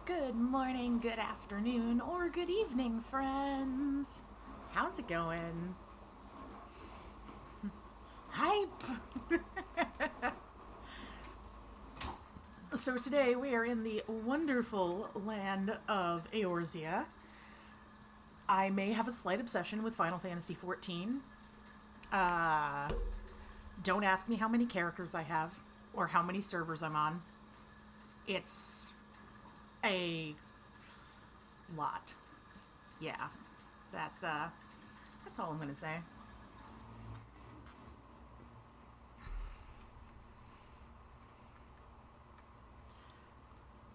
Good morning, good afternoon, or good evening, friends. How's it going? Hype! So today we are in the wonderful land of Eorzea. I may have a slight obsession with Final Fantasy XIV. Uh, don't ask me how many characters I have or how many servers I'm on. It's a lot. Yeah, that's all I'm gonna say.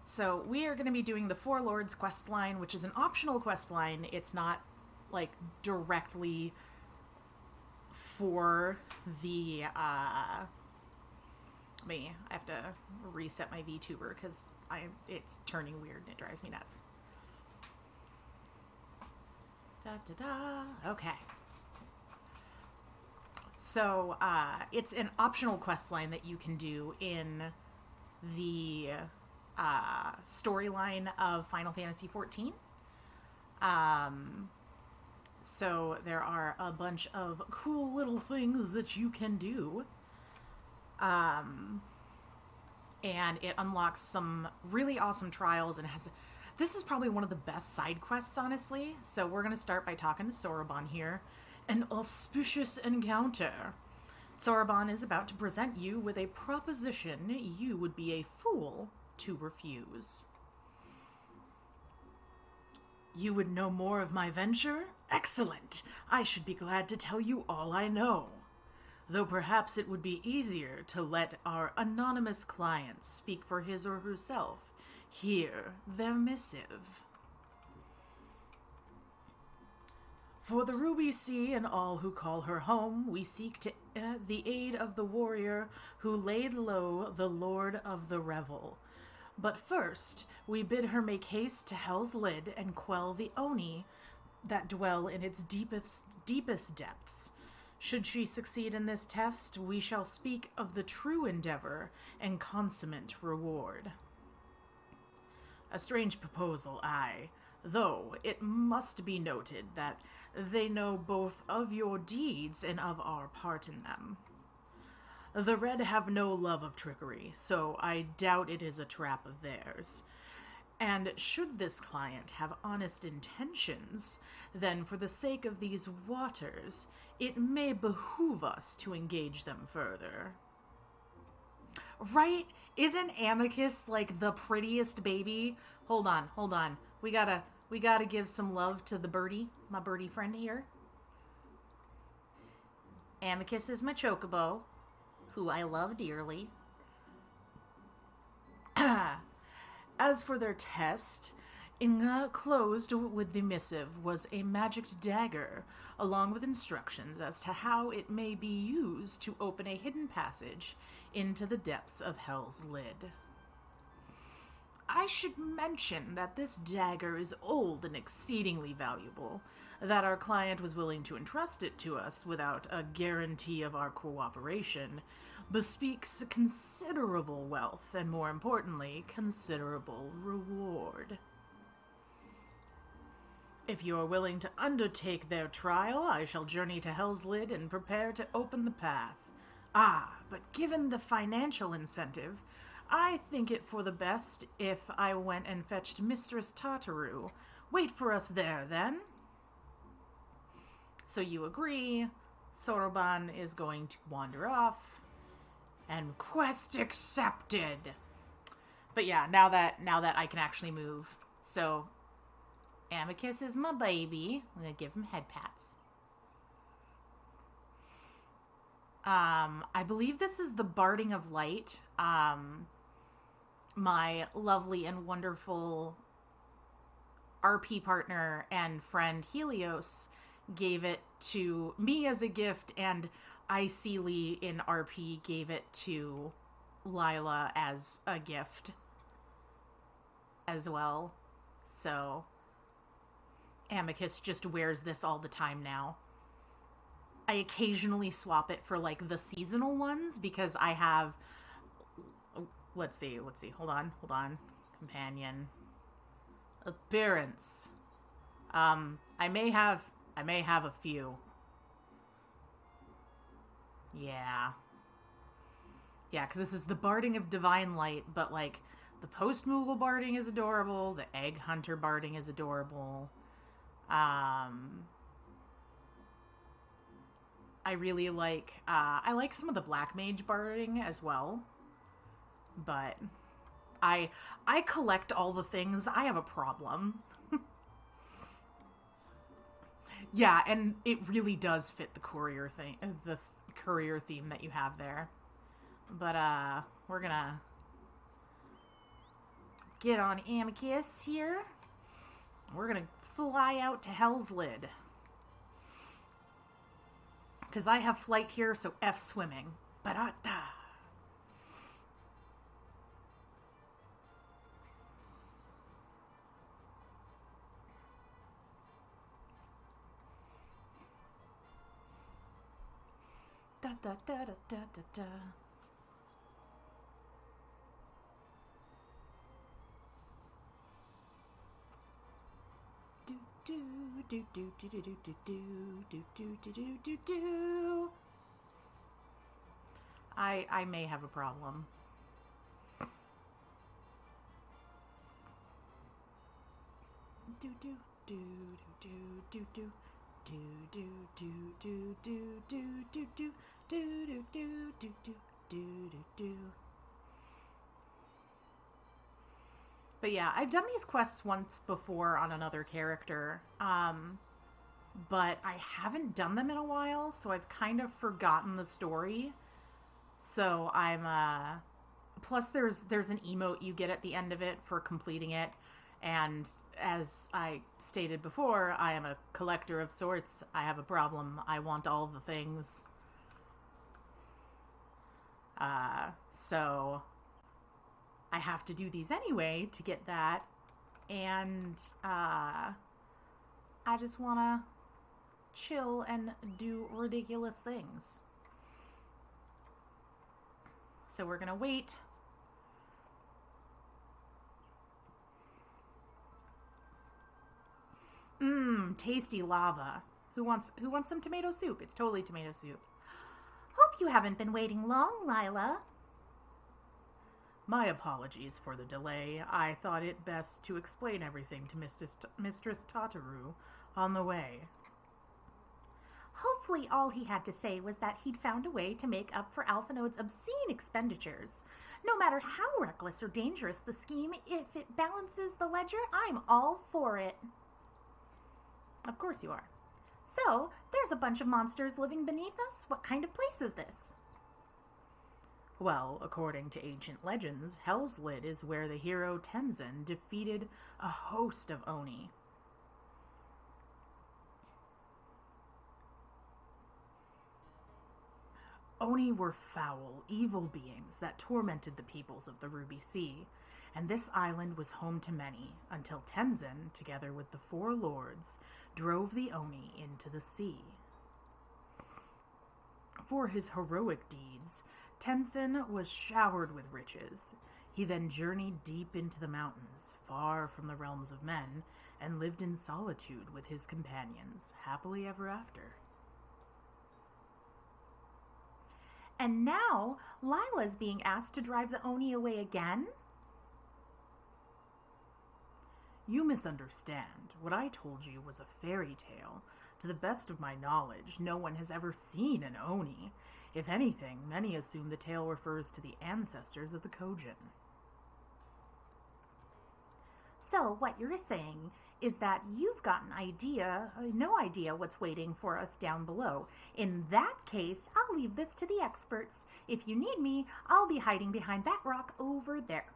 So we are going to be doing the Four Lords quest line, which is an optional quest line. It's not like directly for the me. I have to reset my VTuber because it's turning weird and it drives me nuts. Da da da. Okay. So it's an optional quest line that you can do in the storyline of Final Fantasy XIV. Um, so there are a bunch of cool little things that you can do. Um, and it unlocks some really awesome trials and has. This is probably one of the best side quests, honestly. So we're going to start by talking to Soroban here. An auspicious encounter. Soroban is about to present you with a proposition you would be a fool to refuse. You would know more of my venture? Excellent! I should be glad to tell you all I know. Though perhaps it would be easier to let our anonymous client speak for his or herself. Hear their missive. For the Ruby Sea and all who call her home, we seek the aid of the warrior who laid low the Lord of the Revel. But first, we bid her make haste to Hell's Lid and quell the Oni that dwell in its deepest depths. Should she succeed in this test, we shall speak of the true endeavor and consummate reward. A strange proposal, aye, though it must be noted that they know both of your deeds and of our part in them. The Red have no love of trickery, so I doubt it is a trap of theirs. And should this client have honest intentions, then for the sake of these waters, it may behoove us to engage them further. Right? Isn't Amicus like the prettiest baby? Hold on. We gotta give some love to the birdie, my birdie friend here. Amicus is my chocobo, who I love dearly. As for their test, enclosed with the missive was a magic dagger, along with instructions as to how it may be used to open a hidden passage into the depths of Hell's Lid. I should mention that this dagger is old and exceedingly valuable, that our client was willing to entrust it to us without a guarantee of our cooperation, bespeaks considerable wealth and, more importantly, considerable reward. If you are willing to undertake their trial, I shall journey to Hell's Lid and prepare to open the path. But given the financial incentive, I think it for the best if I went and fetched Mistress Tataru. Wait for us there, then. So you agree. Soroban is going to wander off. And quest accepted. But yeah, now that I can actually move. So Amicus is my baby. I'm gonna give him head pats. I believe this is the Barding of Light. My lovely and wonderful RP partner and friend Helios gave it to me as a gift, and Lee in RP gave it to Lila as a gift as well. So Amicus just wears this all the time now. I occasionally swap it for like the seasonal ones because I have let's see. Hold on. Companion. Appearance. I may have a few. Yeah. Yeah, because this is the Barding of Divine Light, but, like, the Post-Moogle Barding is adorable, the Egg Hunter Barding is adorable. I really like, I like some of the Black Mage Barding as well, but I collect all the things. I have a problem. Yeah, and it really does fit the courier thing, the courier theme that you have there. But we're gonna get on Amicus here. We're gonna fly out to Hell's Lid. Because I have flight here, so F swimming. Barata. Da da da da da da da. Do do do do do do do do do do do do do. I may have a problem. Do do do do do do do do do do do do do do do do do do do do. But yeah, I've done these quests once before on another character, but I haven't done them in a while, so I've kind of forgotten the story. So I'm, plus there's an emote you get at the end of it for completing it, and as I stated before, I am a collector of sorts. I have a problem. I want all the things. So I have to do these anyway to get that, and I just want to chill and do ridiculous things. So we're gonna wait. Tasty lava. Who wants some tomato soup? It's totally tomato soup. Hope you haven't been waiting long, Lila. My apologies for the delay. I thought it best to explain everything to Mistress Tataru on the way. Hopefully all he had to say was that he'd found a way to make up for Alphinode's obscene expenditures. No matter how reckless or dangerous the scheme, if it balances the ledger, I'm all for it. Of course you are. So, there's a bunch of monsters living beneath us. What kind of place is this? Well, according to ancient legends, Hell's Lid is where the hero Tenzin defeated a host of Oni. Oni were foul, evil beings that tormented the peoples of the Ruby Sea, and this island was home to many, until Tenzin, together with the four lords, drove the Oni into the sea. For his heroic deeds, Tenzin was showered with riches. He then journeyed deep into the mountains, far from the realms of men, and lived in solitude with his companions, happily ever after. And now, Lila's being asked to drive the Oni away again? You misunderstand. What I told you was a fairy tale. To the best of my knowledge, no one has ever seen an Oni. If anything, many assume the tale refers to the ancestors of the Kojin. So, what you're saying is that you've got no idea what's waiting for us down below. In that case, I'll leave this to the experts. If you need me, I'll be hiding behind that rock over there.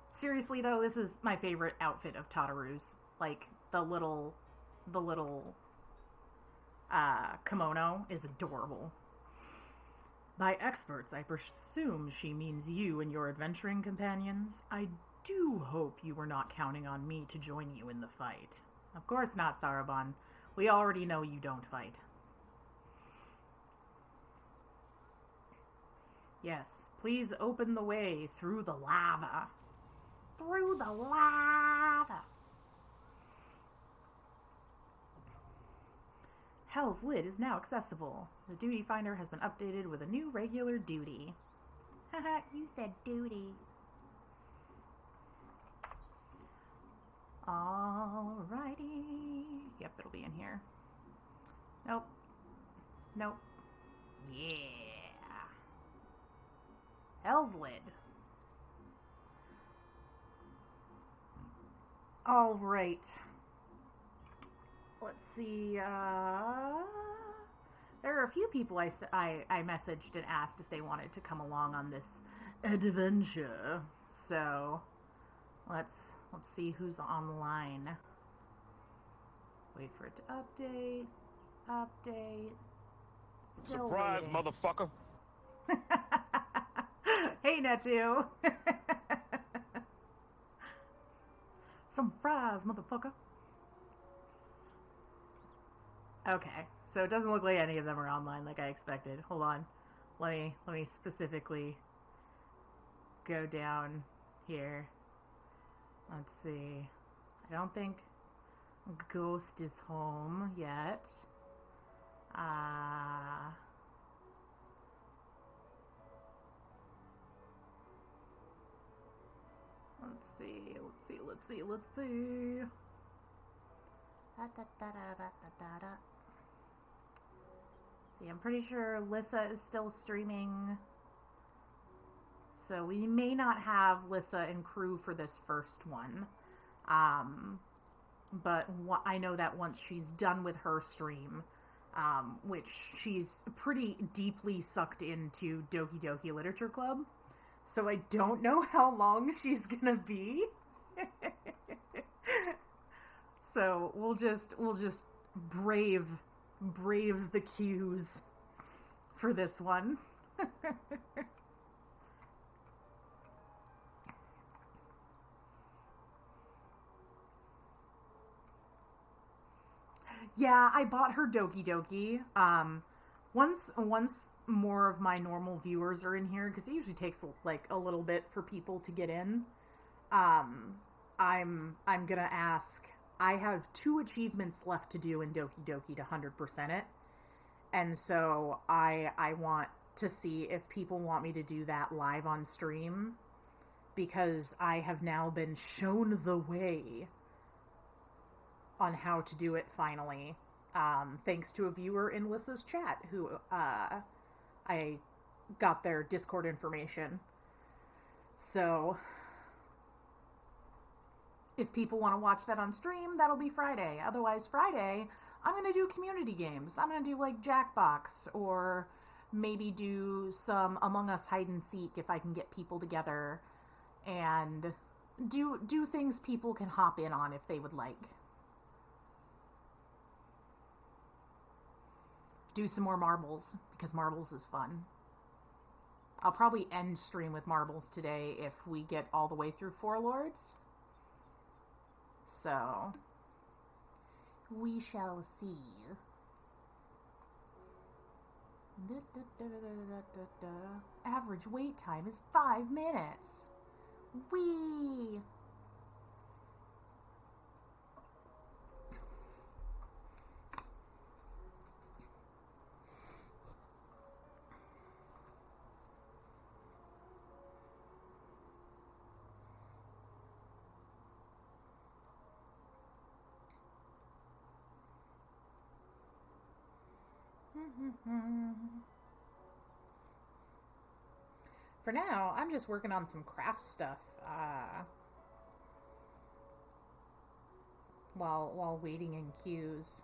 Seriously though, this is my favorite outfit of Tataru's. Like, the little kimono is adorable. By experts, I presume she means you and your adventuring companions. I do hope you were not counting on me to join you in the fight. Of course not, Sarabon. We already know you don't fight. Yes, please open the way through the lava. Through the lava. Hell's Lid is now accessible. The duty finder has been updated with a new regular duty. Haha, you said duty. Alrighty. Yep, it'll be in here. Nope. Nope. Yeah. Hell's Lid. Alright. Let's see. There are a few people I messaged and asked if they wanted to come along on this adventure. So, let's see who's online. Wait for it to update. Update. Still surprise, waiting. motherfucker. Hey, Netu. Some fries, motherfucker. Okay, so it doesn't look like any of them are online like I expected. Hold on. Let me specifically go down here. Let's see. I don't think Ghost is home yet. Let's see. See, I'm pretty sure Lissa is still streaming. So we may not have Lissa and crew for this first one. But I know that once she's done with her stream, which she's pretty deeply sucked into Doki Doki Literature Club. So I don't know how long she's gonna be. So we'll just brave the queues for this one. Yeah, I bought her Doki Doki. Once more of my normal viewers are in here, because it usually takes like a little bit for people to get in. I'm gonna ask. I have 2 achievements left to do in Doki Doki to 100% it, and so I want to see if people want me to do that live on stream, because I have now been shown the way on how to do it finally, thanks to a viewer in Lissa's chat who I got their Discord information. So if people want to watch that on stream, that'll be Friday. Otherwise, Friday, I'm going to do community games. I'm going to do like Jackbox, or maybe do some Among Us hide and seek if I can get people together, and do things people can hop in on if they would like. Do some more marbles, because marbles is fun. I'll probably end stream with marbles today if we get all the way through 4 Lords. So, we shall see. Average wait time is 5 minutes. Whee! For now, I'm just working on some craft stuff while waiting in queues.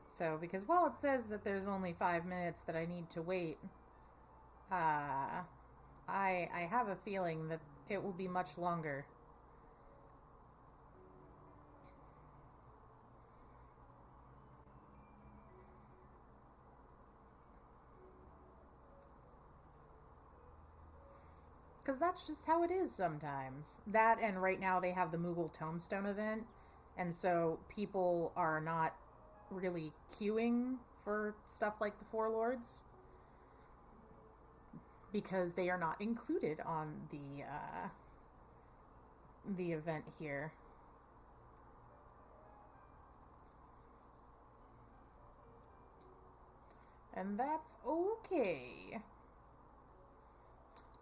So, because while it says that there's only 5 minutes that I need to wait, I have a feeling that it will be much longer. Because that's just how it is sometimes. That, and right now they have the Moogle Tombstone event, and so people are not really queuing for stuff like the Four Lords, because they are not included on the event here. And that's okay.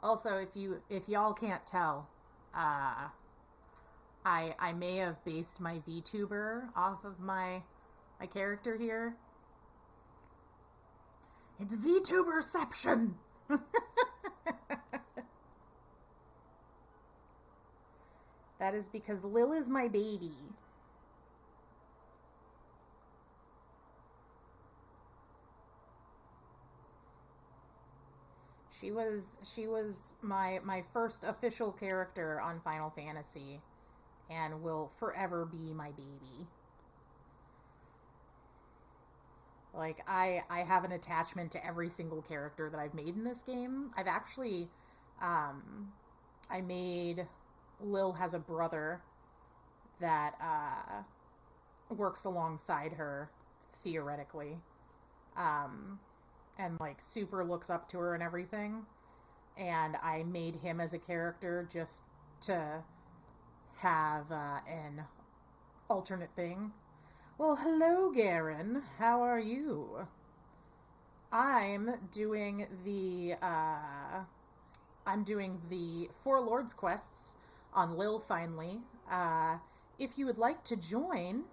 Also, if y'all can't tell, I may have based my VTuber off of my character here. It's VTuberception! That is because Lil is my baby. She was my first official character on Final Fantasy, and will forever be my baby. Like, I have an attachment to every single character that I've made in this game. I've actually, I made, Lil has a brother that works alongside her, theoretically. And, like, super looks up to her and everything. And I made him as a character just to have an alternate thing. Well, hello, Garen. How are you? I'm doing the Four Lords quests on Lil finally. If you would like to join,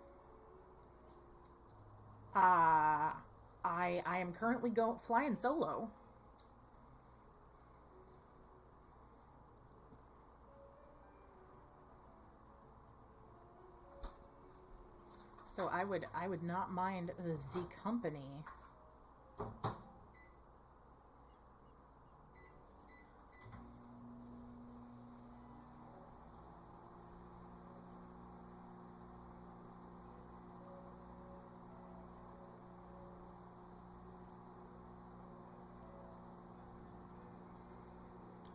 I am currently flying solo. So I would not mind the company.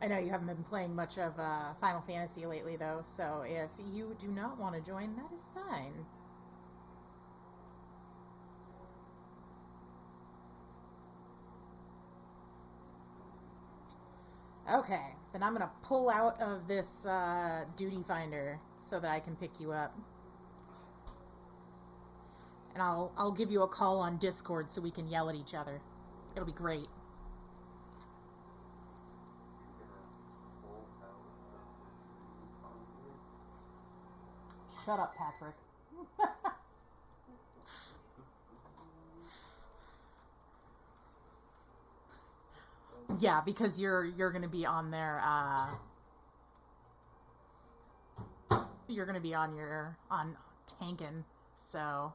I know you haven't been playing much of Final Fantasy lately, though, so if you do not want to join, that is fine. Okay, then I'm gonna pull out of this duty finder so that I can pick you up. And I'll give you a call on Discord so we can yell at each other. It'll be great. Shut up, Patrick. Yeah, because you're gonna be on there. You're gonna be on tanking, so.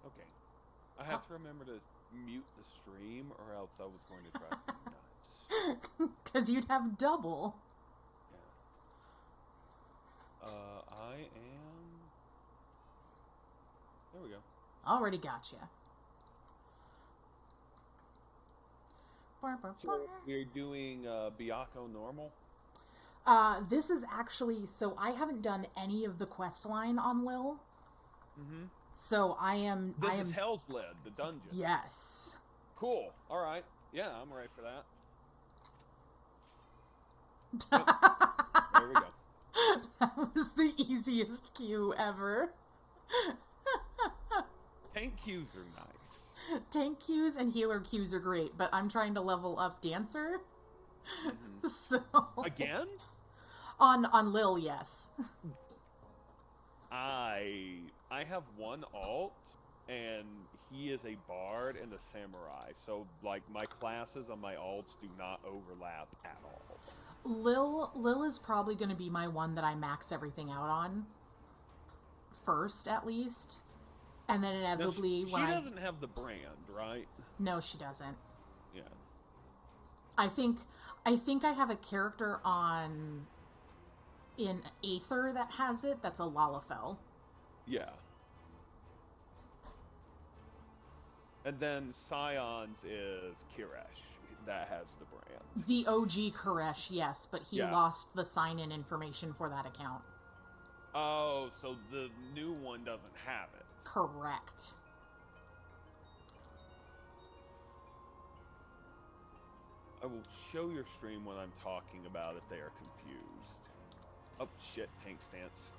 Okay. I have to remember to mute the stream or else I was going to drive me nuts. Because you'd have double. Yeah. I am... There we go. Already gotcha. So we're doing Byakuya normal? This is actually... So I haven't done any of the quest line on Lil. Mm-hmm. So I am... This is Hell's Led, the dungeon. Yes. Cool. Alright. Yeah, I'm ready for that. There we go. That was the easiest cue ever. Tank cues are nice. Tank cues and healer cues are great, but I'm trying to level up Dancer. Mm-hmm. So... Again? On Lil, yes. I have one alt, and he is a bard and a samurai. So, like, my classes on my alts do not overlap at all. Lil is probably going to be my one that I max everything out on. First, at least. And then inevitably, she doesn't have the brand, right? No, she doesn't. Yeah. I think I have a character in Aether that has it. That's a Lalafell. Yeah. And then Scion's is Kiresh that has the brand. The OG Koresh, yes, but he lost the sign-in information for that account. Oh, so the new one doesn't have it. Correct. I will show your stream when I'm talking about it. They are confused. Oh, shit, tank stance.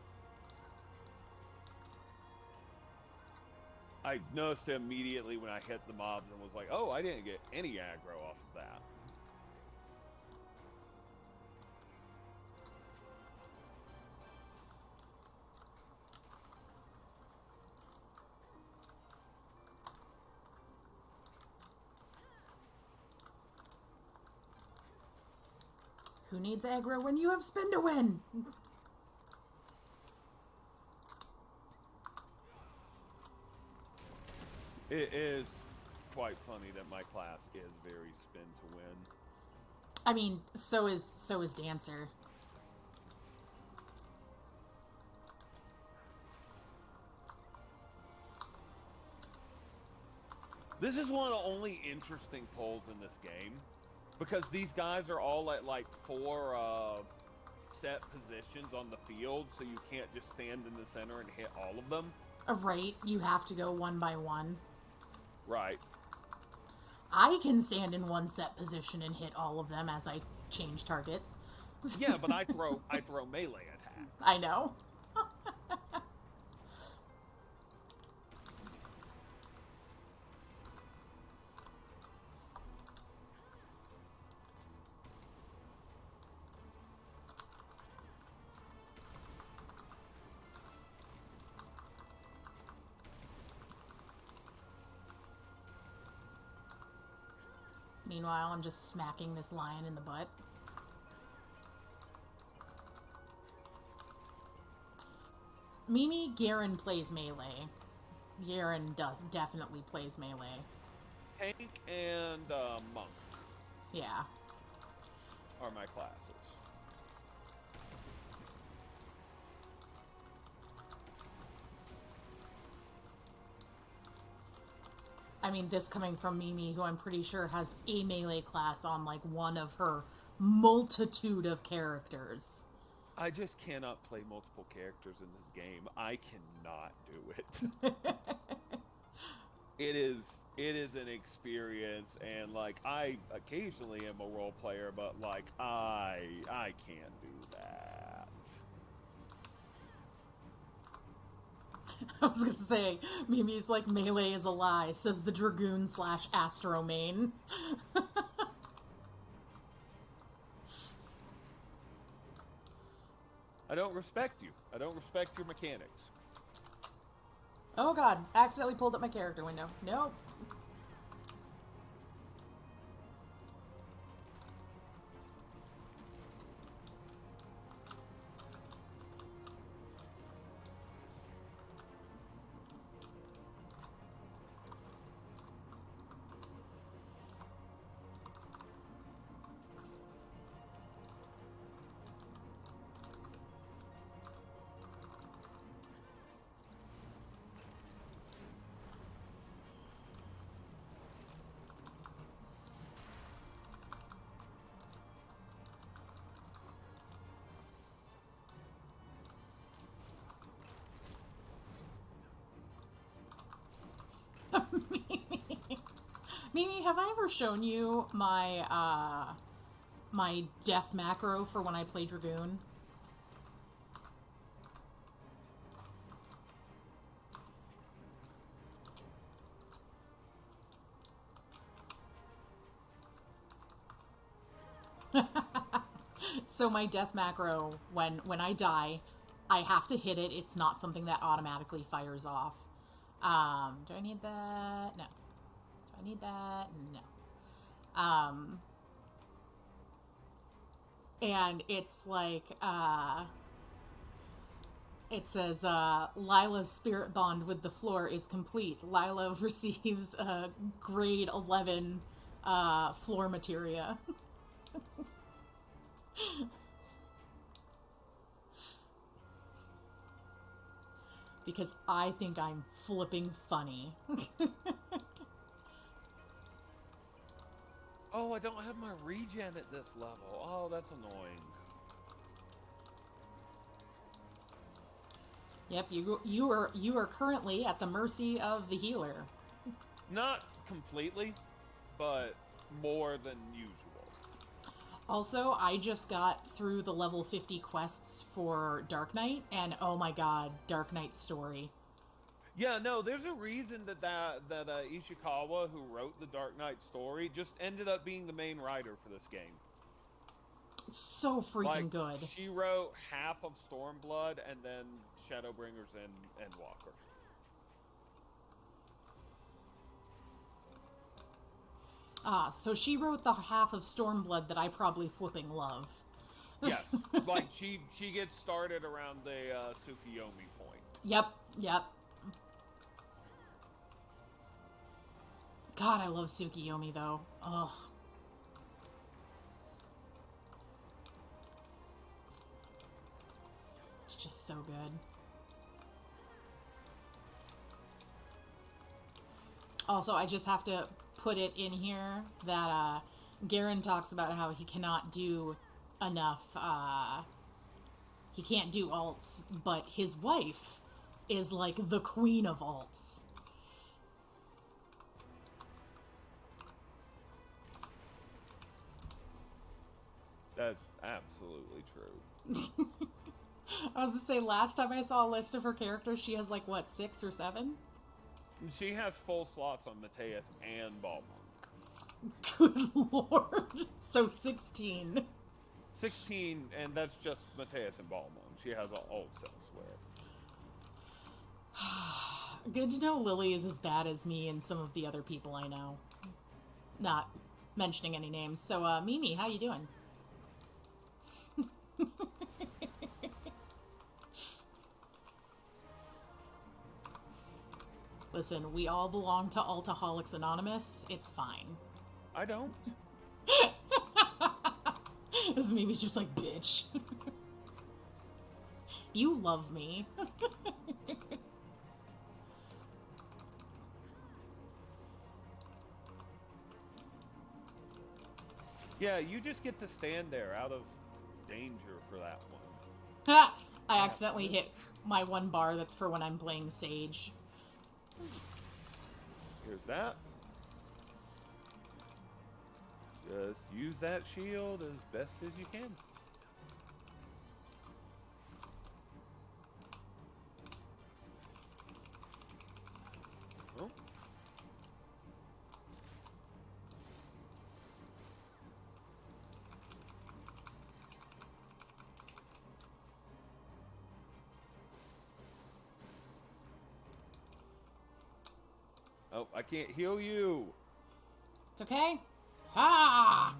I noticed it immediately when I hit the mobs and was like, oh, I didn't get any aggro off of that. Who needs aggro when you have spin to win? It is quite funny that my class is very spin to win. I mean, so is Dancer. This is one of the only interesting polls in this game, because these guys are all at like 4 set positions on the field, so you can't just stand in the center and hit all of them. Right, you have to go one by one. Right. I can stand in one set position and hit all of them as I change targets. Yeah, but I throw melee attacks. I know. Meanwhile, I'm just smacking this lion in the butt. Mimi, Garen plays melee. Garen definitely plays melee. Tank and monk. Yeah. Are my classes. I mean, this coming from Mimi, who I'm pretty sure has a melee class on, like, one of her multitude of characters. I just cannot play multiple characters in this game. I cannot do it. It is an experience, and, like, I occasionally am a role player, but, like, I can't do that. I was gonna say, Mimi's like, melee is a lie, says the Dragoon / Astro main. I don't respect you. I don't respect your mechanics. Oh god, accidentally pulled up my character window. Nope. Mimi, have I ever shown you my my death macro for when I play Dragoon? So my death macro, when I die, I have to hit it. It's not something that automatically fires off. Do I need that? No. Do I need that? No. And it's like, It says, Lila's spirit bond with the floor is complete. Lila receives a grade 11 floor materia. Because I think I'm flipping funny. Oh, I don't have my regen at this level. Oh, that's annoying. Yep, you are currently at the mercy of the healer. Not completely, but more than usual. Also, I just got through the level 50 quests for Dark Knight, and oh my god, Dark Knight's story. Yeah, no, there's a reason that Ishikawa, who wrote the Dark Knight story, just ended up being the main writer for this game. It's so freaking good. She wrote half of Stormblood and then Shadowbringers and Walker. Ah, so she wrote the half of Stormblood that I probably flipping love. Yes, like she gets started around the Tsukiyomi point. Yep. God, I love Tsukiyomi though. Ugh. It's just so good. Also, I just have to put it in here that Garen talks about how he cannot do enough, he can't do alts, but his wife is like the queen of alts. That's absolutely true. I was gonna say, last time I saw a list of her characters, she has like, what, 6 or 7? She has full slots on Mateus and Balmung. Good lord. So 16. 16, and that's just Mateus and Balmung. She has all elsewhere. Good to know Lily is as bad as me and some of the other people I know. Not mentioning any names. So, Mimi, how you doing? Listen, we all belong to Altaholics Anonymous. It's fine. I don't. This Mimi's just like, bitch. You love me. Yeah, you just get to stand there out of danger for that one. I accidentally hit my one bar that's for when I'm playing Sage. Here's that. Just use that shield as best as you can. Oh. Oh, I can't heal you. It's okay. Ah!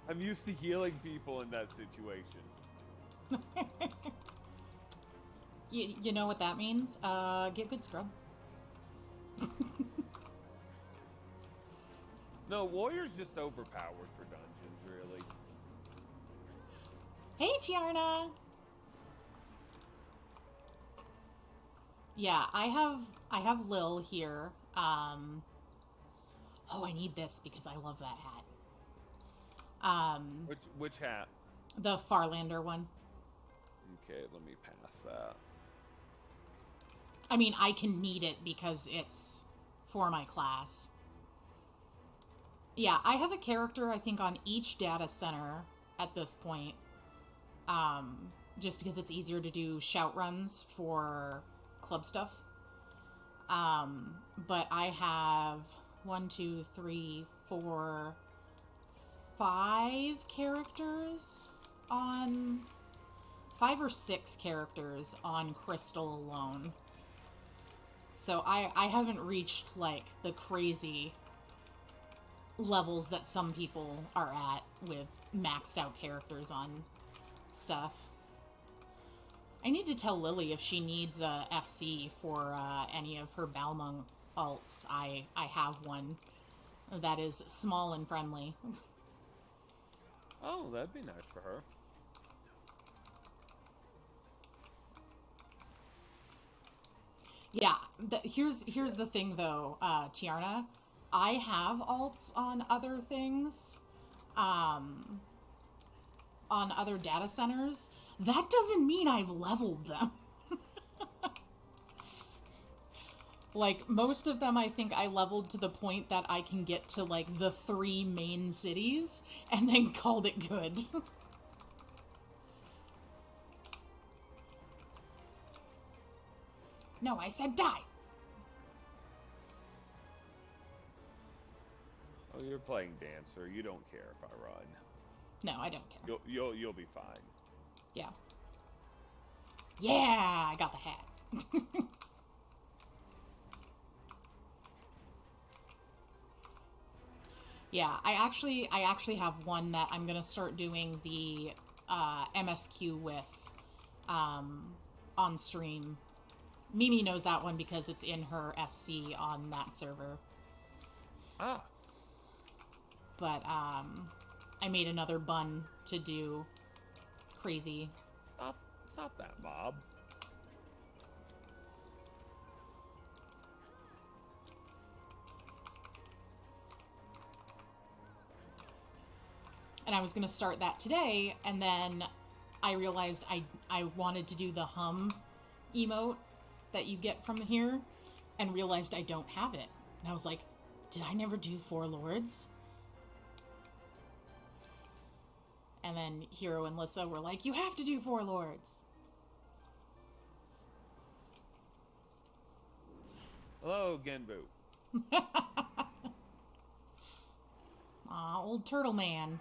I'm used to healing people in that situation. You know what that means? Get good scrub. No, Warrior's just overpowered for dungeons, really. Hey, Tiarna! Yeah, I have Lil here. Oh, I need this because I love that hat. Which hat? The Farlander one. Okay, let me pass that. I mean, I can need it because it's for my class. Yeah, I have a character, I think, on each data center at this point. Just because it's easier to do shout runs for club stuff. But I have 5 characters on... 5 or 6 characters on Crystal alone. So I haven't reached, like, the crazy levels that some people are at with maxed out characters on stuff. I need to tell Lily if she needs a FC for any of her Balmung alts. I have one that is small and friendly. Oh, that'd be nice for her. Yeah, here's the thing though, Tiarna. I have alts on other things, on other data centers. That doesn't mean I've leveled them. Like, most of them I think I leveled to the point that I can get to, like, the 3 main cities, and then called it good. No, I said die! Oh, you're playing Dancer. You don't care if I run. No, I don't care. You'll be fine. Yeah. Yeah, I got the hat. Yeah, I actually have one that I'm gonna start doing the MSQ with on stream. Mimi knows that one because it's in her FC on that server. Ah. But I made another bun to do crazy. Stop that, Bob. And I was going to start that today, and then I realized I wanted to do the hum emote that you get from here, and realized I don't have it. And I was like, did I never do 4 Lords? And then Hero and Lissa were like, you have to do 4 Lords. Hello, Genbu. Aw, old turtle man.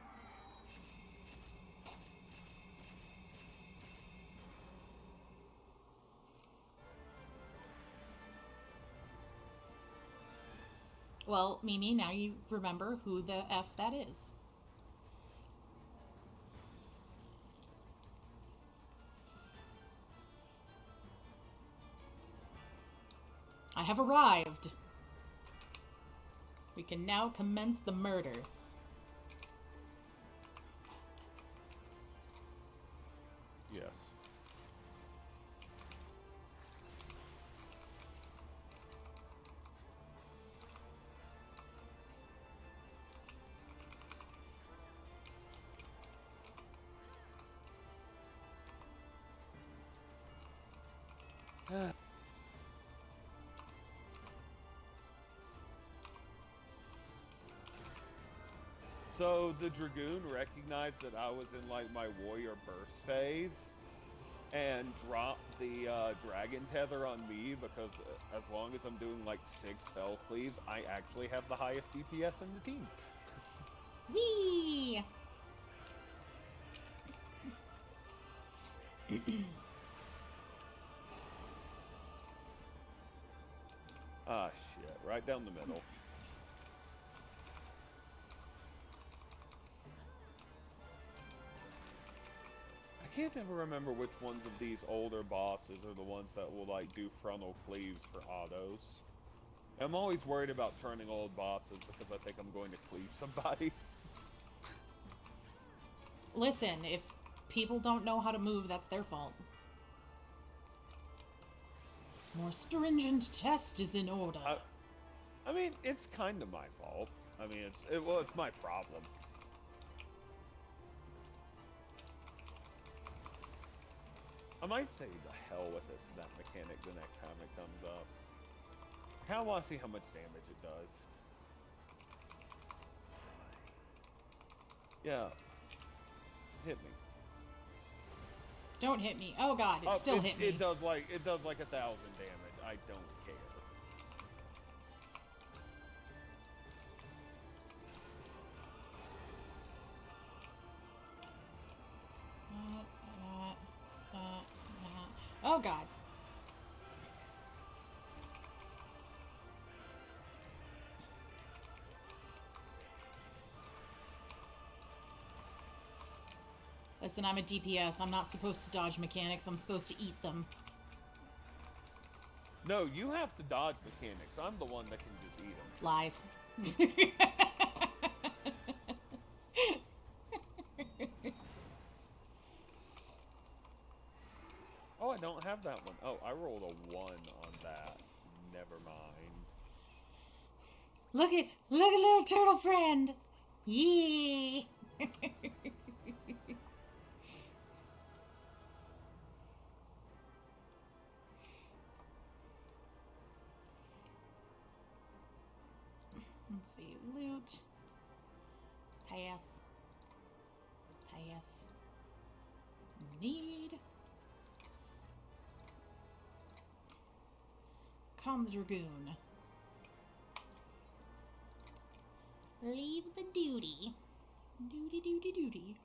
Well, Mimi, now you remember who the F that is. I have arrived. We can now commence the murder. Yes. So the Dragoon recognized that I was in like my warrior burst phase and dropped the dragon tether on me because as long as I'm doing like 6 fell cleaves, I actually have the highest DPS in the team. Whee! Ah, shit. Right down the middle. I can't ever remember which ones of these older bosses are the ones that will, like, do frontal cleaves for autos. I'm always worried about turning old bosses because I think I'm going to cleave somebody. Listen, if people don't know how to move, that's their fault. More stringent test is in order. I mean, it's kind of my fault. I mean, it's my problem. I might say the hell with it, that mechanic, the next time it comes up. I kind of want to see how much damage it does. Yeah. Hit me. Don't hit me. Oh god, it still hit me. It does like 1,000 damage. I don't care. Oh god. Listen, I'm a DPS. I'm not supposed to dodge mechanics. I'm supposed to eat them. No, you have to dodge mechanics. I'm the one that can just eat them. Lies. Oh, I don't have that one. Oh, I rolled a 1 on that. Never mind. Look at little turtle friend. Yee. Let's see, loot. Pass. Pass. Need. Calm the Dragoon. Leave the duty. Duty, duty, duty.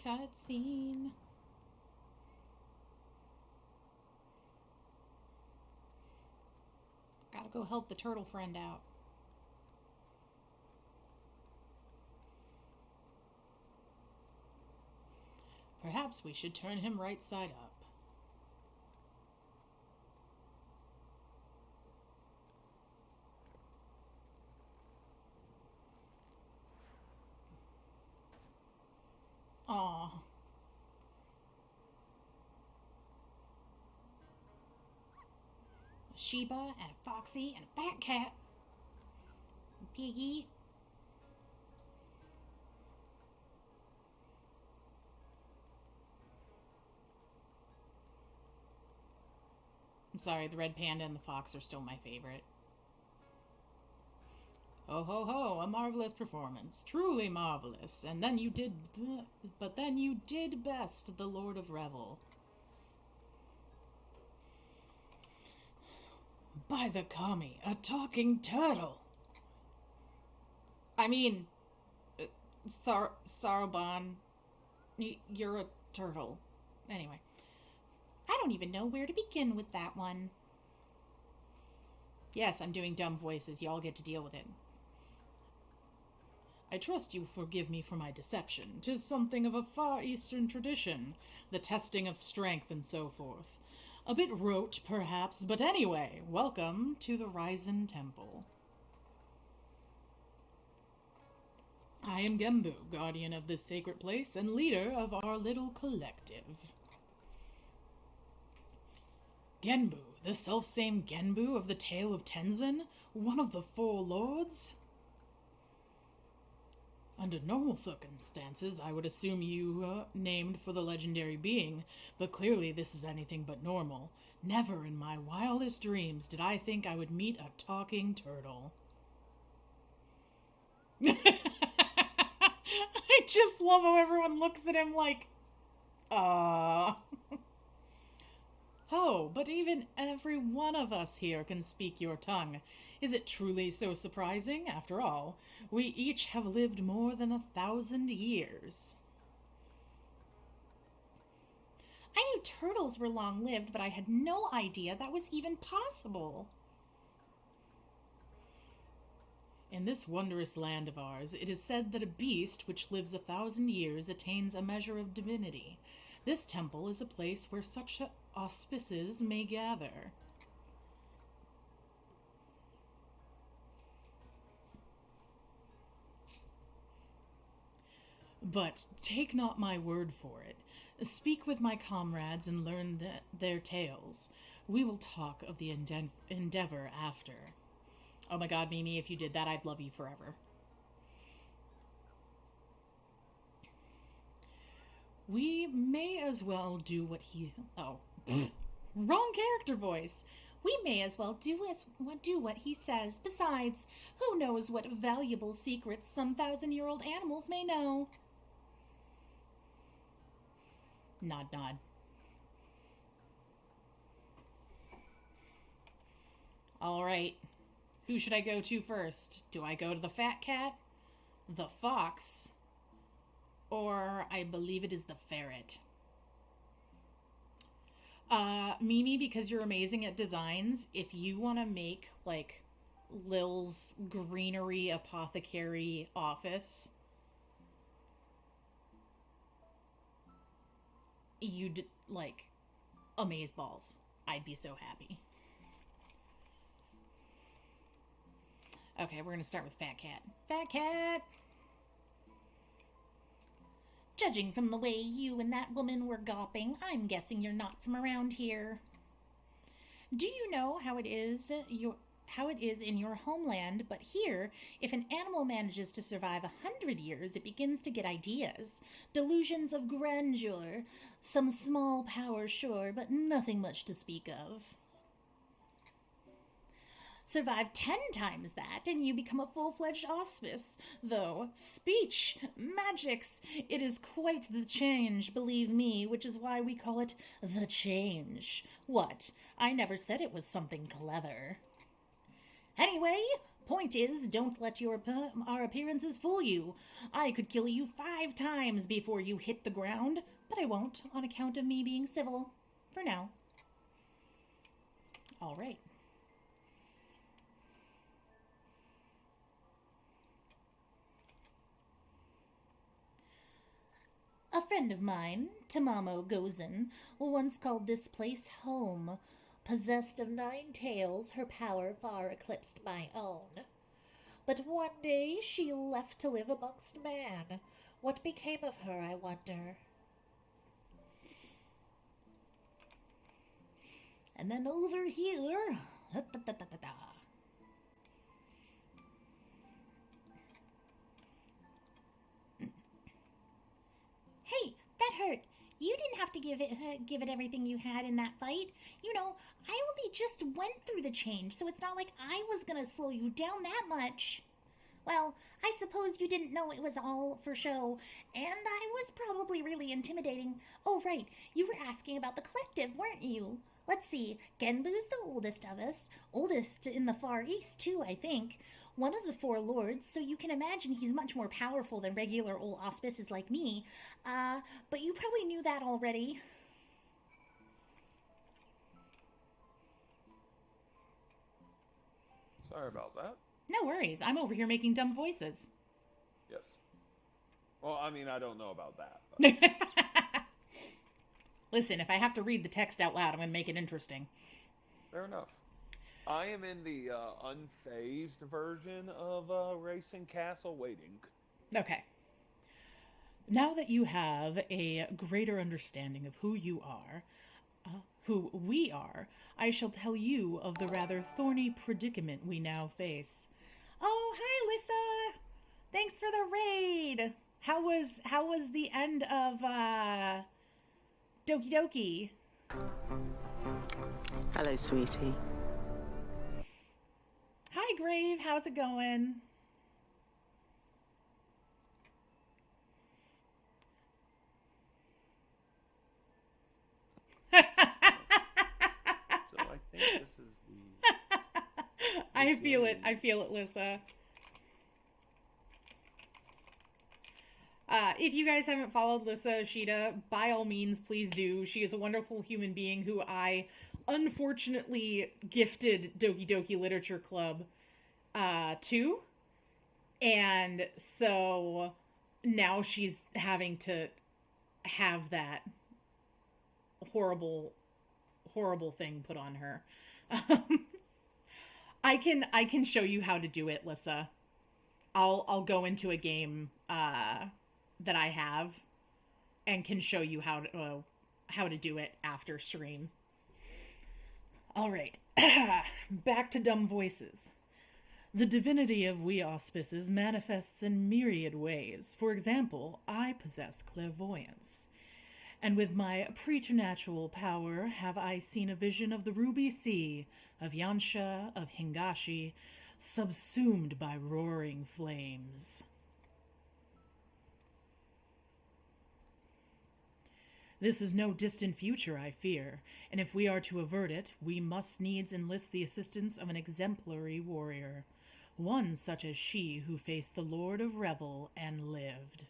Cutscene. Gotta go help the turtle friend out. Perhaps we should turn him right side up. Aw. A Sheba and a Foxy and a fat cat. Piggy. I'm sorry, the red panda and the fox are still my favorite. Ho ho ho, a marvelous performance. Truly marvelous. And then you did... But then you did best, the Lord of Revel. By the kami, a talking turtle. I mean... Saruban... You're a turtle. Anyway. I don't even know where to begin with that one. Yes, I'm doing dumb voices. Y'all get to deal with it. I trust you forgive me for my deception. 'Tis something of a far eastern tradition, the testing of strength and so forth. A bit rote, perhaps, but anyway, welcome to the Ryzen Temple. I am Gembu, guardian of this sacred place and leader of our little collective. Genbu, the selfsame Genbu of the Tale of Tenzin, one of the four lords? Under normal circumstances, I would assume you named for the legendary being, but clearly this is anything but normal. Never in my wildest dreams did I think I would meet a talking turtle. I just love how everyone looks at him like, Oh, but even every one of us here can speak your tongue. Is it truly so surprising? After all, we each have lived more than 1,000 years. I knew turtles were long-lived, but I had no idea that was even possible. In this wondrous land of ours, it is said that a beast which lives 1,000 years attains a measure of divinity. This temple is a place where such auspices may gather. But take not my word for it. Speak with my comrades and learn their tales. We will talk of the endeavor after. Oh my god, Mimi, if you did that, I'd love you forever. We may as well do what he... Oh, wrong character voice. We may as well do what he says. Besides, who knows what valuable secrets some 1,000-year-old animals may know? Nod, nod. All right. Who should I go to first? Do I go to the fat cat, the fox, or I believe it is the ferret? Mimi, because you're amazing at designs, if you want to make, like, Lil's greenery apothecary office, you'd, like, amazeballs. I'd be so happy. Okay, we're gonna start with Fat Cat. Fat Cat! Judging from the way you and that woman were gawping, I'm guessing you're not from around here. Do you know how it is in your homeland? But here, if an animal manages to survive 100 years, it begins to get ideas. Delusions of grandeur. Some small power, sure, but nothing much to speak of. Survive 10 times that, and you become a full-fledged auspice. Though, speech, magics, it is quite the change, believe me, which is why we call it the change. What? I never said it was something clever. Anyway, point is, don't let our appearances fool you. I could kill you 5 times before you hit the ground, but I won't, on account of me being civil. For now. All right. A friend of mine, Tamamo Gozen, once called this place home. Possessed of 9 tails, her power far eclipsed my own. But one day she left to live amongst man. What became of her, I wonder? And then over here... Hey, that hurt. You didn't have to give it everything you had in that fight. You know, I only just went through the change, so it's not like I was gonna slow you down that much. Well, I suppose you didn't know it was all for show, and I was probably really intimidating. Oh, right, you were asking about the collective, weren't you? Let's see, Genbu's the oldest of us. Oldest in the Far East, too, I think. One of the 4 lords, so you can imagine he's much more powerful than regular old auspices like me. But you probably knew that already. Sorry about that. No worries. I'm over here making dumb voices. Yes. Well, I mean, I don't know about that. But... Listen, if I have to read the text out loud, I'm going to make it interesting. Fair enough. I am in the unphased version of Racing Castle Waiting. Okay. Now that you have a greater understanding of who you are, who we are, I shall tell you of the rather thorny predicament we now face. Oh, hi, Lissa! Thanks for the raid! How was the end of, Doki Doki? Hello, sweetie. Hi, Grave. How's it going? So I think this is the... I feel it. I feel it, Lissa. If you guys haven't followed Lissa Ishida, by all means, please do. She is a wonderful human being who I unfortunately gifted Doki Doki Literature Club to. And so now she's having to have that horrible thing put on her. I can show you how to do it, Lissa. I'll go into a game that I have and can show you how to do it after stream. All right. Back to dumb voices. The divinity of we auspices manifests in myriad ways. For example, I possess clairvoyance. And with my preternatural power have I seen a vision of the ruby sea, of Yansha, of Hingashi, subsumed by roaring flames. This is no distant future, I fear, and if we are to avert it, we must needs enlist the assistance of an exemplary warrior, one such as she who faced the Lord of Revel and lived.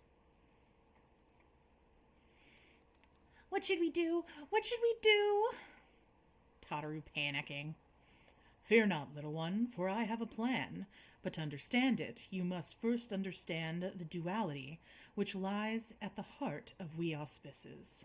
What should we do? What should we do? Tataru panicking. Fear not, little one, for I have a plan. But to understand it, you must first understand the duality which lies at the heart of we auspices.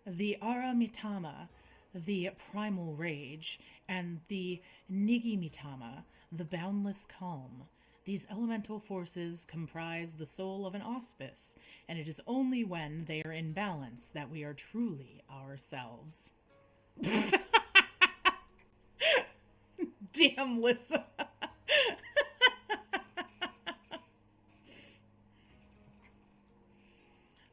The Aramitama, the primal rage, and the Nigimitama, the boundless calm. These elemental forces comprise the soul of an auspice, and it is only when they are in balance that we are truly ourselves. Damn, Lissa.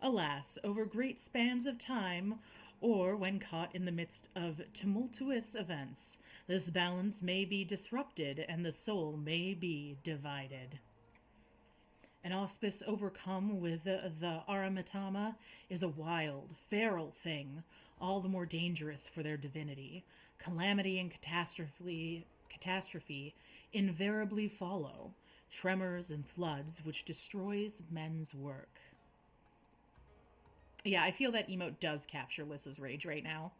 Alas, over great spans of time, or when caught in the midst of tumultuous events, this balance may be disrupted and the soul may be divided. An auspice overcome with the Aramitama is a wild, feral thing, all the more dangerous for their divinity. Calamity and catastrophe invariably follow, tremors and floods which destroys men's work. Yeah, I feel that emote does capture Lissa's rage right now.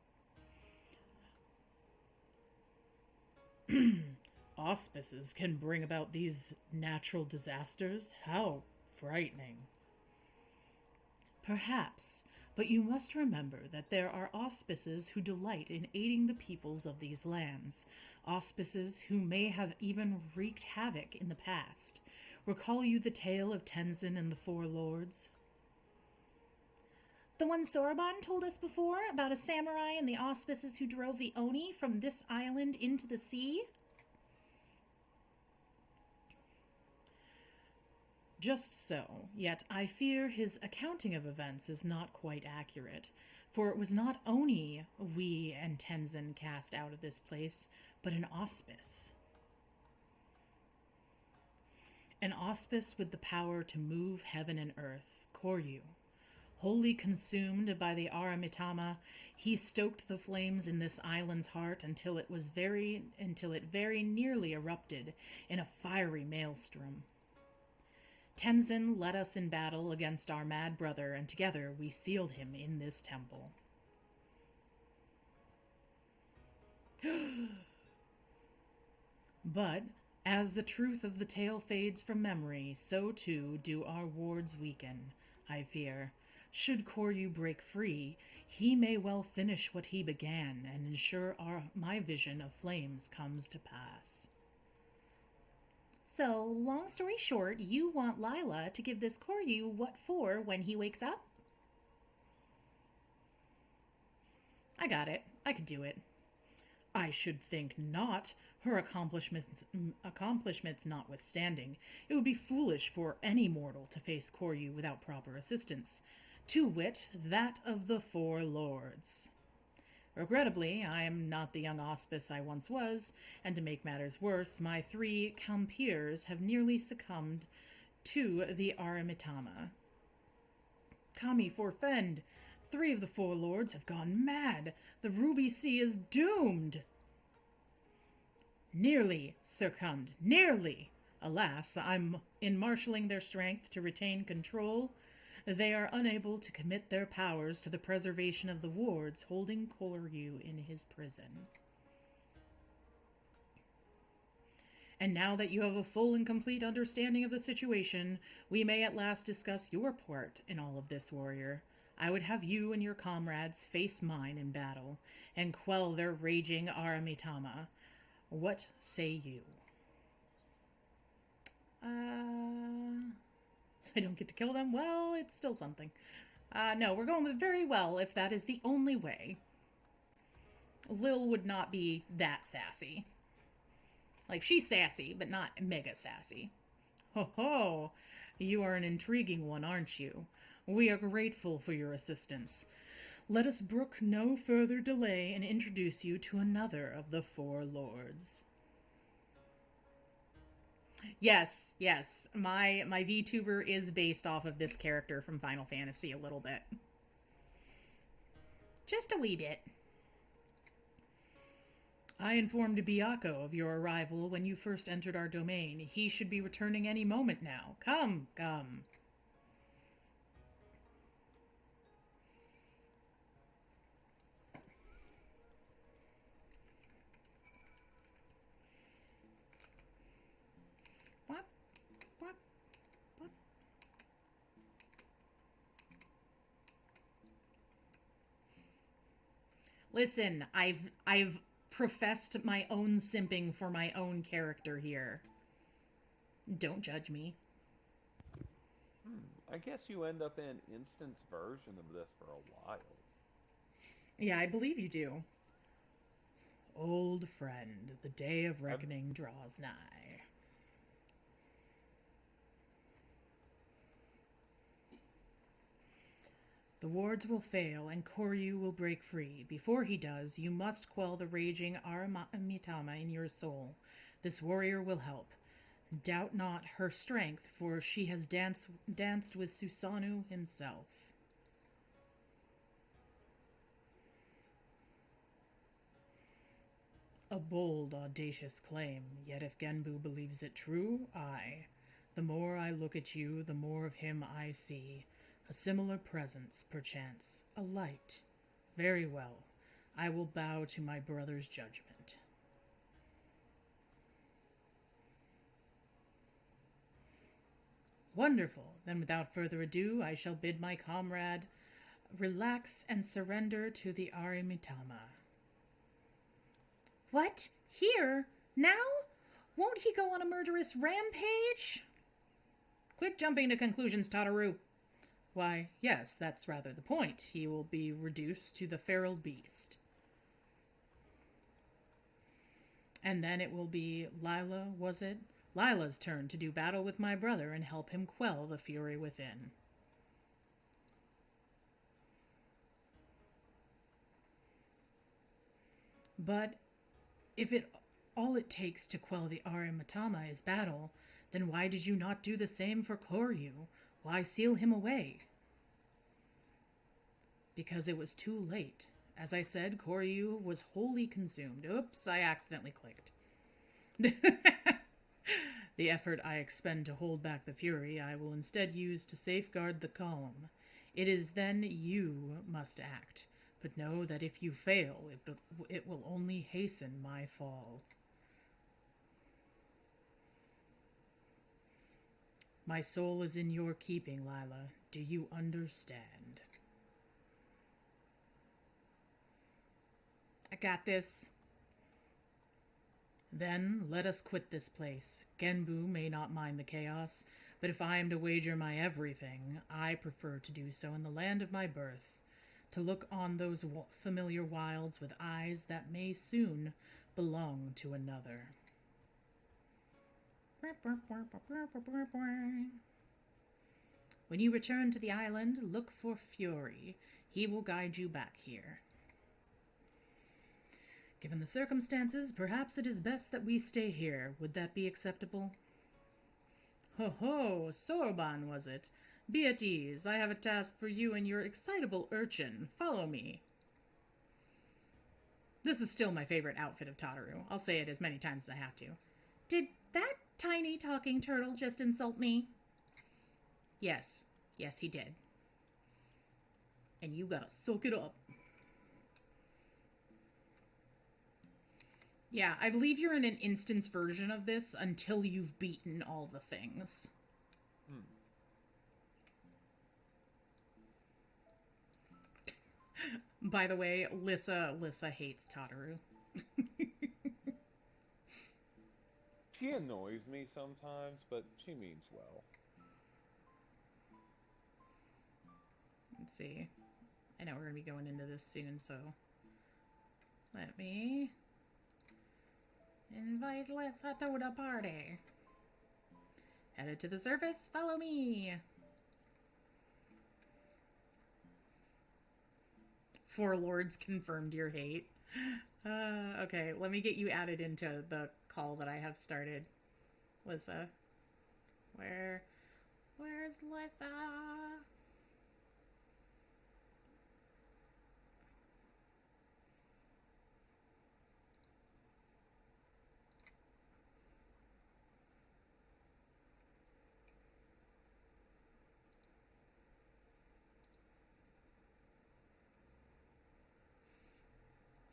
Auspices can bring about these natural disasters? How frightening. Perhaps, but you must remember that there are auspices who delight in aiding the peoples of these lands, auspices who may have even wreaked havoc in the past. Recall you the tale of Tenzin and the Four Lords? The one Soroban told us before about a samurai and the auspices who drove the Oni from this island into the sea? Just so, yet I fear his accounting of events is not quite accurate, for it was not Oni we and Tenzin cast out of this place, but an auspice. An auspice with the power to move heaven and earth, Koryu. Wholly consumed by the Aramitama, he stoked the flames in this island's heart until it very nearly erupted in a fiery maelstrom. Tenzin led us in battle against our mad brother, and together we sealed him in this temple. But, as the truth of the tale fades from memory, so too do our wards weaken, I fear. Should Koryu break free, he may well finish what he began and ensure my vision of flames comes to pass. So, long story short, you want Lila to give this Koryu what for when he wakes up? I got it. I could do it. I should think not. Her accomplishments notwithstanding, it would be foolish for any mortal to face Koryu without proper assistance. To wit, that of the Four Lords. Regrettably, I am not the young auspice I once was, and to make matters worse, my 3 compeers have nearly succumbed to the Aramitama. Kami forfend! 3 of the Four Lords have gone mad! The Ruby Sea is doomed! Nearly succumbed. Nearly! Alas, in marshalling their strength to retain control, they are unable to commit their powers to the preservation of the wards holding Koryu in his prison. And now that you have a full and complete understanding of the situation, we may at last discuss your part in all of this, warrior. I would have you and your comrades face mine in battle, and quell their raging Aramitama. What say you? So I don't get to kill them? Well, it's still something. No, we're going with very well if that is the only way. Lil would not be that sassy. Like, she's sassy, but not mega sassy. Ho ho! You are an intriguing one, aren't you? We are grateful for your assistance. Let us brook no further delay and introduce you to another of the Four Lords. Yes, my VTuber is based off of this character from Final Fantasy a little bit. Just a wee bit. I informed Byakuo of your arrival when you first entered our domain. He should be returning any moment now. Come. Listen, I've professed my own simping for my own character here. Don't judge me. I guess you end up in instance version of this for a while. Yeah, I believe you do. Old friend, the day of reckoning draws nigh. The wards will fail, and Koryu will break free. Before he does, you must quell the raging Aramitama in your soul. This warrior will help. Doubt not her strength, for she has danced with Susanoo himself. A bold, audacious claim, yet if Genbu believes it true, aye. The more I look at you, the more of him I see. A similar presence, perchance, a light. Very well, I will bow to my brother's judgment. Wonderful. Then without further ado, I shall bid my comrade relax and surrender to the Arimitama. What? Here? Now? Won't he go on a murderous rampage? Quit jumping to conclusions, Tataru. Why, yes, that's rather the point. He will be reduced to the feral beast. And then it will be Lila, was it? Lila's turn to do battle with my brother and help him quell the fury within. But if all it takes to quell the Arimitama is battle, then why did you not do the same for Koryu? Why seal him away? Because it was too late. As I said, Koryu was wholly consumed. Oops, I accidentally clicked. The effort I expend to hold back the fury, I will instead use to safeguard the calm. It is then you must act. But know that if you fail, it will only hasten my fall. My soul is in your keeping, Lila. Do you understand? I got this. Then let us quit this place. Genbu may not mind the chaos, but if I am to wager my everything, I prefer to do so in the land of my birth, to look on those familiar wilds with eyes that may soon belong to another. When you return to the island, look for Fury. He will guide you back here. Given the circumstances, perhaps it is best that we stay here. Would that be acceptable? Ho ho, Sorban was it? Be at ease. I have a task for you and your excitable urchin. Follow me. This is still my favorite outfit of Tataru. I'll say it as many times as I have to. Did that tiny talking turtle just insult me? Yes. Yes, he did. And you gotta soak it up. Yeah, I believe you're in an instance version of this until you've beaten all the things. By the way, Lissa hates Tataru. She annoys me sometimes, but she means well. Let's see. I know we're going to be going into this soon, so let me invite Lissa to the party. Headed to the surface, follow me. 4 lords confirmed your hate. Okay, let me get you added into the call that I have started. Lissa. Where's Lissa?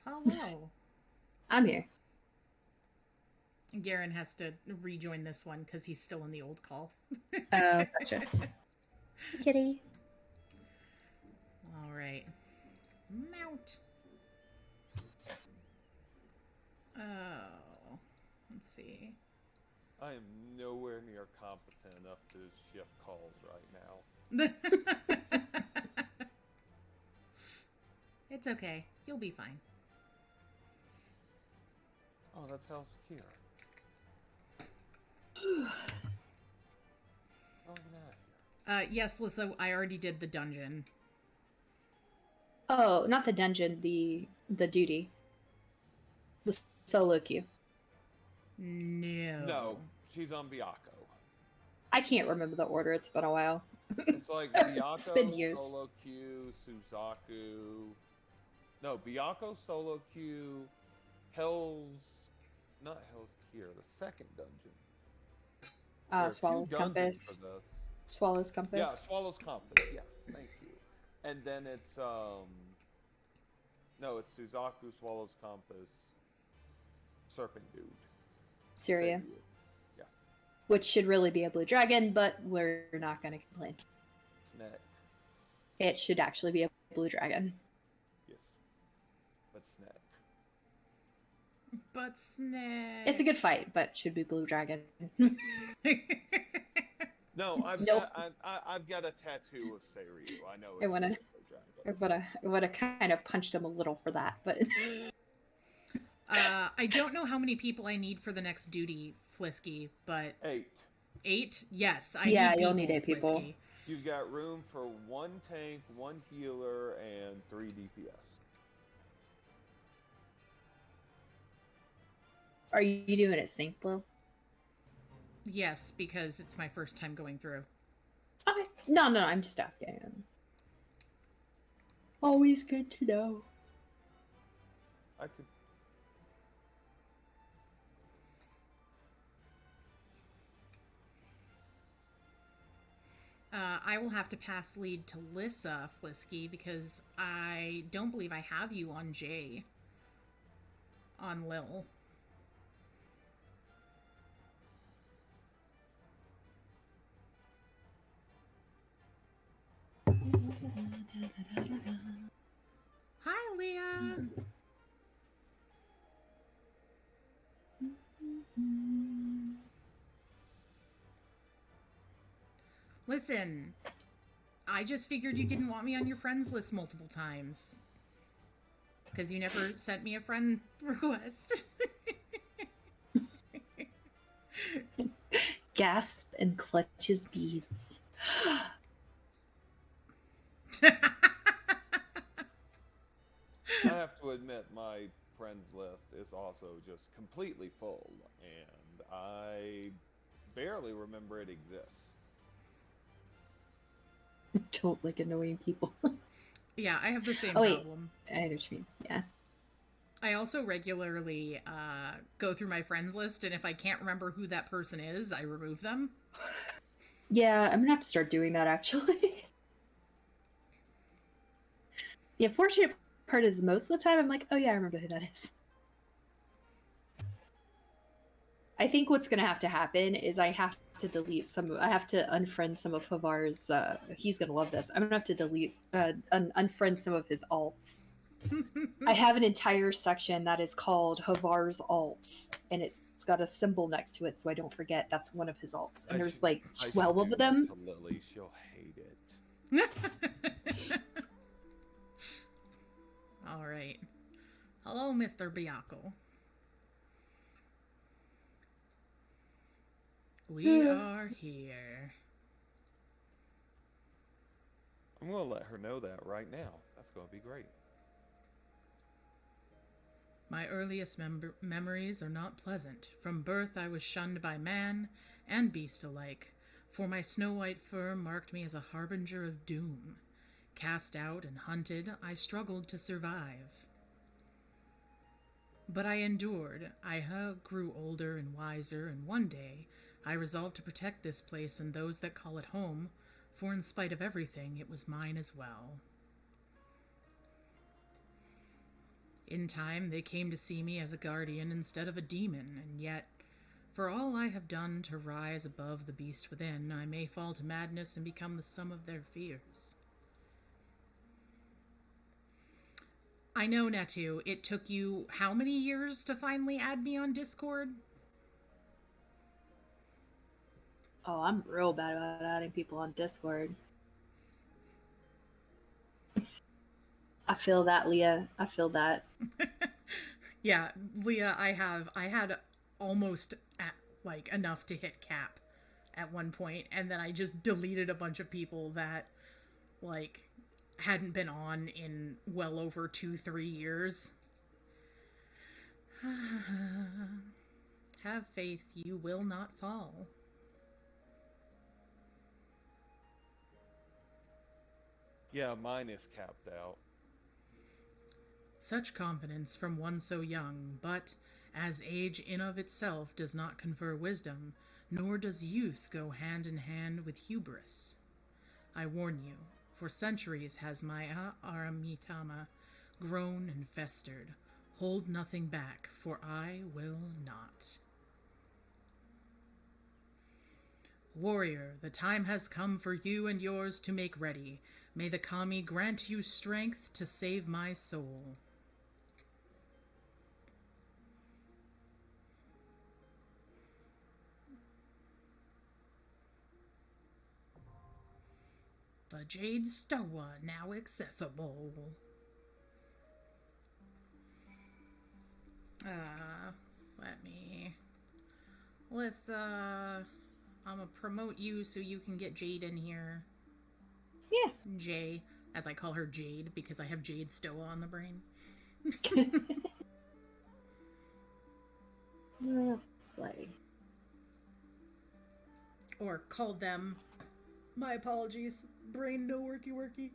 Hello. I'm here. Garen has to rejoin this one because he's still in the old call. Oh, gotcha. Kitty. All right. Mount. Let's see. I am nowhere near competent enough to shift calls right now. It's okay. You'll be fine. Oh, that's Hell's Kier. Oh, get out of here. Yes, Lissa, I already did the dungeon. Oh, not the dungeon, the duty. The solo queue. No. No, she's on Byaku. I can't remember the order, it's been a while. It's like It's been Byaku, years. Solo Q, Suzaku. No, Byaku, Solo Q, not Hell's Kier, the second dungeon. There are two Swallow's dungeons Compass. for this. Swallow's Compass. Yeah, Swallow's Compass. Yes, thank you. And then it's no, it's Suzaku, Swallow's Compass, Serpent Dude. Syria. Seiyu. Yeah. Which should really be a blue dragon, but we're not going to complain. Snack. It should actually be a blue dragon. Yes. But snack. But snake. It's a good fight, but should be blue dragon. No, I've Nope. I've got a tattoo of Seiryu. I know. I wanna- Dragon. I would have kind of punched him a little for that, but I don't know how many people I need for the next duty, Flisky, but 8. 8? Yes, Yeah, need you'll need 8 people. Flisky. You've got room for 1 tank, 1 healer, and 3 DPS. are you doing it sync blue? Yes, because it's my first time going through. Okay. No, I'm just asking. Always good to know. I could. I will have to pass lead to Lissa, Flisky, because I don't believe I have you on J. On Lil. Hi, Leah! Listen, I just figured you didn't want me on your friends list multiple times. Because you never sent me a friend request. Gasp and clutch his beads. I have to admit, my friends list is also just completely full, and I barely remember it exists. Don't like annoying people. Yeah, I have the same Oh, wait. problem. I know what you mean. Yeah. I also regularly go through my friends list, and if I can't remember who that person is, I remove them. Yeah, I'm gonna have to start doing that actually. The unfortunate part is most of the time I'm like, oh yeah, I remember who that is. I think what's gonna have to happen is I have to unfriend some of Havar's, he's gonna love this. I'm gonna have to unfriend some of his alts. I have an entire section that is called Havar's alts, and it's got a symbol next to it so I don't forget that's one of his alts. And there's like I should 12 do of that them. to Lily, she'll hate it. All right. Hello, Mr. Byaku. We are here. I'm gonna let her know that right now. That's gonna be great. My earliest memories are not pleasant. From birth I was shunned by man and beast alike, for my snow-white fur marked me as a harbinger of doom. Cast out and hunted, I struggled to survive. But I endured. I grew older and wiser, and one day I resolved to protect this place and those that call it home, for in spite of everything, it was mine as well. In time, they came to see me as a guardian instead of a demon, and yet, for all I have done to rise above the beast within, I may fall to madness and become the sum of their fears. I know, Netu, it took you how many years to finally add me on Discord? Oh, I'm real bad about adding people on Discord. I feel that, Leah. I feel that. Yeah, Leah, I had almost like enough to hit cap at one point, and then I just deleted a bunch of people that like hadn't been on in well over 2-3 years. Have faith, you will not fall. Yeah, mine is capped out. Such confidence from one so young, but as age in of itself does not confer wisdom, nor does youth go hand in hand with hubris. I warn you, for centuries has my Aramitama grown and festered. Hold nothing back, for I will not. Warrior, the time has come for you and yours to make ready. May the Kami grant you strength to save my soul. The Jade Stoa now accessible. Let me... Let's, I'm gonna promote you so you can get Jade in here. Yeah. Jay, as I call her Jade because I have Jade Stoa on the brain. Let's like... Or called them. My apologies. Brain no worky worky.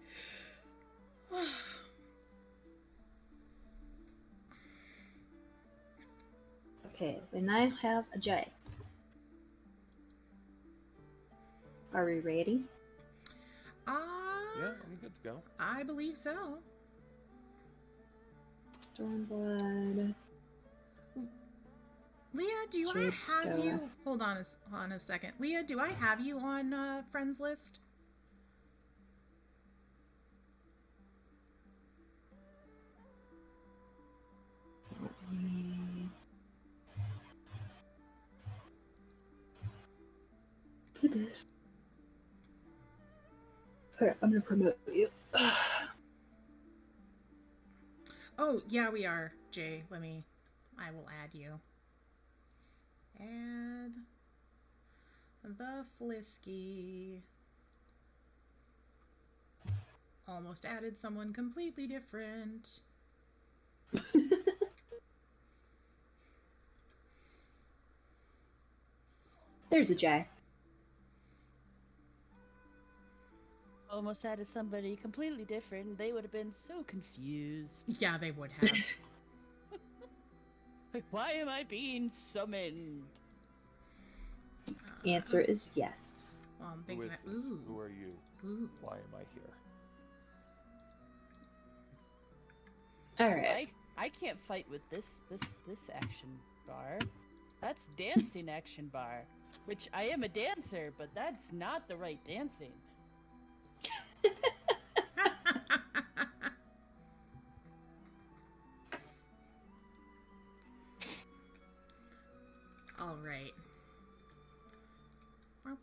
Okay, then I have a J. Are we ready? Yeah, I'm good to go. I believe so. Stormblood. Leah, do I Jade have Stoa. you? Hold on a second. Leah, do I have you on friends list? Goodness. Alright, I'm gonna promote you. Oh, yeah, we are. Jay, I will add you. Add the Flisky. Almost added someone completely different. There's a J. Almost added somebody completely different. They would have been so confused. Yeah, they would have. Like, why am I being summoned? Answer is yes. Well, I'm Who thinking is that, this? ooh. Who are you? Ooh. Why am I here? Alright. I can't fight with this action bar. That's dancing action bar. Which I am a dancer, but that's not the right dancing. All right. Oh,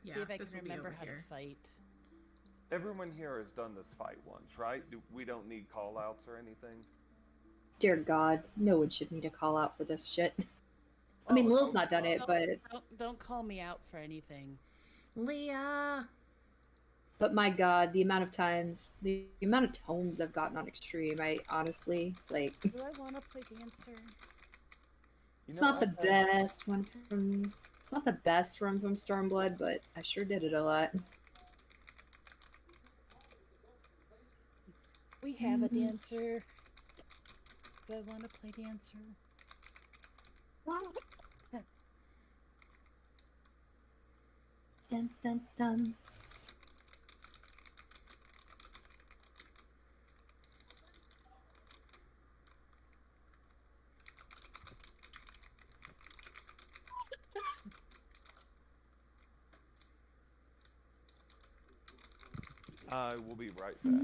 yeah. See if I This can will be remember over how here. to fight. Everyone here has done this fight once, right? We don't need call-outs or anything? Dear God, no one should need a call out for this shit. I mean, Lil's not done it, but Don't call me out for anything. Leah. my God, the amount of times, the amount of tomes I've gotten on Extreme, I honestly, like, Do I want to play dancer? it's not the best one from, it's not the best one from Stormblood, but I sure did it a lot. We have a dancer. Do I want to play dancer? Dance, dance, dance. I will be right back.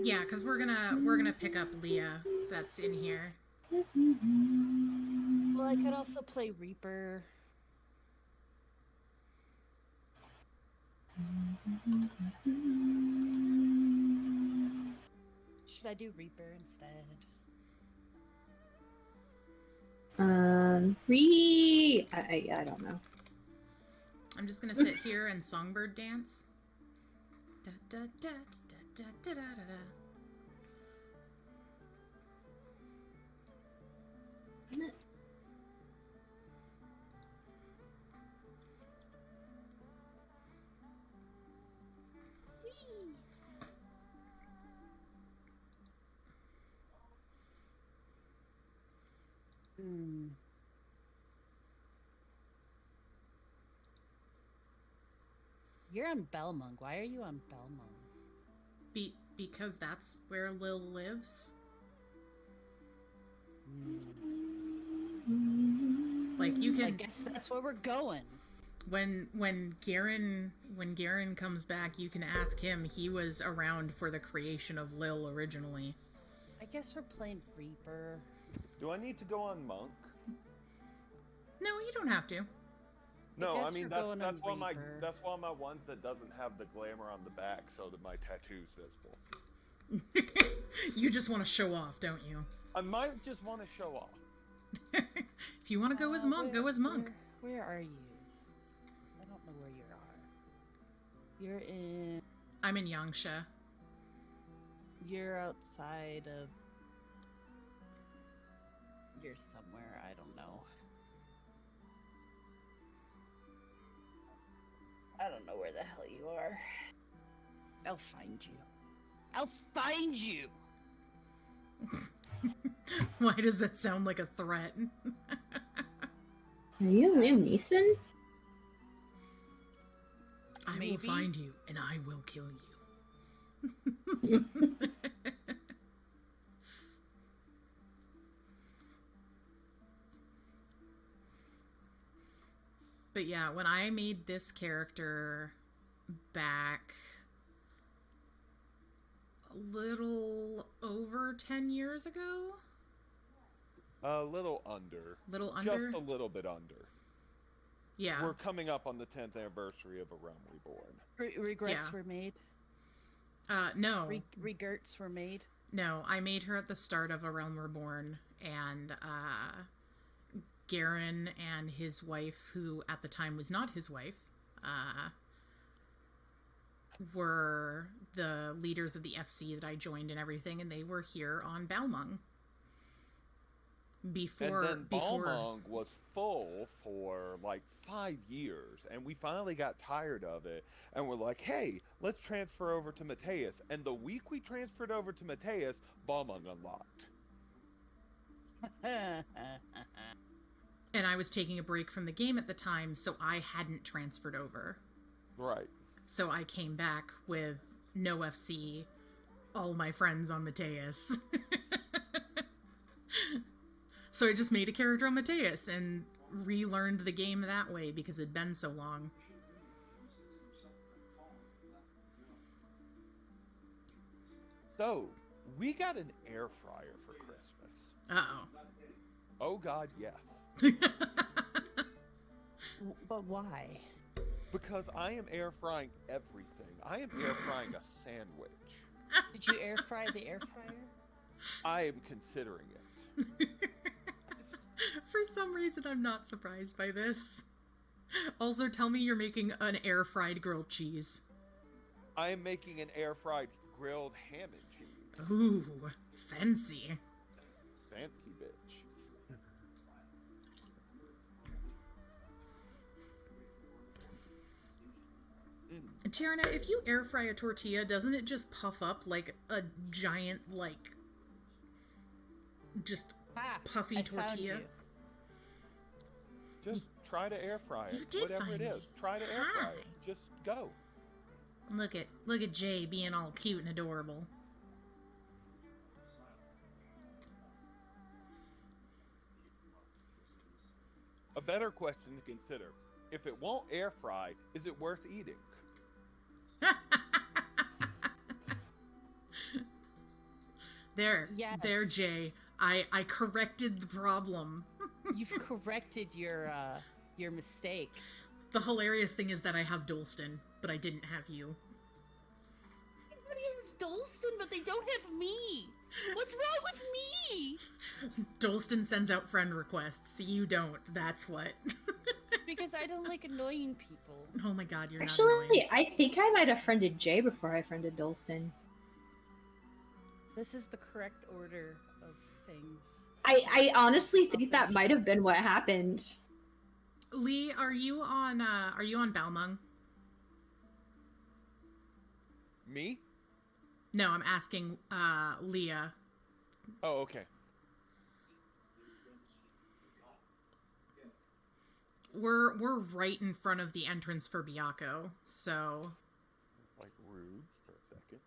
Yeah, because we're gonna pick up Leah. That's in here. Well, I could also play Reaper. Should I do Reaper instead? I don't know. I'm just gonna sit here and songbird dance. Da, da, da, da, da, da, da, da. Hmm. You're on Belmont. Why are you on Belmont? Because that's where Lil lives. Like you I can guess that's where we're going. when Garen comes back, you can ask him. He was around for the creation of Lil originally. I guess we're playing Reaper. Do I need to go on Monk? No, you don't have to. No, guess I mean we're that's going that's on one of my Reaper. that's one of my ones that doesn't have the glamour on the back, so that my tattoo's visible. You just want to show off, don't you? I might just want to show off. If you want to go as Monk, go as Monk. Where are you? I don't know where you are. You're in. I'm in Yangsha. You're outside of. You're somewhere. I don't know. I don't know where the hell you are. I'll find you. I'll find you! Why does that sound like a threat? Are you Liam Neeson? I Maybe. will find you, and I will kill you. But yeah, when I made this character back a little over 10 years ago? A little under. Little under? Just a little bit under. Yeah. We're coming up on the 10th anniversary of A Realm Reborn. Regrets Yeah. were made. No. Regrets were made. No, I made her at the start of A Realm Reborn, and Garen and his wife, who at the time was not his wife, were the leaders of the FC that I joined and everything, and they were here on Balmung. Before Balmung was full for like 5 years, and we finally got tired of it, and we're like, hey, let's transfer over to Mateus. And the week we transferred over to Mateus, Balmung unlocked. And I was taking a break from the game at the time, so I hadn't transferred over. Right. So I came back with no FC, all my friends on Mateus. So I just made a character on Mateus and relearned the game that way because it'd been so long. So, we got an air fryer for Christmas. Uh-oh. Oh god, yes. But why? Because I am air frying everything. I am air frying a sandwich. Did you air fry the air fryer? I am considering it. For some reason, I'm not surprised by this. Also, tell me you're making an air-fried grilled cheese. I am making an air fried grilled ham and cheese. Ooh, fancy. Fancy bitch. Tiarna, if you air fry a tortilla, doesn't it just puff up like a giant, like, just puffy I found tortilla? you. Just try to air fry it. You did Whatever find it is. me. Try to air fry Hi. it. Just go. Look at Jay being all cute and adorable. A better question to consider. If it won't air fry, is it worth eating? There, Yes. there, Jay. I corrected the problem. You've corrected your mistake. The hilarious thing is that I have Dolston but I didn't have you. Everybody has Dolston, but they don't have me. What's wrong with me? Dolston sends out friend requests. You don't. That's what. Because I don't like annoying people. Oh my god, you're not Actually, annoying. I think I might have friended Jay before I friended Dolston. This is the correct order of things. I honestly think that might have been what happened. Lee, are you on Balmung? Me? No, I'm asking Leah. Oh, okay. We're right in front of the entrance for Byaku, so Like rude for a second.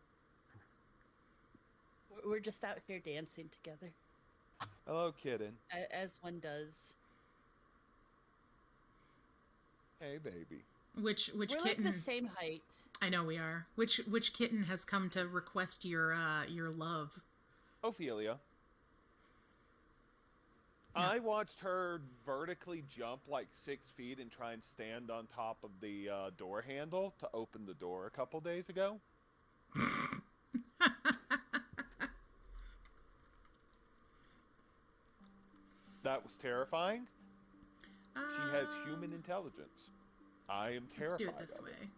We're just out here dancing together, Hello, kitten. as one does. Hey, baby. which We're kitten? like the same height. I know we are. Which kitten has come to request your love? Ophelia. No. I watched her vertically jump like 6 feet and try and stand on top of the door handle to open the door a couple days ago. That was terrifying. She has human intelligence. I am terrified. Let's do it this of way. it.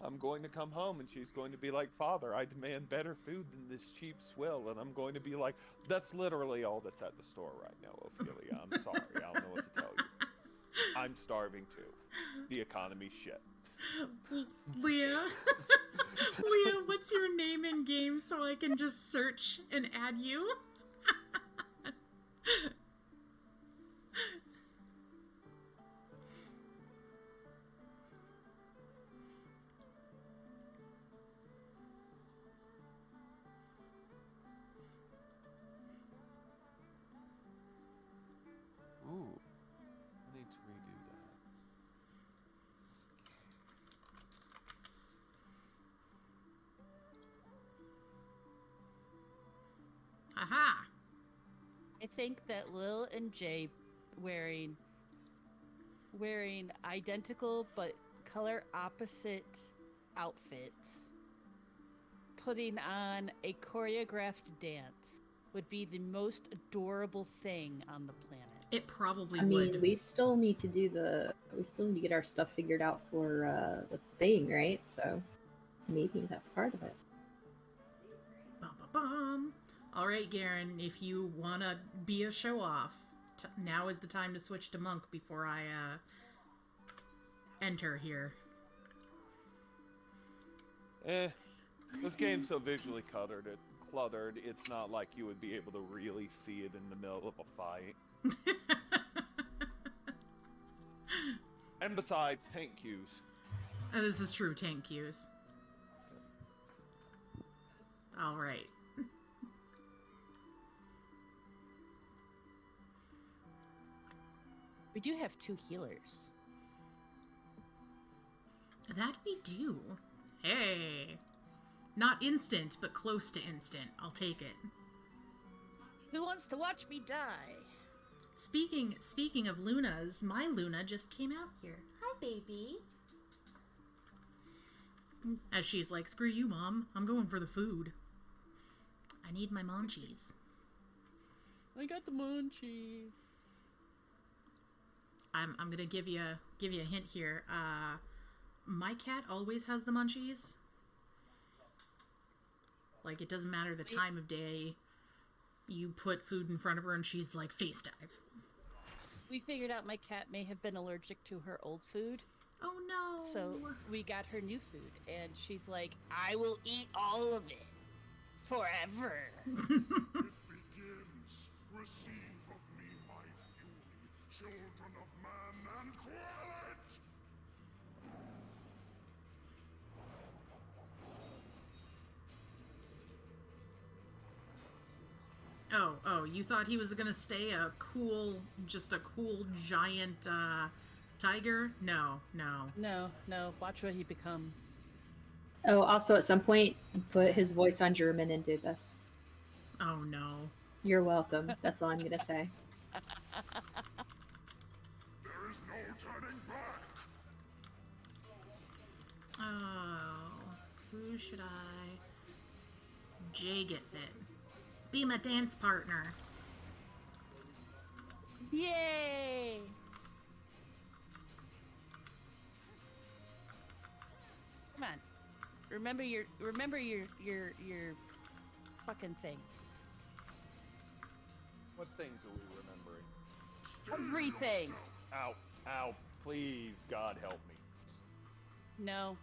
I'm going to come home and she's going to be like, Father, I demand better food than this cheap swill. And I'm going to be like, that's literally all that's at the store right now, Ophelia. I'm sorry. I don't know what to tell you. I'm starving too. The economy's shit. Leah, Leah, what's your name in game so I can just search and add you? Ooh. I need to redo that. Aha! I think that Lil and Jay wearing identical but color opposite outfits, putting on a choreographed dance would be the most adorable thing on the planet. It probably I mean, would. we still need to get our stuff figured out for the thing, right? So maybe that's part of it. Bum, bum, bum. All right, Garen, if you want to be a show-off, now is the time to switch to monk before I enter here. This game's so visually cluttered, it's not like you would be able to really see it in the middle of a fight. And besides, tank queues. This is true, tank queues. All right. We do have 2 healers. That we do. Hey. Not instant, but close to instant. I'll take it. Who wants to watch me die? Speaking of Lunas, my Luna just came out here. Hi, baby. As she's like, screw you, Mom. I'm going for the food. I need my munchies. I got the munchies. I'm gonna give you a hint here. My cat always has the munchies. Like, it doesn't matter the time of day. You put food in front of her and she's like, face dive. We figured out my cat may have been allergic to her old food. Oh no. So we got her new food, and she's like, I will eat all of it. Forever. It begins. Receive of me my fury, children of man, and quell it! Oh, you thought he was gonna stay just a cool giant tiger? No. No, watch what he becomes. Oh, also at some point, put his voice on German and do this. Oh no. You're welcome. That's all I'm gonna say. There is no turning back. Oh, who should I? Jay gets it. Be my dance partner. Yay! Come on. Remember your fucking things. What things are we remembering? Everything. Ow, ow, please, God help me. No.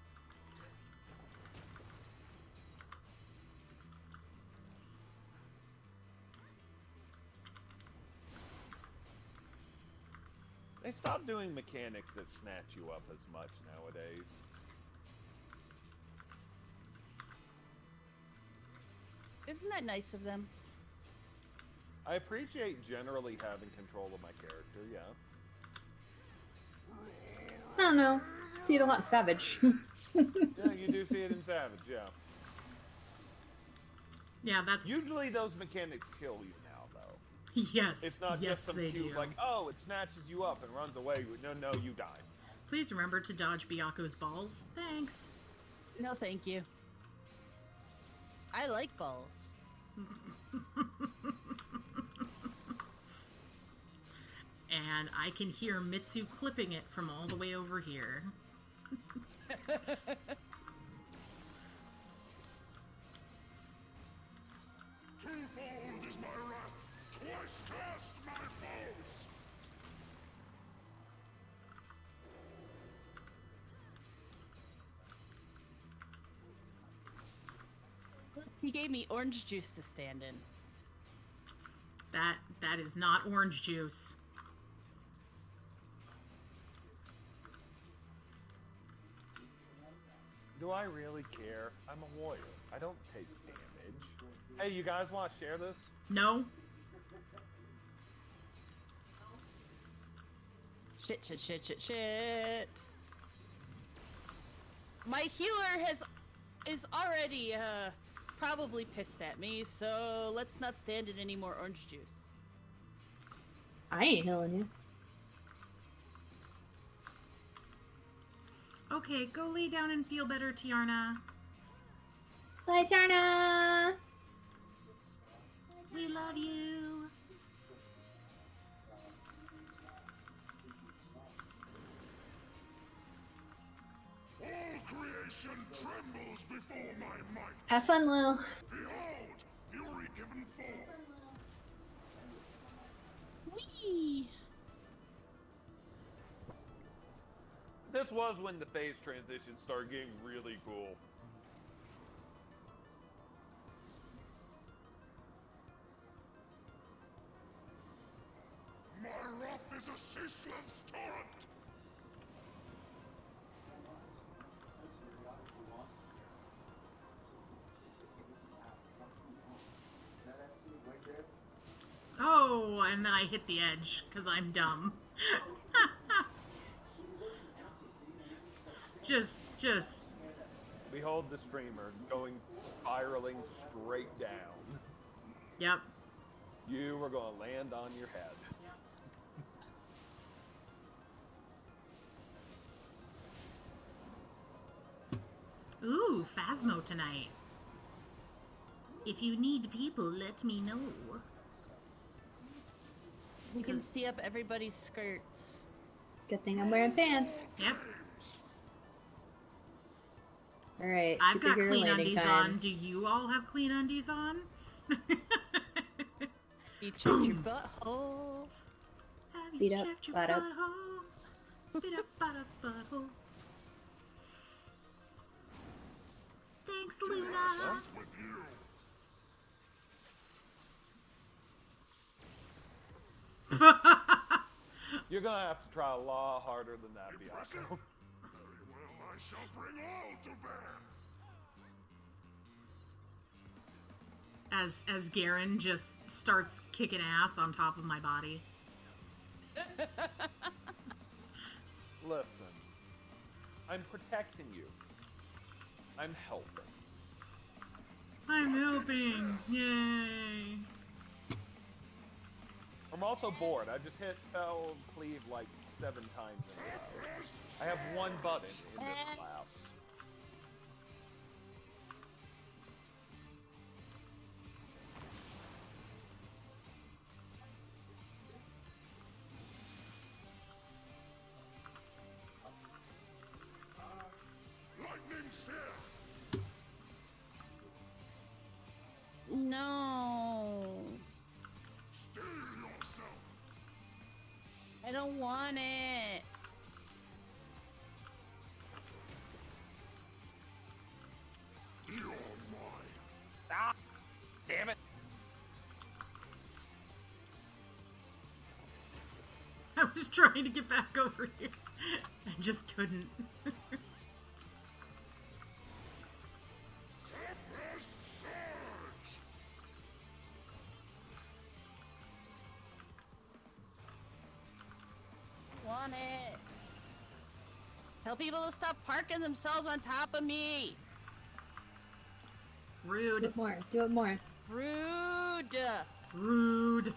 They stopped doing mechanics that snatch you up as much nowadays. Isn't that nice of them? I appreciate generally having control of my character, yeah. I don't know. See it a lot in Savage. Yeah, you do see it in Savage, yeah. Yeah, that's Usually those mechanics kill you now, though. yes. It's not yes, just some they cute, do. like, oh, it snatches you up and runs away. No, no, you die. Please remember to dodge Byaku's balls. Thanks. No, thank you. I like balls. And I can hear Mitsu clipping it from all the way over here. Twofold is my wrath. Twice cast my foes. He gave me orange juice to stand in. That is not orange juice. Do I really care? I'm a warrior. I don't take damage. Hey, you guys want to share this? No? Shit. My healer is already probably pissed at me, so let's not stand in any more orange juice. I ain't healing you. Okay, go lay down and feel better, Tiarna. Bye, Tarna! We love you. All creation trembles before my might. Have fun, Lil. Behold, fury given form. Whee! This was when the phase transition started getting really cool. My wrath is a ceaseless torrent. Oh, and then I hit the edge, because I'm dumb. just. Behold the streamer going spiraling straight down. Yep. You were going to land on your head. Ooh, Phasmo tonight. If you need people, let me know. We can see up everybody's skirts. Good thing I'm wearing pants. Yep. Alright, I've got superhero clean landing undies time. on. Do you all have clean undies on? You checked your butthole. Have you Beat up, checked your butt up. butthole? Beat up, butthole. Thanks, Luna. What's with you? You're going to have to try a lot harder than that, Impressive. Bianco. Very well, I shall bring all to bear. As Garen just starts kicking ass on top of my body. Listen, I'm protecting you. I'm helping. I'm helping. Yay. I'm also bored. I just hit Fell Cleave like 7 times in a row. I have 1 button in this class. Lightning Sear! No. Steel yourself! I don't want it. You're mine! Ah! Damn it! I was trying to get back over here. I just couldn't. Tempest Surge! Want it. Tell people to stop parking themselves on top of me. Do Rude. it more. Do it more. Rude. Rude.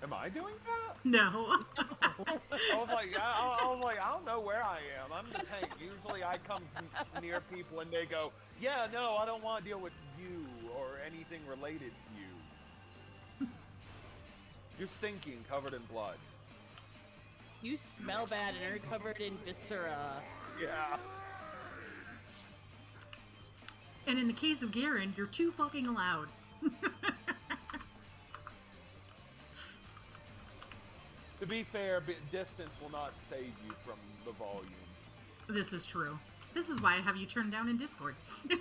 Am I doing that? No. I was like, I don't know where I am. I'm the tank. Usually I come near people and they go, yeah, no, I don't want to deal with you or anything related to you. You're stinking, covered in blood. You smell bad and are covered in viscera. Yeah. And in the case of Garen, you're too fucking loud. To be fair, distance will not save you from the volume. This is true. This is why I have you turned down in Discord. Yay.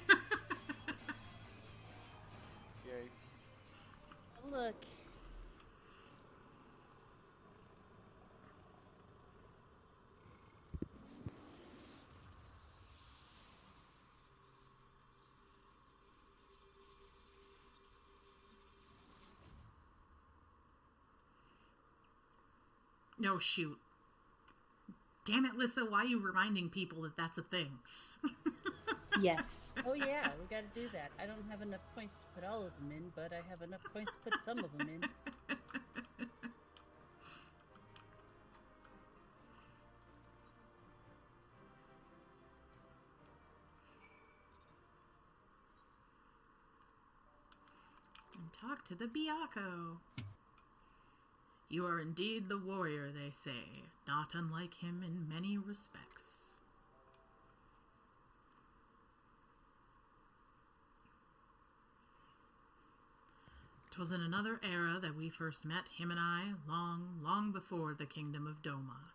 Look. No, shoot. Damn it, Lissa, why are you reminding people that that's a thing? Yes. Oh yeah, we gotta do that. I don't have enough points to put all of them in, but I have enough points to put some of them in. And talk to the Byakko. You are indeed the warrior, they say, not unlike him in many respects. 'Twas in another era that we first met, him and I, long, long before the kingdom of Doma.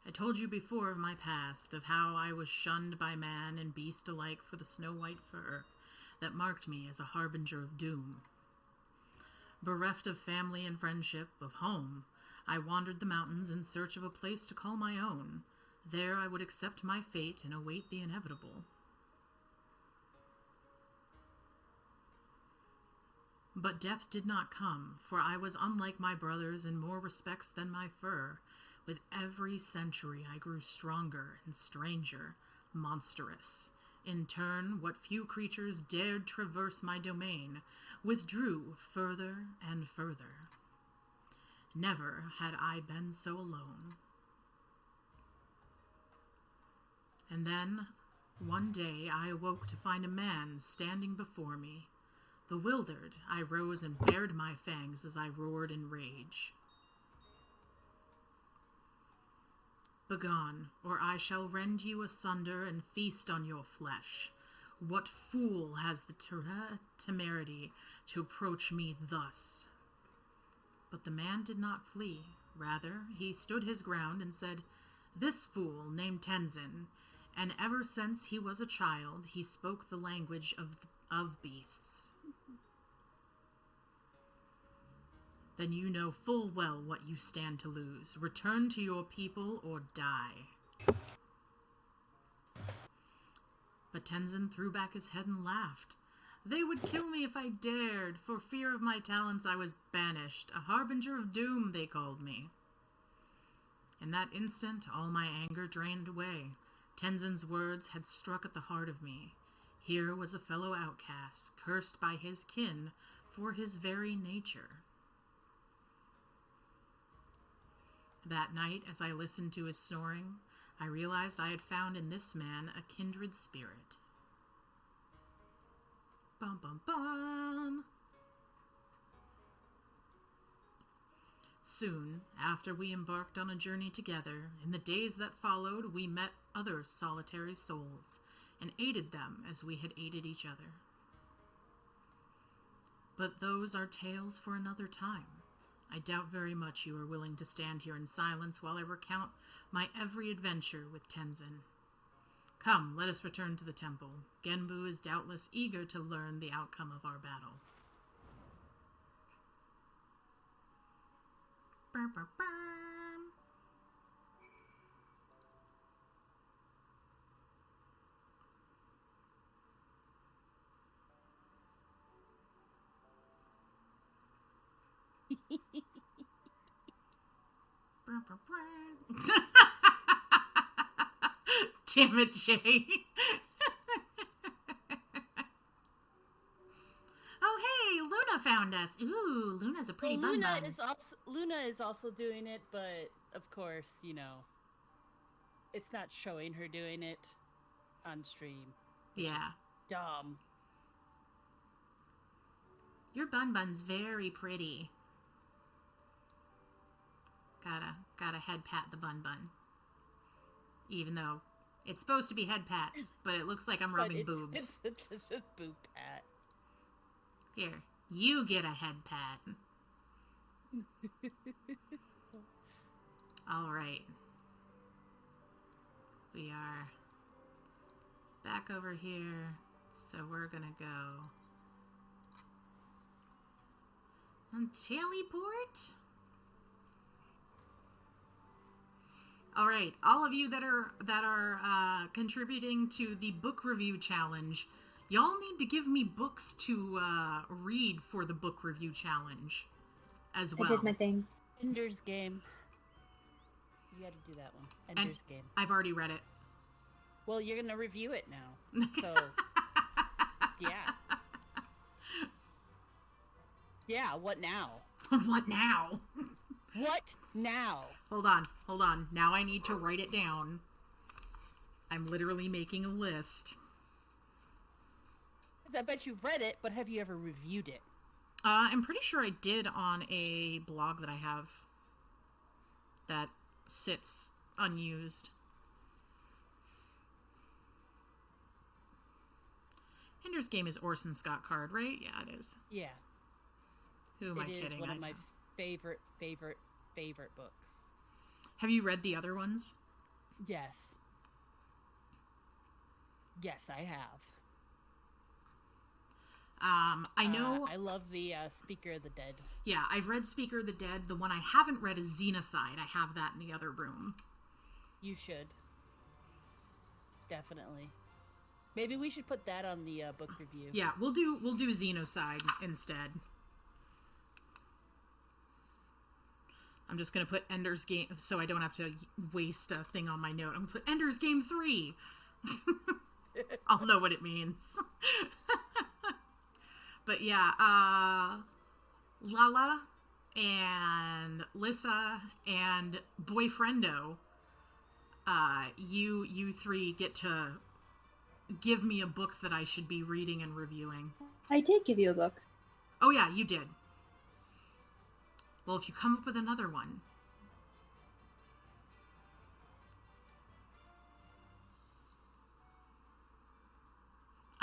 I told you before of my past, of how I was shunned by man and beast alike for the snow-white fur that marked me as a harbinger of doom. Bereft of family and friendship, of home, I wandered the mountains in search of a place to call my own. There I would accept my fate and await the inevitable. But death did not come, for I was unlike my brothers in more respects than my fur. With every century I grew stronger and stranger, monstrous. In turn, what few creatures dared traverse my domain withdrew further and further. Never had I been so alone. And then, one day, I awoke to find a man standing before me. Bewildered, I rose and bared my fangs as I roared in rage. Begone, or I shall rend you asunder and feast on your flesh. What fool has the temerity to approach me thus? But the man did not flee. Rather, he stood his ground and said, This fool, named Tenzin, and ever since he was a child, he spoke the language of beasts. Then you know full well what you stand to lose. Return to your people or die. But Tenzin threw back his head and laughed. They would kill me if I dared. For fear of my talents I was banished. A harbinger of doom, they called me. In that instant, all my anger drained away. Tenzin's words had struck at the heart of me. Here was a fellow outcast, cursed by his kin for his very nature. That night, as I listened to his snoring, I realized I had found in this man a kindred spirit. Bum bum bum! Soon, after we embarked on a journey together, in the days that followed, we met other solitary souls and aided them as we had aided each other. But those are tales for another time. I doubt very much you are willing to stand here in silence while I recount my every adventure with Tenzin. Come, let us return to the temple. Genbu is doubtless eager to learn the outcome of our battle. Burr, burr, burr. Burr, burr, burr. Damn it, Jay. Oh, hey, Luna found us. Ooh, Luna's a pretty Well, bun Luna bun. Luna is also doing it, but of course, you know, it's not showing her doing it on stream. Yeah. Dumb. Your bun bun's very pretty. Gotta head pat the bun bun. Even though it's supposed to be head pats, but it looks like I'm rubbing boobs. It's just boob pat. Here, you get a head pat. All right. We are back over here, so we're gonna go and teleport. All right, all of you that are contributing to the book review challenge, y'all need to give me books to read for the book review challenge as well. I did my thing. Ender's Game. You gotta do that one. Ender's Game. I've already read it. Well, you're gonna review it now. So, yeah. Yeah, what now? What now? What now? Hold on. Now I need to write it down. I'm literally making a list. Because I bet you've read it, but have you ever reviewed it? I'm pretty sure I did on a blog that I have that sits unused. Ender's Game is Orson Scott Card, right? Yeah, it is. Yeah. Who am I It is kidding? one I of my know. favorite books. Have you read the other ones? Yes. Yes, I have. I know. I love the Speaker of the Dead. Yeah, I've read Speaker of the Dead. The one I haven't read is Xenocide. I have that in the other room. You should. Definitely. Maybe we should put that on the book review. Yeah, we'll do Xenocide instead. I'm just gonna put Ender's Game so I don't have to waste a thing on my note. I'm gonna put Ender's Game 3. I'll know what it means. But yeah, Lala and Lissa and Boyfriendo, you three get to give me a book that I should be reading and reviewing. I did give you a book. Oh yeah, you did. Well, if you come up with another one.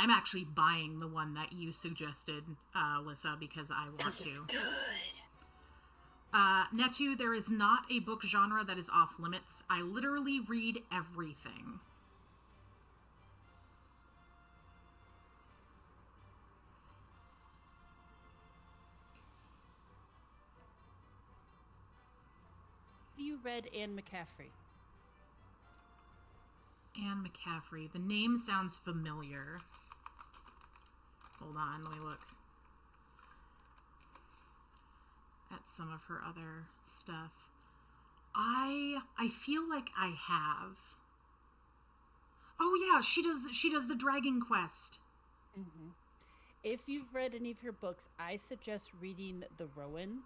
I'm actually buying the one that you suggested, Lissa, because I want to. It's good. Netu, there is not a book genre that is off limits. I literally read everything. Have you read Anne McCaffrey? Anne McCaffrey. The name sounds familiar. Hold on, let me look at some of her other stuff. I feel like I have. Oh yeah, she does the Dragon Quest. Mm-hmm. If you've read any of your books, I suggest reading The Rowan.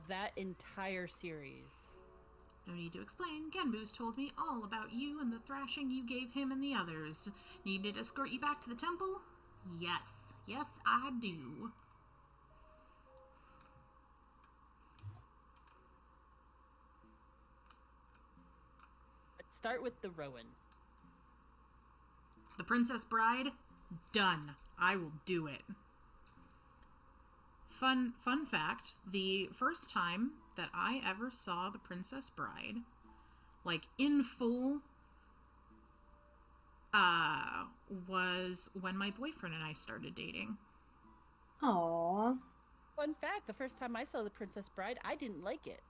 That entire series. No need to explain. Genboo's told me all about you and the thrashing you gave him and the others. Need me to escort you back to the temple? Yes. Yes, I do. Let's start with The Rowan. The Princess Bride? Done. I will do it. Fun fact, the first time that I ever saw The Princess Bride, like in full, was when my boyfriend and I started dating. Aww. Fun fact, the first time I saw The Princess Bride, I didn't like it.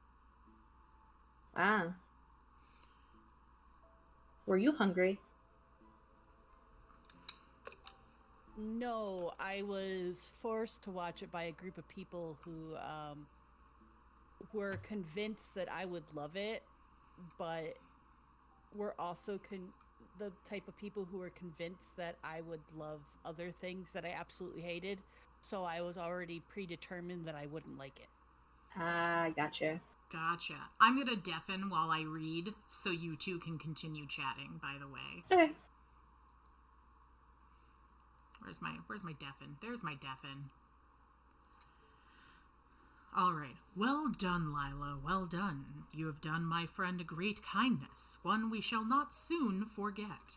Ah. Were you hungry? No, I was forced to watch it by a group of people who were convinced that I would love it, but were also the type of people who were convinced that I would love other things that I absolutely hated. So I was already predetermined that I wouldn't like it. Ah, gotcha. Gotcha. I'm gonna deafen while I read, so you two can continue chatting, by the way. Okay. Where's my deafen? There's my deafen. All right. Well done, Lila. Well done. You have done my friend a great kindness, one we shall not soon forget.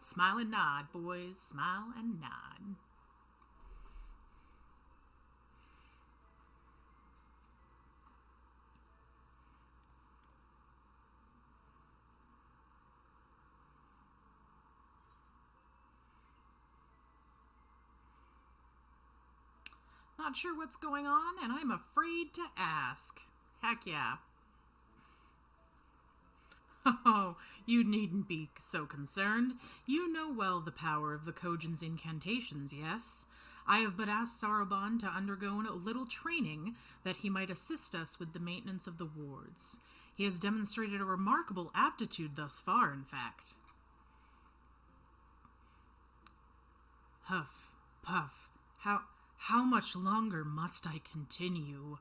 Smile and nod, boys. Smile and nod. Not sure what's going on, and I'm afraid to ask. Heck yeah. Oh, you needn't be so concerned. You know well the power of the Kojin's incantations, yes? I have but asked Sarabon to undergo a little training that he might assist us with the maintenance of the wards. He has demonstrated a remarkable aptitude thus far, in fact. Huff, puff, how much longer must I continue?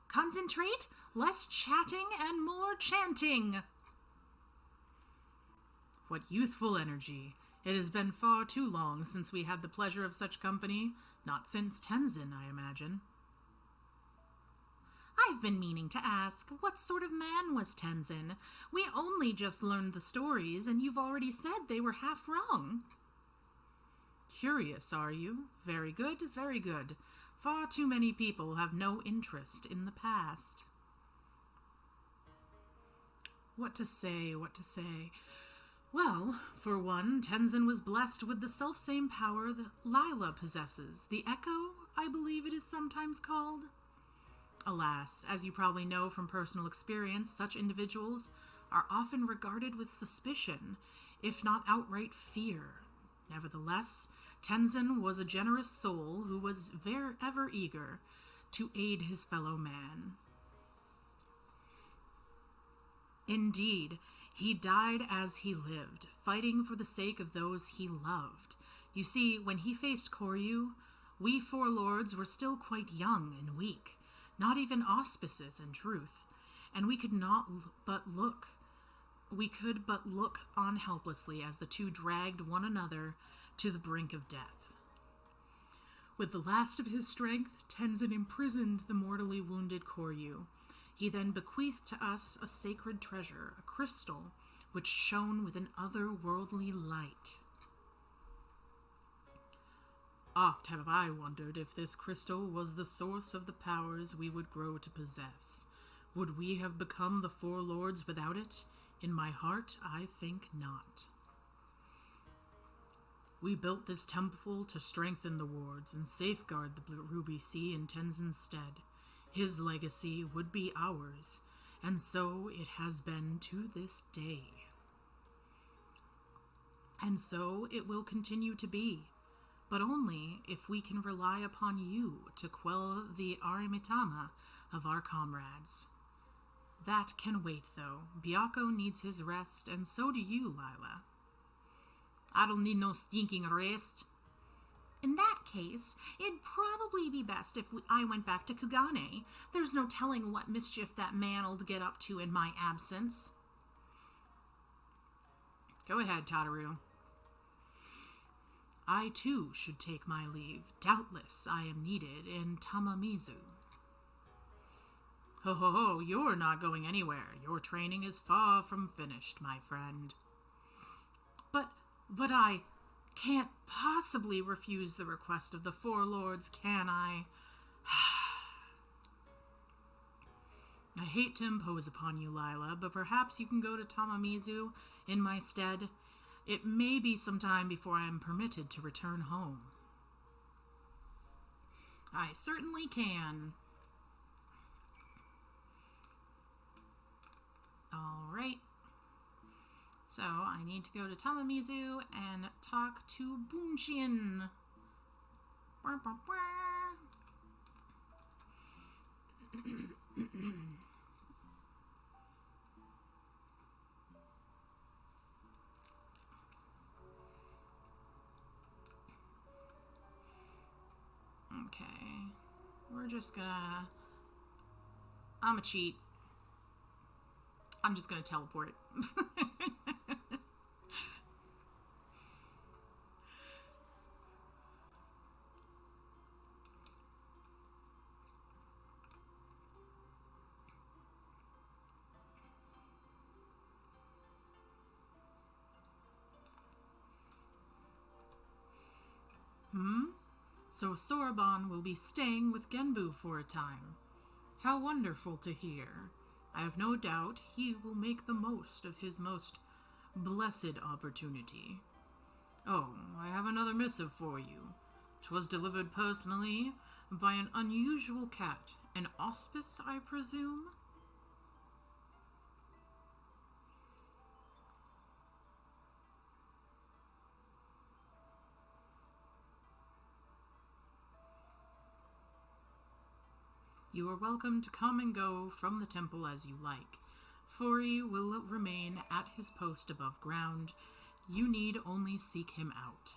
Concentrate, less chatting and more chanting. What youthful energy. It has been far too long since we had the pleasure of such company. Not since Tenzin, I imagine. I've been meaning to ask, what sort of man was Tenzin? We only just learned the stories, and you've already said they were half wrong. Curious, are you? Very good, very good. Far too many people have no interest in the past. What to say, what to say? Well, for one, Tenzin was blessed with the selfsame power that Lila possesses. The Echo, I believe it is sometimes called. Alas, as you probably know from personal experience, such individuals are often regarded with suspicion, if not outright fear. Nevertheless, Tenzin was a generous soul who was ever eager to aid his fellow man. Indeed, he died as he lived, fighting for the sake of those he loved. You see, when he faced Koryu, we four lords were still quite young and weak, not even auspices in truth, and we could but look on helplessly as the two dragged one another to the brink of death. With the last of his strength, Tenzin imprisoned the mortally wounded Koryu. He then bequeathed to us a sacred treasure, a crystal, which shone with an otherworldly light. Oft have I wondered if this crystal was the source of the powers we would grow to possess. Would we have become the four lords without it? In my heart, I think not. We built this temple to strengthen the wards and safeguard the Ruby Sea in Tenzin's stead. His legacy would be ours, and so it has been to this day. And so it will continue to be. but only if we can rely upon you to quell the arimitama of our comrades. That can wait, though. Byakko needs his rest, and so do you, Lila. I don't need no stinking rest. In that case, it'd probably be best if I went back to Kugane. There's no telling what mischief that man'll get up to in my absence. Go ahead, Tataru. I, too, should take my leave. Doubtless I am needed in Tamamizu. Ho ho ho, you're not going anywhere. Your training is far from finished, my friend. But I can't possibly refuse the request of the Four Lords, can I? I hate to impose upon you, Lila, but perhaps you can go to Tamamizu in my stead. It may be some time before I am permitted to return home. I certainly can. All right. So I need to go to Tamamizu and talk to Bunshin. Okay. We're just gonna... I'm a cheat. I'm just gonna teleport. So Soroban will be staying with Genbu for a time. How wonderful to hear. I have no doubt he will make the most of his most blessed opportunity. Oh, I have another missive for you. 'Twas delivered personally by an unusual cat. An auspice, I presume? You are welcome to come and go from the temple as you like. Furi will remain at his post above ground. You need only seek him out.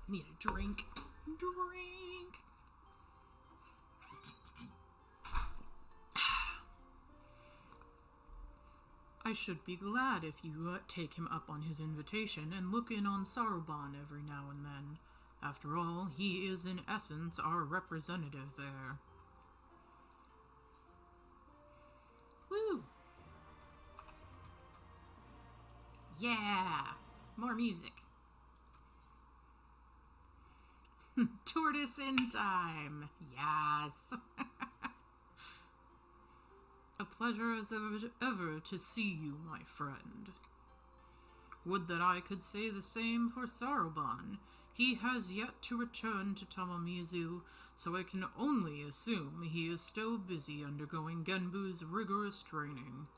Need a drink. Drink. I should be glad if you take him up on his invitation and look in on Saruban every now and then. After all, he is in essence our representative there. Woo! Yeah! More music. Tortoise in time. Yes. A pleasure as ever to see you, my friend. Would that I could say the same for Saruban. He has yet to return to Tamamizu, so I can only assume he is still busy undergoing Genbu's rigorous training.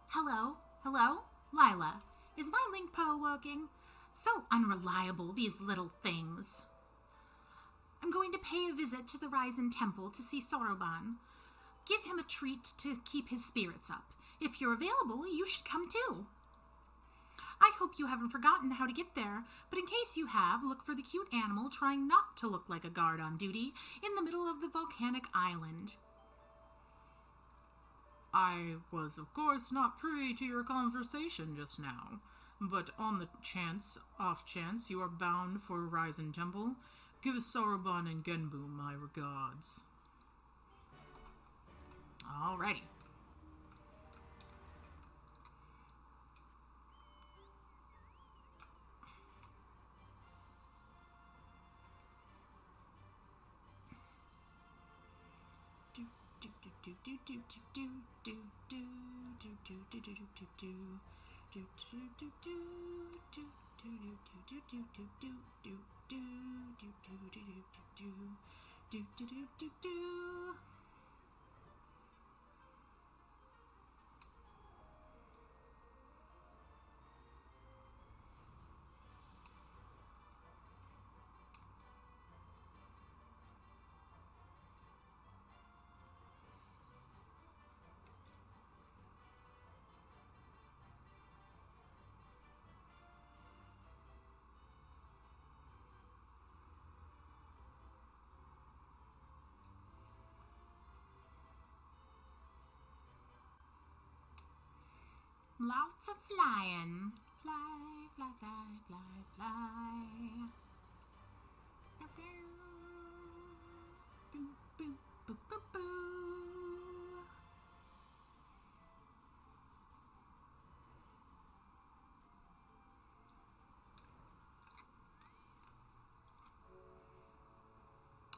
Hello? Hello? Lila, is my Lingpo working? So unreliable, these little things. I'm going to pay a visit to the Risen Temple to see Soroban. Give him a treat to keep his spirits up. If you're available, you should come too. I hope you haven't forgotten how to get there, but in case you have, look for the cute animal trying not to look like a guard on duty in the middle of the volcanic island. I was, of course, not privy to your conversation just now, but on the off chance you are bound for Risen Temple, give Soroban and Genbu my regards. Alrighty. Do do do do do. Lots of flying. Fly, fly, fly, fly, fly. Boo, boo, boo, boo, boo.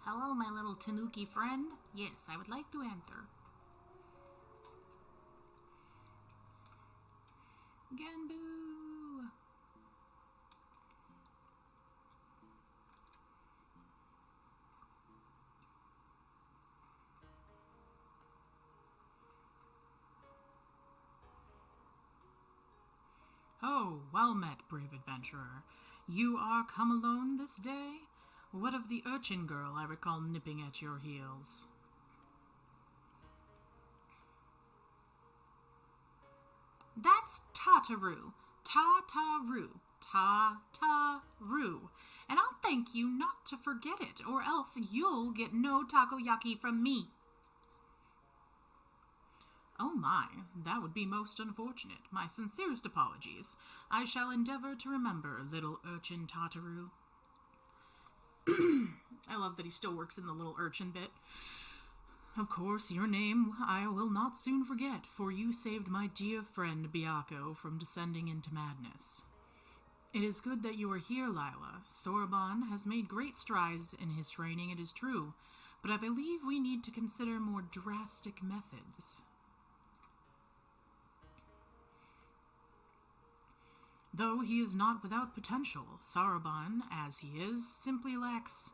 Hello, my little tanuki friend. Yes, I would like to enter. Ganboo! Oh, well met, brave adventurer. You are come alone this day? What of the urchin girl I recall nipping at your heels? That's Tataru. Ta-ta-ru. Ta-ta-ru. And I'll thank you not to forget it, or else you'll get no takoyaki from me. Oh my, that would be most unfortunate. My sincerest apologies. I shall endeavor to remember, little urchin Tataru. I love that he still works in the little urchin bit. Of course, your name I will not soon forget, for you saved my dear friend Byakko from descending into madness. It is good that you are here, Lila. Soraban has made great strides in his training, it is true, but I believe we need to consider more drastic methods. Though he is not without potential, Soraban, as he is, simply lacks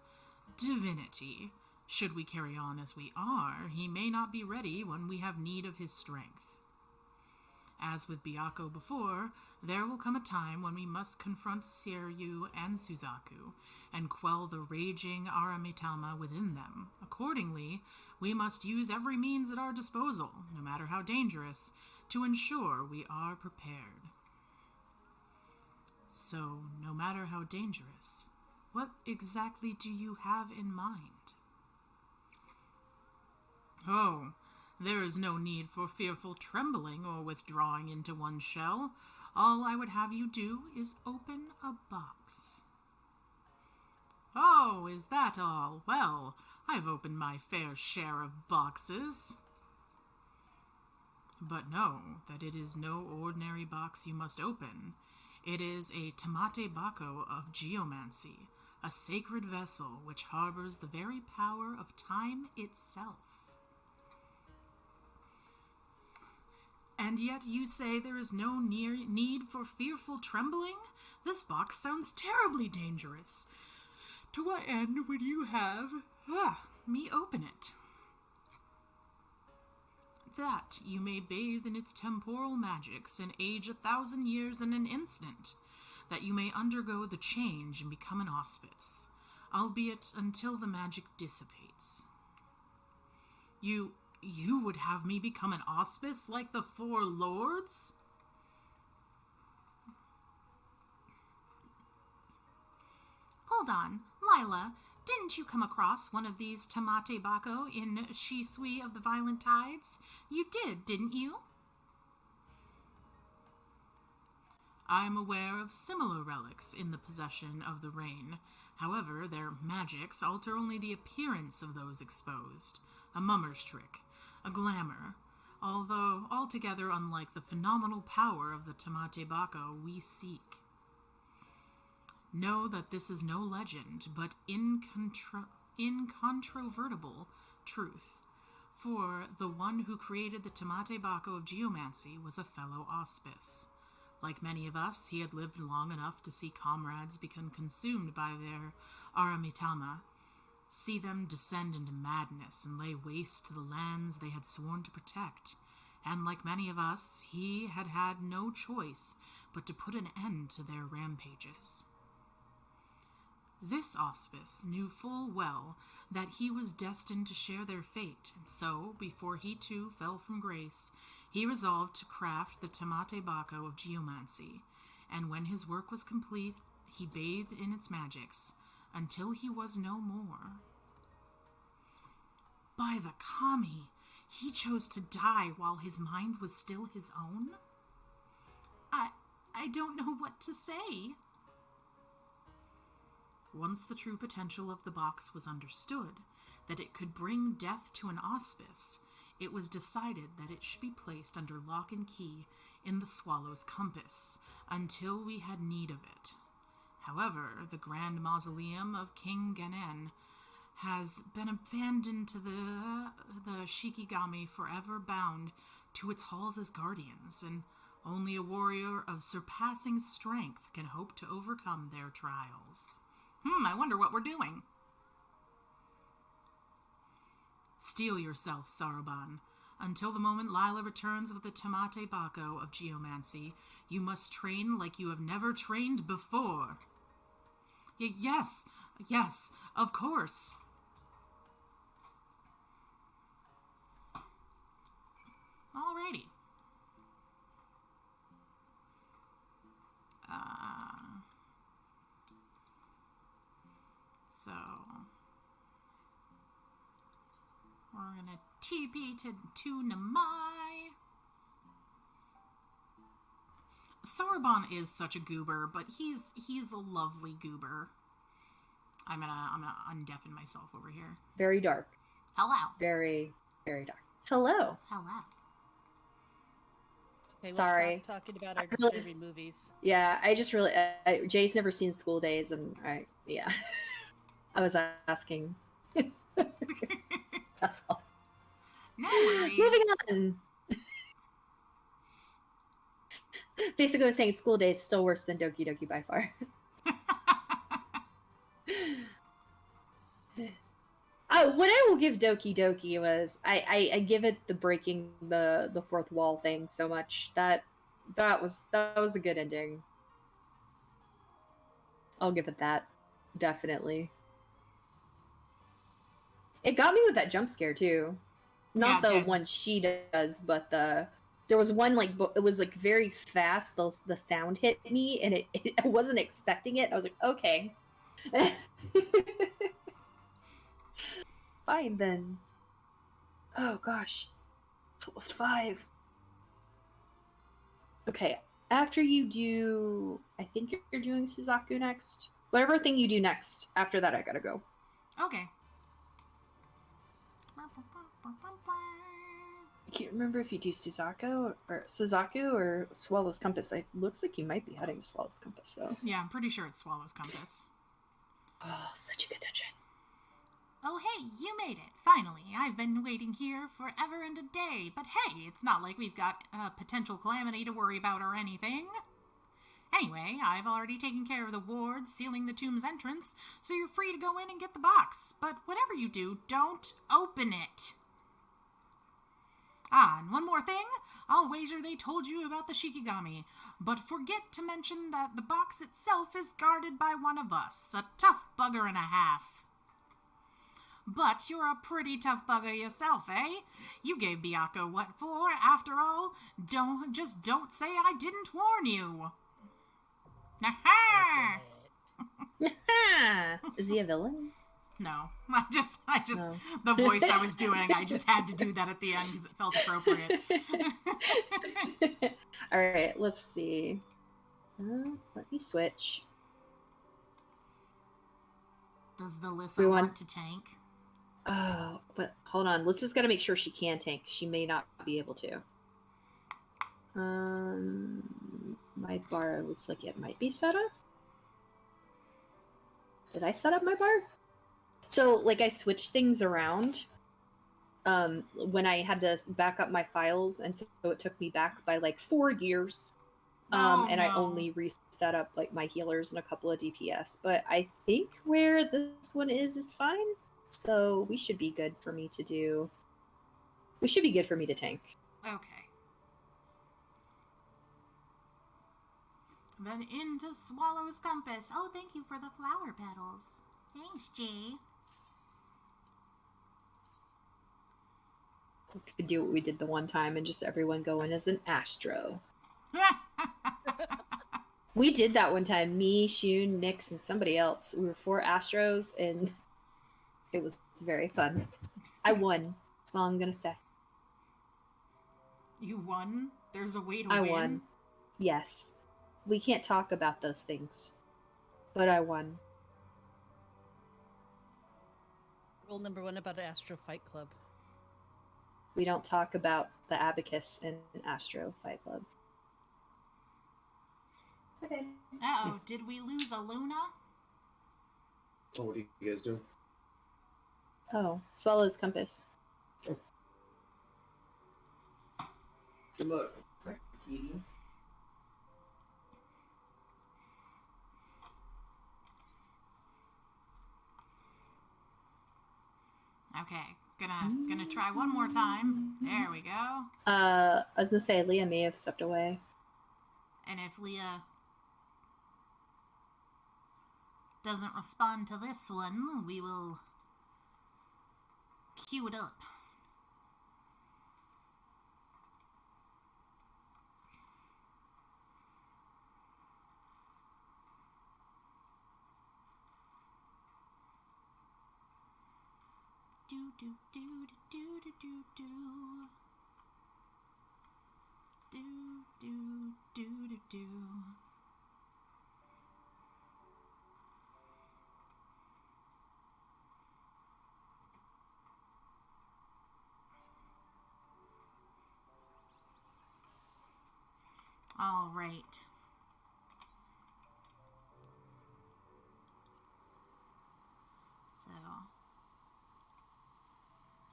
divinity. Should we carry on as we are, he may not be ready when we have need of his strength. As with Byakko before, there will come a time when we must confront Seiryu and Suzaku, and quell the raging Aramitama within them. Accordingly, we must use every means at our disposal, no matter how dangerous, to ensure we are prepared. So, no matter how dangerous, what exactly do you have in mind? Oh, there is no need for fearful trembling or withdrawing into one's shell. All I would have you do is open a box. Oh, is that all? Well, I've opened my fair share of boxes. But know that it is no ordinary box you must open. It is a Tamate Bako of geomancy, a sacred vessel which harbors the very power of time itself. And yet you say there is no need for fearful trembling? This box sounds terribly dangerous. To what end would you have me open it? That you may bathe in its temporal magics and age 1,000 years in an instant, that you may undergo the change and become an auspice, albeit until the magic dissipates. You would have me become an auspice like the four lords? Hold on, Lila, didn't you come across one of these Tamate Bako in Shisui of the Violent Tides? You did, didn't you? I am aware of similar relics in the possession of the Rain. However, their magics alter only the appearance of those exposed. A mummer's trick, a glamour, although altogether unlike the phenomenal power of the Tamate Bako we seek. Know that this is no legend, but incontrovertible truth. For the one who created the Tamate Bako of geomancy was a fellow auspice. Like many of us, he had lived long enough to see comrades become consumed by their Aramitama. see them descend into madness and lay waste to the lands they had sworn to protect. And like many of us, he had had no choice but to put an end to their rampages. This Auspice knew full well that he was destined to share their fate, and so, before he too fell from grace, he resolved to craft the Tamate Bako of geomancy, and when his work was complete, he bathed in its magics, until he was no more. By the Kami, he chose to die while his mind was still his own? I don't know what to say. Once the true potential of the box was understood, that it could bring death to an Auspice, it was decided that it should be placed under lock and key in the Swallow's compass, until we had need of it. However, the grand mausoleum of King Ganen has been abandoned to the Shikigami, forever bound to its halls as guardians, and only a warrior of surpassing strength can hope to overcome their trials. I wonder what we're doing. Steel yourself, Saruban. Until the moment Lila returns with the Tamate Bako of geomancy, you must train like you have never trained before. Yes, of course. Alrighty. So we're gonna TP to Namai. Saruban is such a goober, but he's a lovely goober. I'm gonna undeafen myself over here. Very dark. Hello. Very, very dark. Hello. Hello. Okay, Sorry. We'll stop talking about our really- disturbing movies. Yeah, I just really... Jay's never seen School Days, and yeah. I was asking. That's all. No worries. Moving on! Basically, I was saying School Days is still worse than Doki Doki by far. What I will give Doki Doki was I give it the breaking the fourth wall thing so much. That was a good ending. I'll give it that. Definitely. It got me with that jump scare too. Not Yeah, the dude. one she does, but there was one like it was like very fast. The sound hit me, and I wasn't expecting it. I was like, okay. Fine then. Oh gosh, it's almost 5. Okay, after you do, I think you're doing Suzaku next. Whatever thing you do next, after that I gotta go. Okay. I can't remember if you do Suzaku or Swallow's Compass. It looks like you might be heading to Swallow's Compass though. Yeah, I'm pretty sure it's Swallow's Compass. Oh, such a good dungeon. Oh, hey, you made it. Finally. I've been waiting here forever and a day. But hey, it's not like we've got a potential calamity to worry about or anything. Anyway, I've already taken care of the wards sealing the tomb's entrance, so you're free to go in and get the box. But whatever you do, don't open it. And one more thing. I'll wager they told you about the Shikigami, but forget to mention that the box itself is guarded by one of us, a tough bugger and a half. But you're a pretty tough bugger yourself, eh? You gave Byakuya what for, after all. Don't say I didn't warn you. Ha Is he a villain? No, I just No. the voice I was doing, I just had to do that at the end because it felt appropriate. All right, let's see. Let me switch. Does the Lissa We want want- to tank? Oh, but hold on. Let's just gotta make sure she can tank. She may not be able to. My bar looks like it might be set up. Did I set up my bar? So, like, I switched things around when I had to back up my files, and so it took me back by like 4 years. And I only reset up like my healers and a couple of DPS. But I think where this one is fine. So we should be good for me to do. We should be good for me to tank. Okay. Then into Swallow's Compass. Oh, thank you for the flower petals. Thanks, Jay. We could do what we did the one time and just everyone go in as an Astro. We did that one time. Me, Shun, Nix, and somebody else. We were 4 Astros, and it was very fun. I won. That's all I'm gonna say. You won? There's a way to I win? won. Yes. We can't talk about those things. But I won. Rule number 1 about Astro Fight Club. We don't talk about the abacus in Astro Fight Club. Okay. Uh-oh, did we lose a Luna? Oh, what do you guys do? Oh, Swallow's Compass. Good luck, Kitty. Okay, gonna try one more time. There we go. I was gonna say Leah may have stepped away. And if Leah doesn't respond to this one, we will queue it up. Do do do do do do do do do do do do. All right. So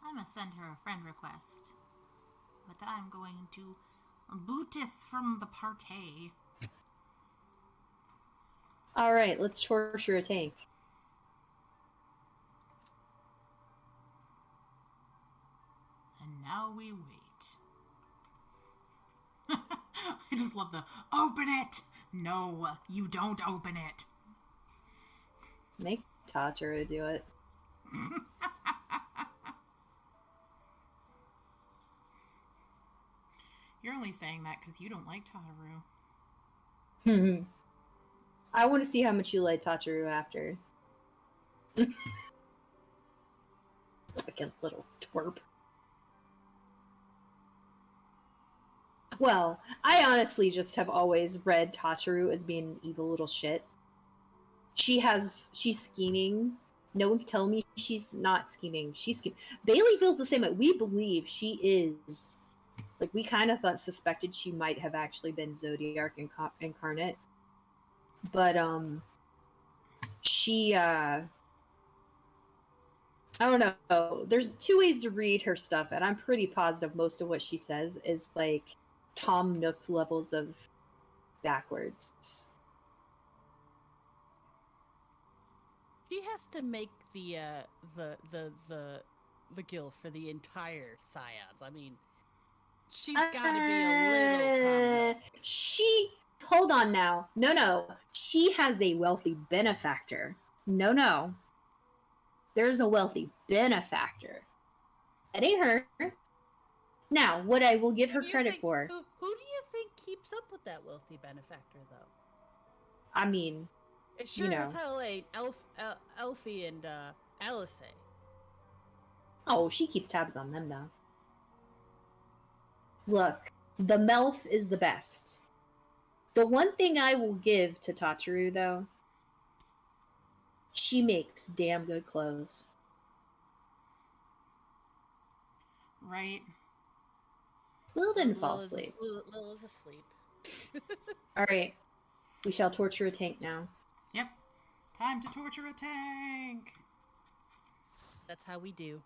I'm gonna send her a friend request, but I'm going to booteth from the party. All right, let's torture a tank. And now we wait. I just love the open it. No, you don't open it. Make Tataru do it. You're only saying that because you don't like Tataru. I want to see how much you like Tataru after. Like a little twerp. Well, I honestly just have always read Tataru as being an evil little shit. She's scheming. No one can tell me she's not scheming. She's scheming. Bailey feels the same way. We believe she is. Like, we kind of suspected she might have actually been Zodiac incarnate. But, she, I don't know. There's 2 ways to read her stuff, and I'm pretty positive most of what she says is, like, Tom Nook levels of backwards. She has to make the guild for the entire Scions. I mean, she's got to be a little Hold on now. No. She has a wealthy benefactor. No. There's a wealthy benefactor. That ain't her. Now, what I will give her credit for... Who do you think keeps up with that wealthy benefactor, though? I mean, It sure you know. as hell ain't Elfie and Alice. Oh, she keeps tabs on them, though. Look, the Melf is the best. The one thing I will give to Tataru, though, she makes damn good clothes. Right. Lil didn't fall asleep. Lil is asleep. Alright, we shall torture a tank now. Yep. Time to torture a tank. That's how we do.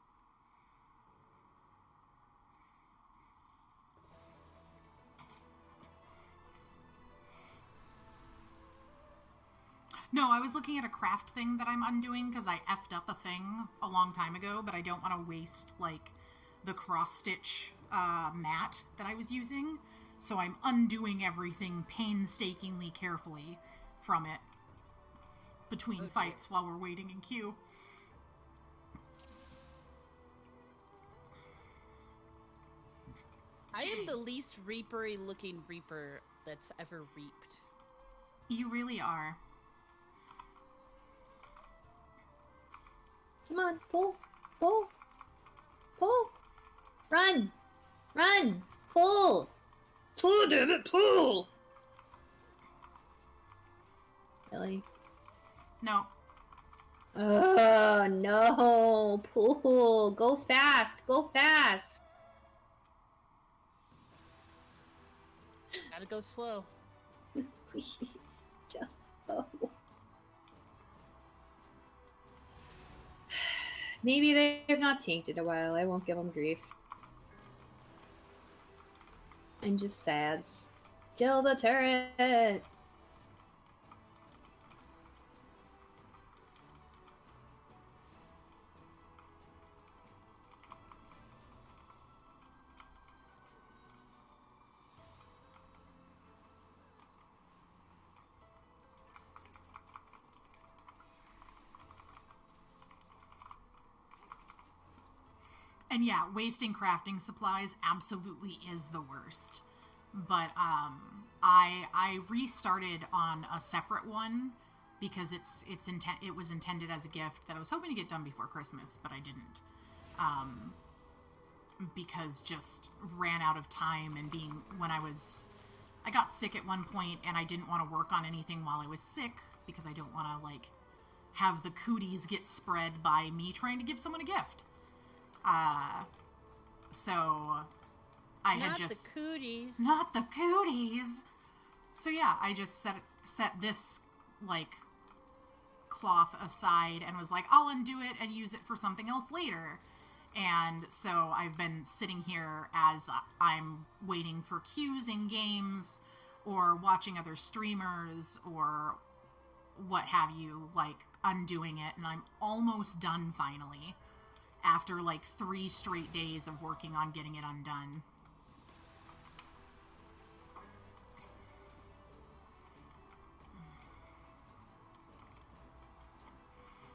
No, I was looking at a craft thing that I'm undoing because I effed up a thing a long time ago, but I don't want to waste, like, the cross-stitch mat that I was using. So I'm undoing everything painstakingly carefully from it between fights while we're waiting in queue. I am the least reapery looking reaper that's ever reaped. You really are. Come on, pull, pull, pull, run, pull, damn it, pull. Really? No. Oh no, pull, go fast, Gotta go slow. please, just go. Maybe they've not tanked in a while. I won't give them grief. I'm just sads. Kill the turret! And yeah, wasting crafting supplies absolutely is the worst. But I restarted on a separate one because it was intended as a gift that I was hoping to get done before Christmas, but I didn't. Because just ran out of time and I got sick at one point and I didn't want to work on anything while I was sick because I don't want to like have the cooties get spread by me trying to give someone a gift. So I had just... Not the cooties. Not the cooties! So yeah, I just set this, like, cloth aside and was like, I'll undo it and use it for something else later. And so I've been sitting here as I'm waiting for queues in games or watching other streamers or what have you, like, undoing it. And I'm almost done finally. After like 3 straight days of working on getting it undone.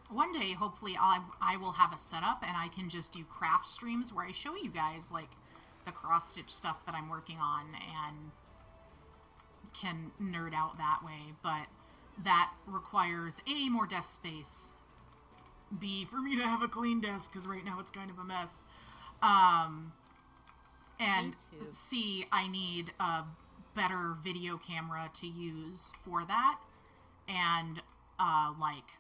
One day, hopefully, I will have a setup and I can just do craft streams where I show you guys like the cross-stitch stuff that I'm working on and can nerd out that way. But that requires A, more desk space, B, for me to have a clean desk, because right now it's kind of a mess. And C, I need a better video camera to use for that. And, like,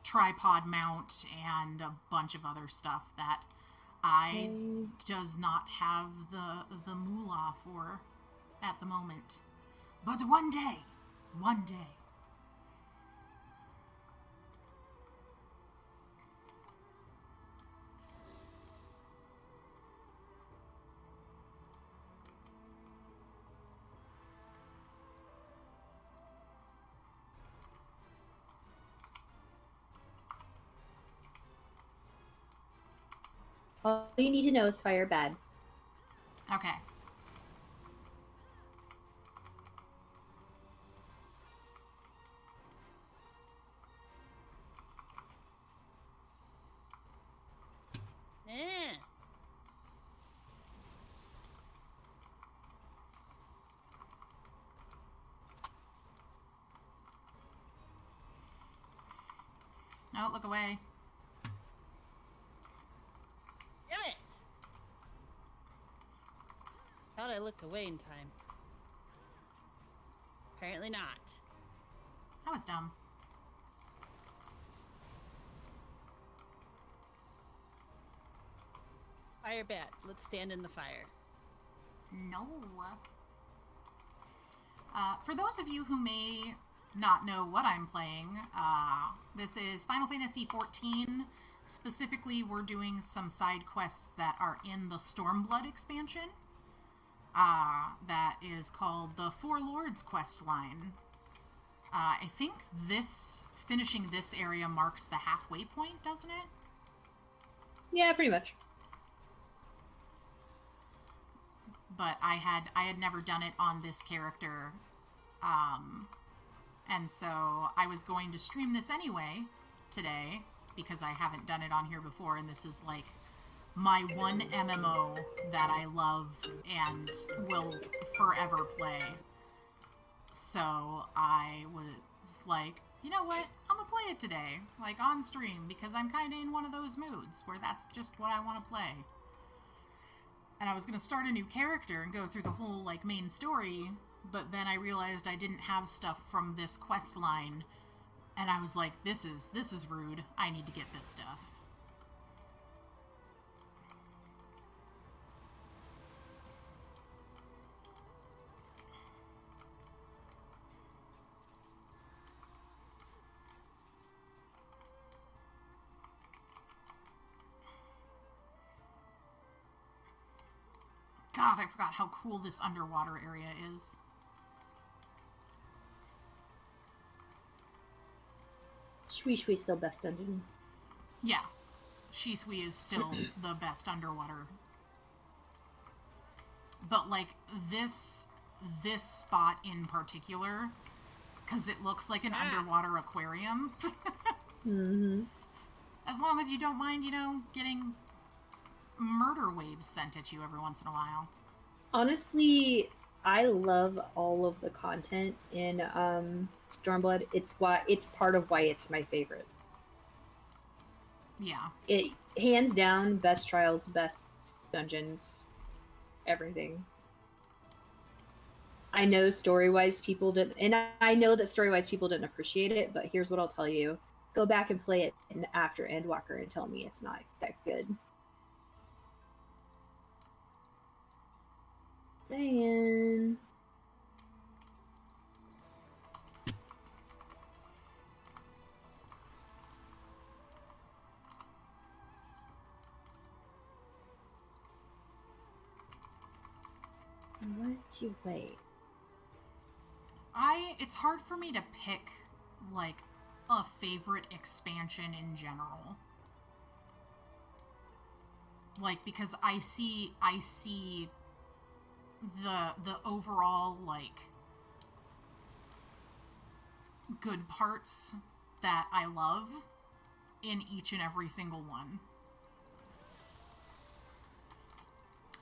tripod mount and a bunch of other stuff that I does not have the moolah for at the moment. But one day. All you need to know is fire bad. Okay. No, look away. Damn it! Thought I looked away in time. Apparently not. That was dumb. Fire bad. Let's stand in the fire. No. For those of you who may not know what I'm playing, this is Final Fantasy XIV. Specifically, we're doing some side quests that are in the Stormblood expansion. That is called the Four Lords quest line. I think this finishing this area marks the halfway point, doesn't it? Yeah, pretty much. But I had never done it on this character, and so I was going to stream this anyway today because I haven't done it on here before, and this is like my one MMO that I love and will forever play. So I was like, you know what? I'm gonna play it today, like on stream, because I'm kind of in one of those moods where that's just what I want to play. And I was going to start a new character and go through the whole, like, main story, but then I realized I didn't have stuff from this quest line, and I was like, this is rude. I need to get this stuff. God, I forgot how cool this underwater area is. Shui Shui still best dungeon. Yeah. Shisui is still the best underwater. But, like, this spot in particular, because it looks like an underwater aquarium. Mm-hmm. As long as you don't mind, getting murder waves sent at you every once in a while. Honestly, I love all of the content in Stormblood. It's part of why it's my favorite. Yeah. It hands down best trials, best dungeons, everything. I know story-wise people didn't, and I know that story-wise people didn't appreciate it, but here's what I'll tell you. Go back and play it after Endwalker and tell me it's not that good. Saying. What you wait? It's hard for me to pick, like, a favorite expansion in general. Like, because I see the overall, like, good parts that I love in each and every single one.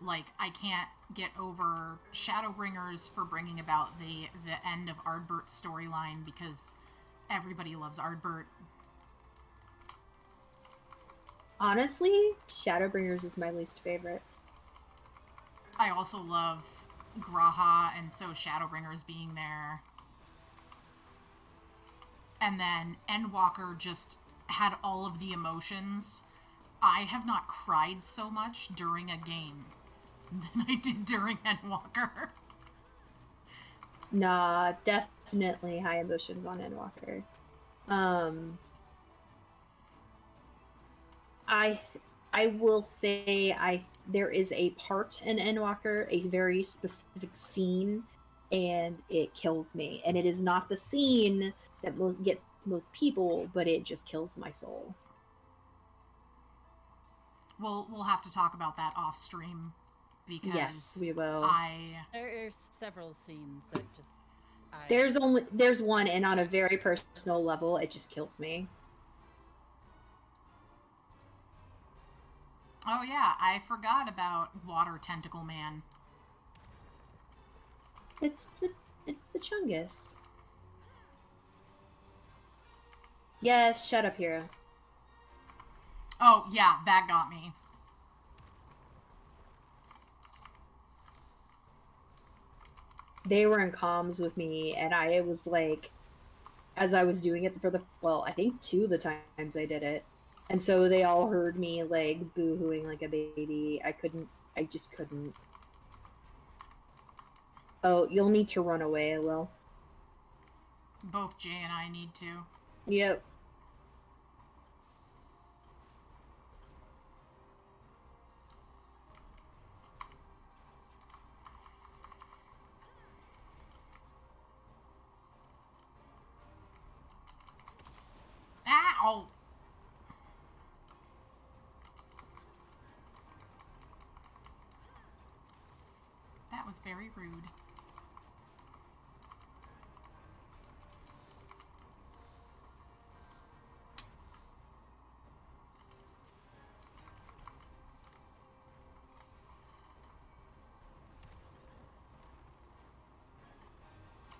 Like, I can't get over Shadowbringers for bringing about the end of Ardbert's storyline because everybody loves Ardbert. Honestly, Shadowbringers is my least favorite. I also love Graha, and so Shadowbringers being there. And then Endwalker just had all of the emotions. I have not cried so much during a game than I did during Endwalker. Nah, definitely high emotions on Endwalker. I will say there is a part in Endwalker, a very specific scene, and it kills me. And it is not the scene that gets most people, but it just kills my soul. We'll have to talk about that off stream because yes, we will. There are several scenes that just there's one, and on a very personal level, it just kills me. Oh yeah, I forgot about Water Tentacle Man. It's the Chungus. Yes, shut up, hero. Oh yeah, that got me. They were in comms with me, and I was like, as I was doing it I think 2 of the times I did it. And so they all heard me, like, boo-hooing like a baby. I just couldn't. Oh, you'll need to run away, Will. Both Jay and I need to. Yep. Ow! That was very rude.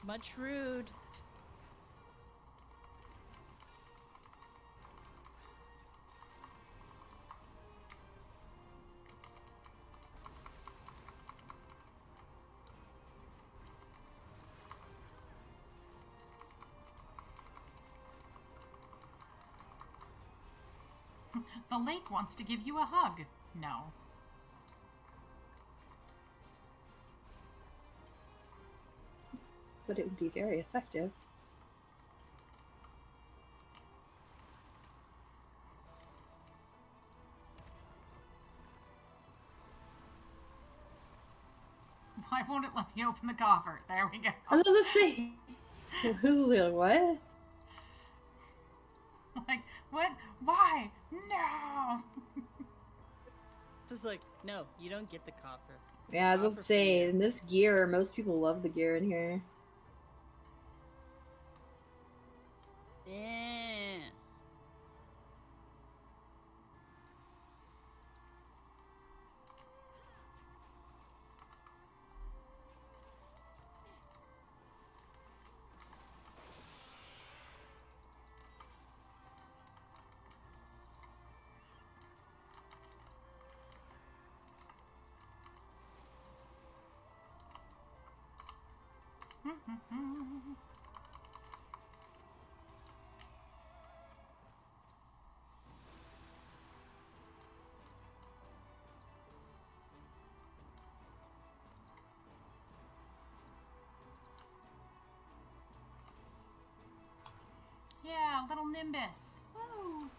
Much rude. The lake wants to give you a hug. No. But it would be very effective. Why won't it let me open the coffer? There we go. I was about to say. Who's like, what? Like, what? Why? No! It's just like, no, you don't get the coffer. Yeah, I was about to Coffer for say, you. in this gear, most people love the gear in here. Yeah. Yeah, little Nimbus. Woo!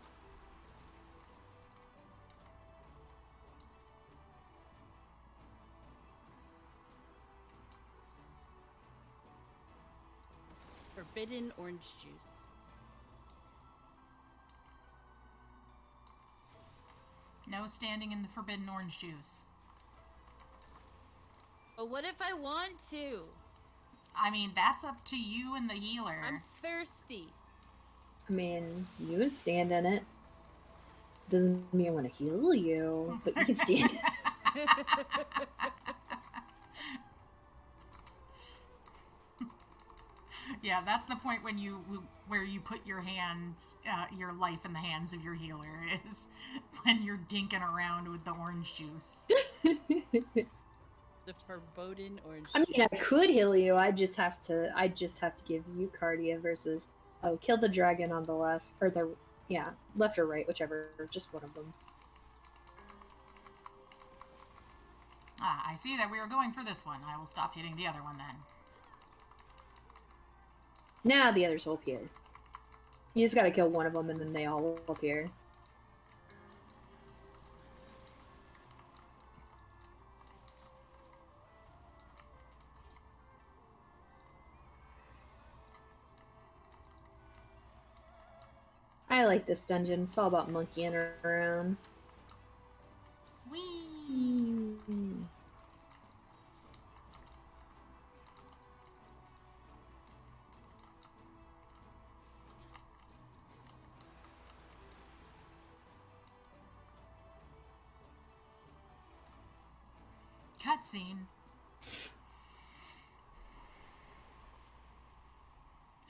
Forbidden orange juice. No standing in the forbidden orange juice. But what if I want to? I mean, that's up to you and the healer. I'm thirsty. I mean, you can stand in it. Doesn't mean I want to heal you, but you can stand. Yeah, that's the point when where you put your hands, your life in the hands of your healer, is when you're dinking around with the orange juice. The forbidden orange I mean, juice. I could heal you. I just have to give you Cardia versus kill the dragon on the left or the left or right, whichever, just one of them. Ah, I see that we are going for this one. I will stop hitting the other one then. Now the others will appear. You just gotta kill one of them and then they all will appear. I like this dungeon. It's all about monkeying around. Whee! Cutscene.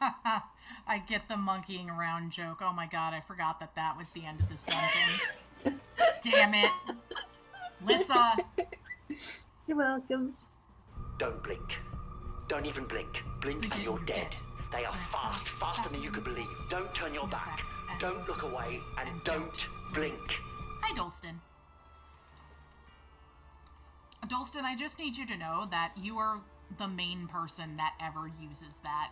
Haha, I get the monkeying around joke. Oh my god, I forgot that was the end of this dungeon. Damn it. Lissa! You're welcome. Don't blink. Don't even blink. Blink and you're dead. They are fast, faster than you could believe. Don't turn your back. Don't look away, and don't blink. Hi, Dolston. Dolston, I just need you to know that you are the main person that ever uses that.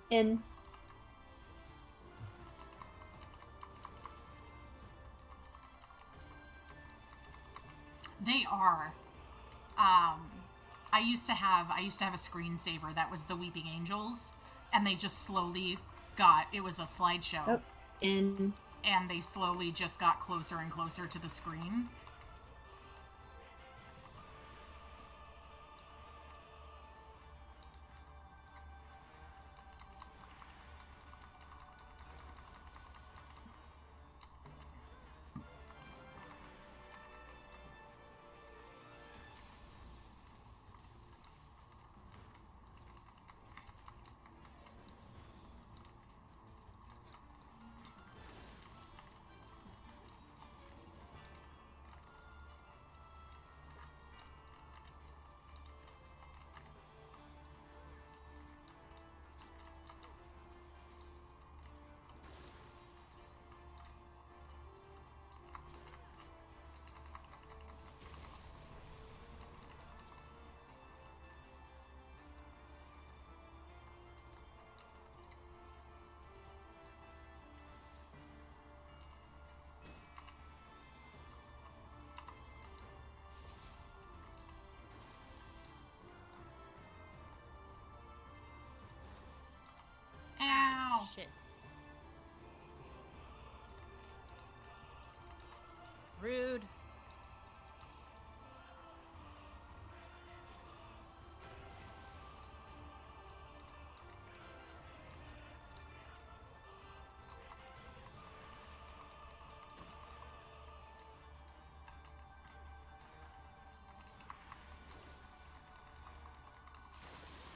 In. They are. I used to have a screensaver that was the Weeping Angels, and they just slowly it was a slideshow. Oh, in. And they slowly just got closer and closer to the screen. Ow! Shit. Rude.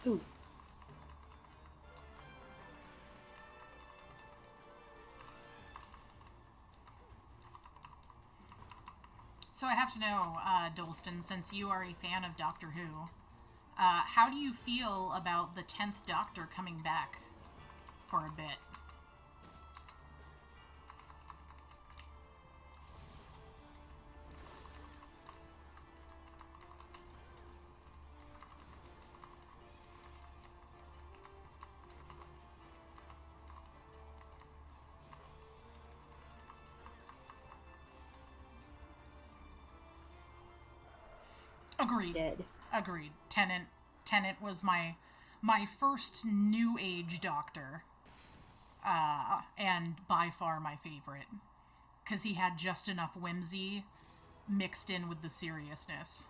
Ooh. So I have to know, Dolston, since you are a fan of Doctor Who, how do you feel about the 10th Doctor coming back for a bit? Agreed. Dead. Agreed. Tennant was my first New Age Doctor, and by far my favorite, because he had just enough whimsy mixed in with the seriousness.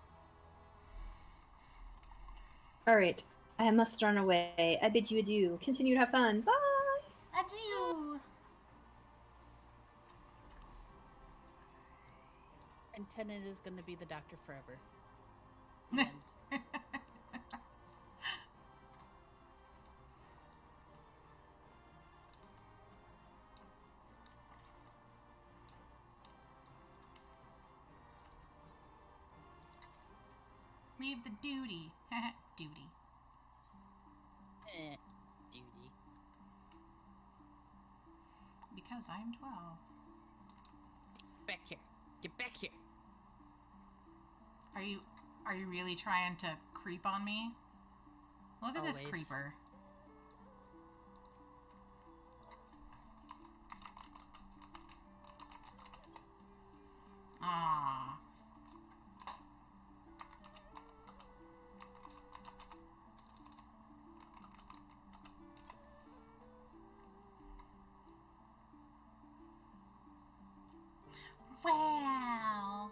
All right. I must run away. I bid you adieu. Continue to have fun. Bye. Adieu. And Tennant is going to be the Doctor forever. And Leave the duty. Duty. duty. Because I'm 12. Back here. Get back here. Are you really trying to creep on me? Look at this Always. creeper. Ah. Wow.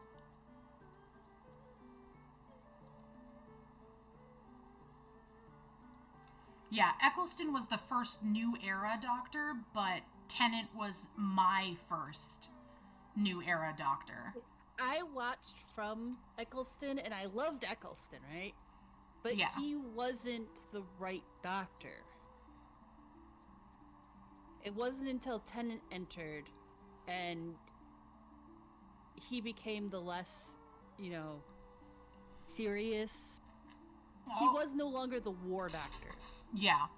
Yeah, Eccleston was the first New Era Doctor, but Tennant was my first New Era Doctor. I watched from Eccleston, and I loved Eccleston, right? But Yeah. he wasn't the right Doctor. It wasn't until Tennant entered, and he became the less, serious. He Oh. was no longer the War Doctor. Yeah.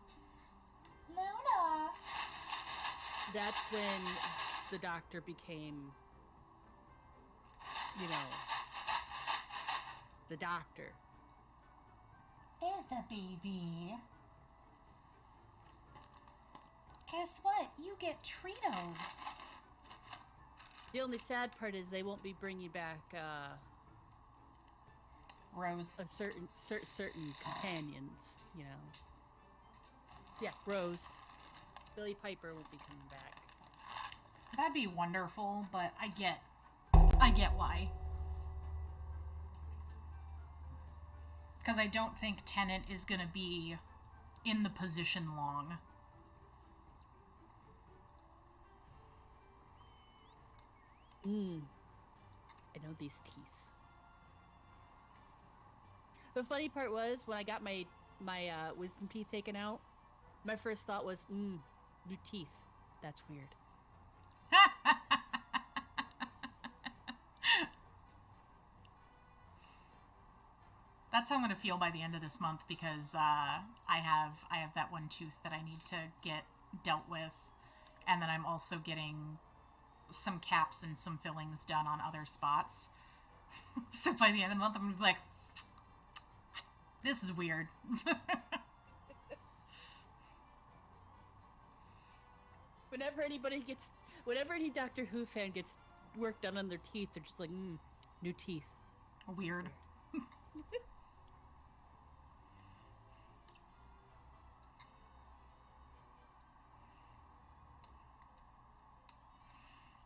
Luna. That's when the Doctor became, the Doctor. There's the baby. Guess what? You get Treatos. The only sad part is they won't be bringing back Rose. a certain companions, you know. Yeah, Rose. Billy Piper won't be coming back. That'd be wonderful, but I get why. Because I don't think Tennant is going to be in the position long. I know these teeth. The funny part was when I got my wisdom teeth taken out, my first thought was, new teeth. That's weird. That's how I'm going to feel by the end of this month, because I have that one tooth that I need to get dealt with, and then I'm also getting some caps and some fillings done on other spots. So by the end of the month, I'm going to be like, this is weird. Whenever any Doctor Who fan gets work done on their teeth, they're just like, new teeth. Weird.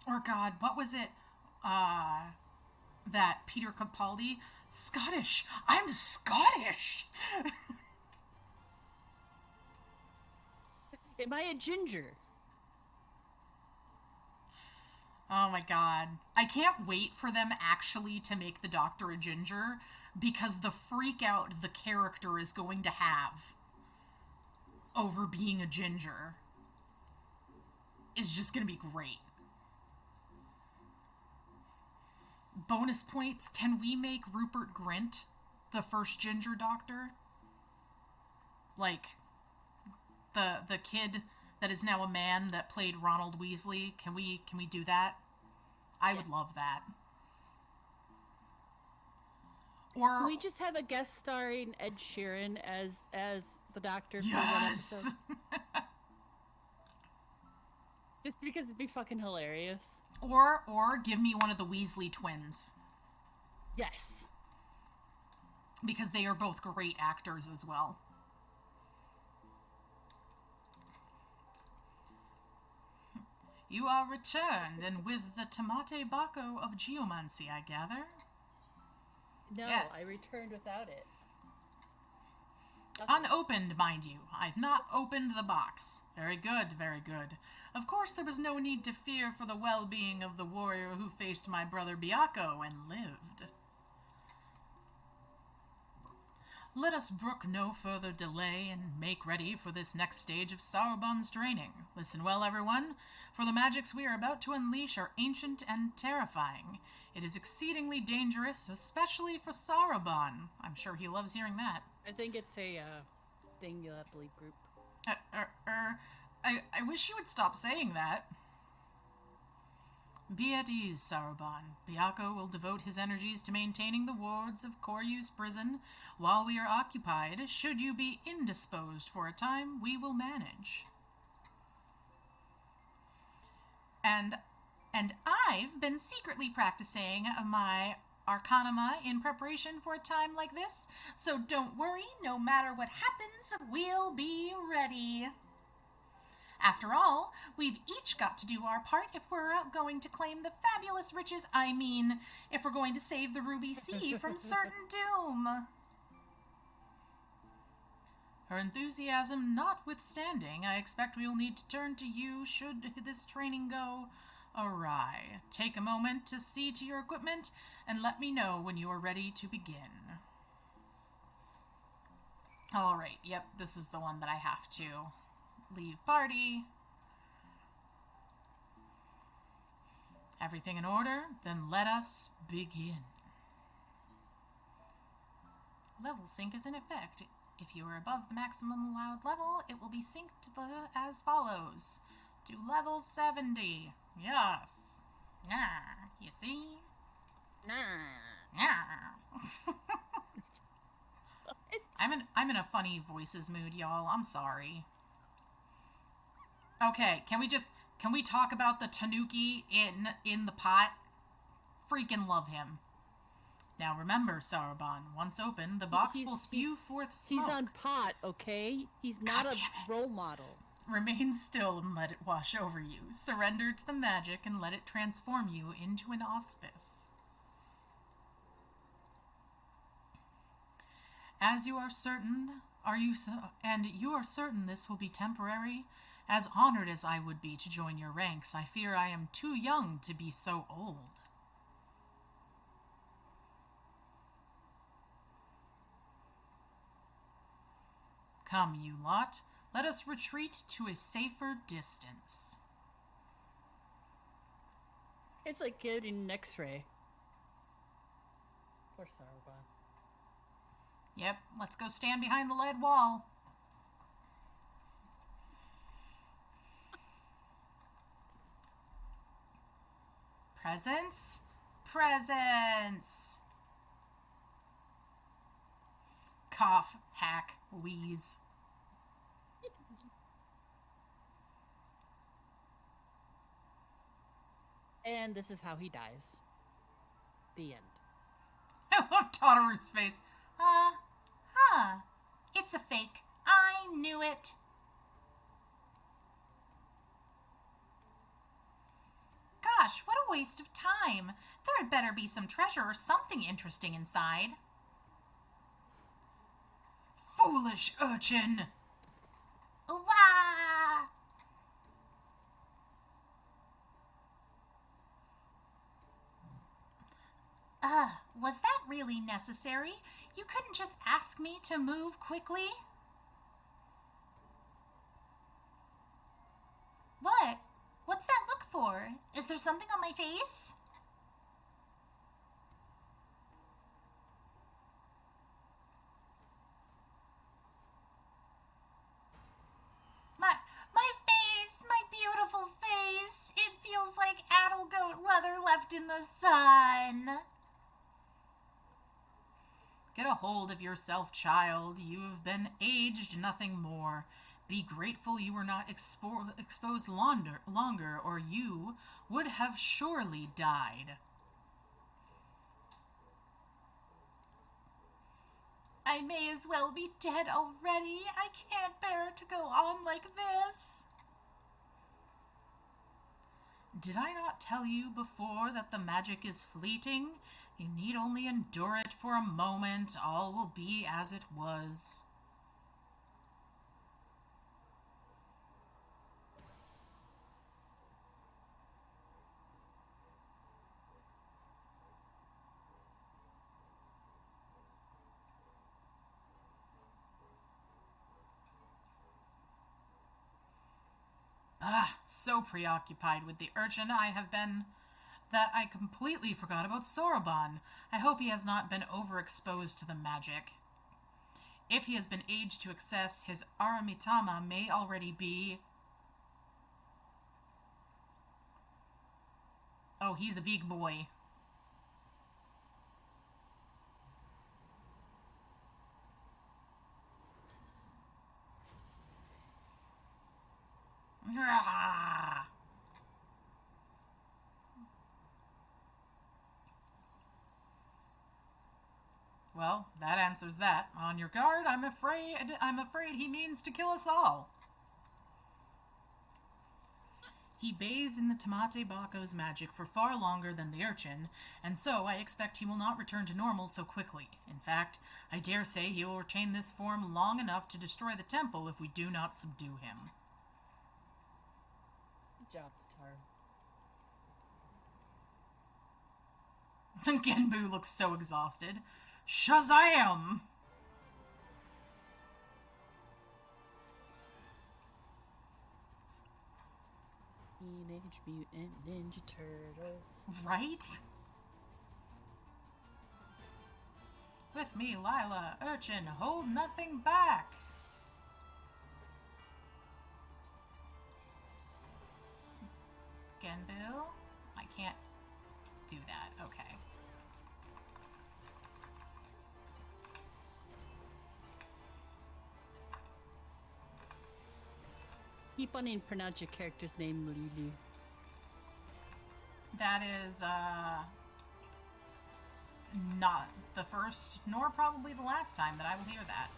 Or God, what was it? That Peter Capaldi? Scottish. I'm Scottish. Am I a ginger? Oh my God. I can't wait for them actually to make the Doctor a ginger, because the freak out the character is going to have over being a ginger is just going to be great. Bonus points, can we make Rupert Grint the first ginger Doctor? Like, the kid that is now a man that played Ronald Weasley, can we do that? I would love that. Or Can we just have a guest starring Ed Sheeran as the Doctor for one yes. episode? Just because it'd be fucking hilarious. Or give me one of the Weasley twins, Yes. because they are both great actors as well. You are returned, and with the Tamate Bako of Geomancy, I gather? No, Yes. I returned without it. Unopened, mind you. I've not opened the box. Very good, very good. Of course, there was no need to fear for the well-being of the warrior who faced my brother Biako and lived. Let us brook no further delay and make ready for this next stage of Sauron's training. Listen well, everyone, for the magics we are about to unleash are ancient and terrifying. It is exceedingly dangerous, especially for Sauron. I'm sure he loves hearing that. I think it's a thing you'll have to leave group. I wish you would stop saying that. Be at ease, Sauron. Biako will devote his energies to maintaining the wards of Koryu's prison while we are occupied. Should you be indisposed for a time, we will manage. And I've been secretly practicing my Arcanima in preparation for a time like this, so don't worry, no matter what happens, we'll be ready. After all, we've each got to do our part if we're going to claim the fabulous riches, if we're going to save the Ruby Sea from certain doom. Her enthusiasm notwithstanding, I expect we'll need to turn to you should this training go awry. Take a moment to see to your equipment and let me know when you are ready to begin. Alright, yep, this is the one that I have to leave party. Everything in order? Then let us begin. Level sync is in effect. If you are above the maximum allowed level, it will be synced as follows. To level 70. Yes. Nah, you see? Nah. I'm in a funny voices mood, y'all. I'm sorry. Okay, can we talk about the tanuki in the pot? Freaking love him. Now remember, Sarabon, once open, the box will spew forth smoke. He's on pot, okay? He's not a role model. Remain still and let it wash over you. Surrender to the magic and let it transform you into an auspice. As you are certain, you are certain this will be temporary? As honored as I would be to join your ranks, I fear I am too young to be so old. Come, you lot, let us retreat to a safer distance. It's like getting an X-ray. Poor Sarabon. Yep, let's go stand behind the lead wall. Presents? Presents! Cough, hack, wheeze. And this is how he dies. The end. I love Todoruk's face. It's a fake. I knew it. Gosh, what a waste of time. There had better be some treasure or something interesting inside. Foolish urchin! Wah! Was that really necessary? You couldn't just ask me to move quickly? What? What's that look for? Is there something on my face? My face! My beautiful face! It feels like addle goat leather left in the sun. Get a hold of yourself, child. You have been aged, nothing more. Be grateful you were not exposed longer, or you would have surely died. I may as well be dead already. I can't bear to go on like this. Did I not tell you before that the magic is fleeting? You need only endure it for a moment. All will be as it was. So preoccupied with the urchin I have been that I completely forgot about Soroban. I hope he has not been overexposed to the magic. If he has been aged to excess, his Aramitama may already be... Oh, he's a big boy. Ah. Well, that answers that. On your guard, I'm afraid he means to kill us all. He bathed in the Tamate Bako's magic for far longer than the urchin, and so I expect he will not return to normal so quickly. In fact, I dare say he will retain this form long enough to destroy the temple if we do not subdue him. Good job, Tatar. Genbu looks so exhausted. Shazam! Teenage Mutant Ninja Turtles. Right? With me, Lila, urchin, hold nothing back. Genbu? I can't do that. Okay. keep wanting to pronounce your character's name, Lulu. That is not the first, nor probably the last time that I will hear that.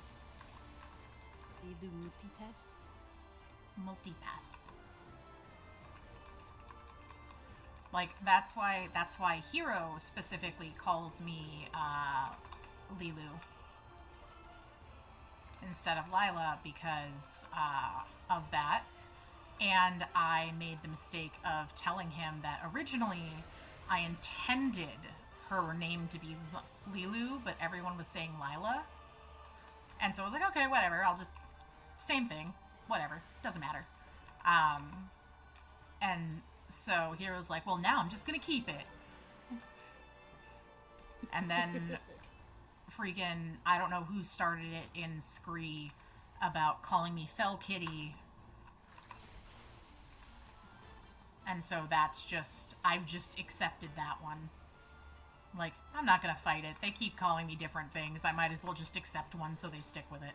Lulu Multipass? Multipass. Like, that's why Hero specifically calls me Lilu instead of Lila, because of that. And I made the mistake of telling him that originally I intended her name to be Lilu, but everyone was saying Lila. And so I was like, okay, whatever, I'll just, same thing, whatever, doesn't matter. And so Hero's like, well, now I'm just gonna keep it. And then freaking, I don't know who started it in Scree about calling me Fell Kitty. And so that's just, I've just accepted that one. Like, I'm not gonna fight it. They keep calling me different things. I might as well just accept one so they stick with it.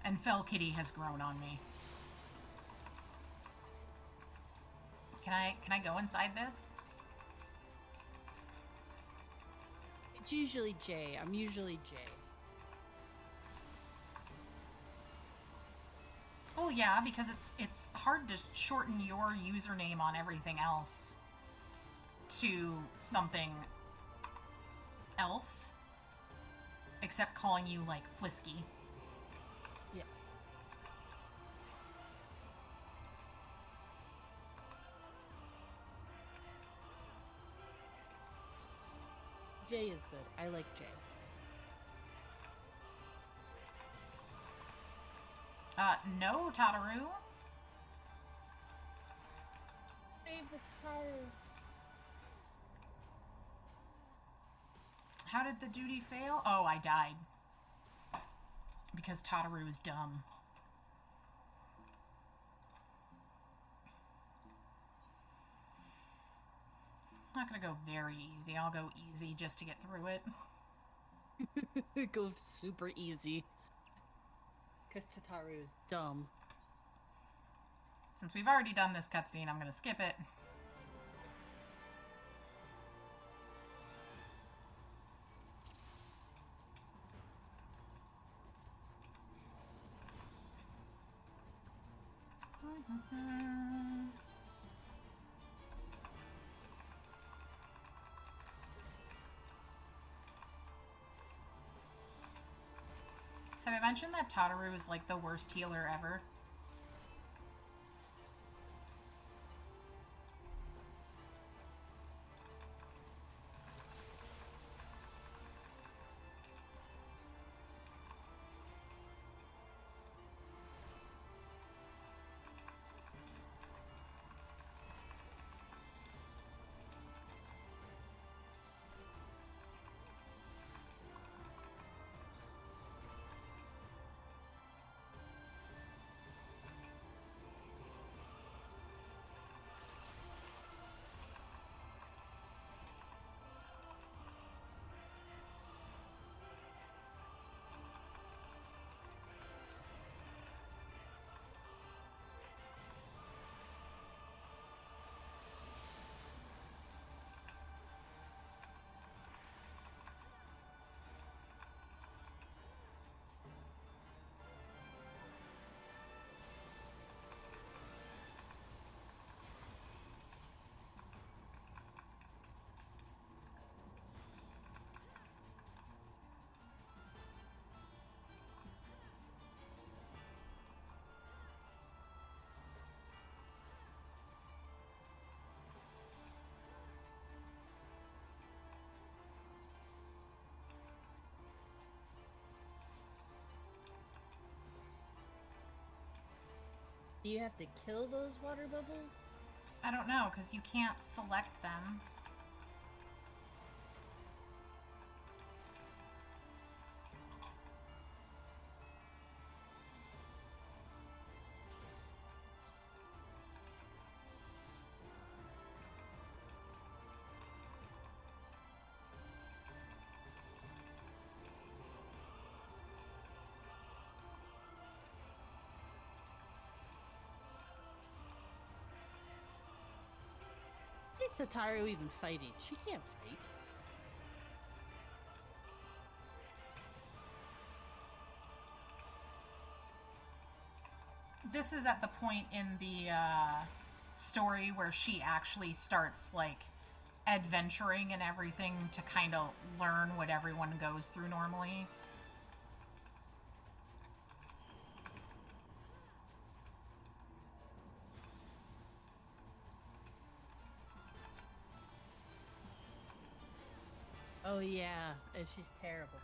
And Fell Kitty has grown on me. Can I go inside this? It's usually Jay. I'm usually Jay. Oh yeah, because it's hard to shorten your username on everything else to something else, except calling you, like, Flisky. Yeah. Jay is good. I like Jay. No, Tataru. How did the duty fail? Oh, I died. Because Tataru is dumb. Not gonna go very easy. I'll go easy just to get through it. It goes super easy. Because Tataru is dumb. Since we've already done this cutscene, I'm gonna skip it. Have I mentioned that Tataru is like the worst healer ever? Do you have to kill those water bubbles? I don't know, because you can't select them. Sataru even fighting? She can't fight. This is at the point in the story where she actually starts, like, adventuring and everything to kind of learn what everyone goes through normally. Oh yeah, and she's terrible.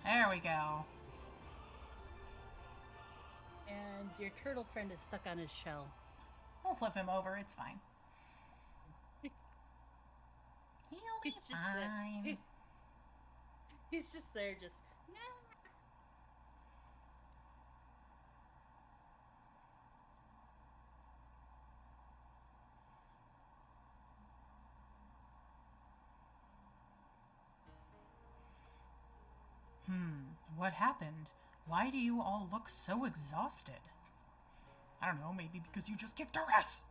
There we go. And your turtle friend is stuck on his shell. We'll flip him over. It's fine. He'll be He's just fine. there. He's just there, just nah. What happened? Why do you all look so exhausted? I don't know, maybe because you just kicked our ass.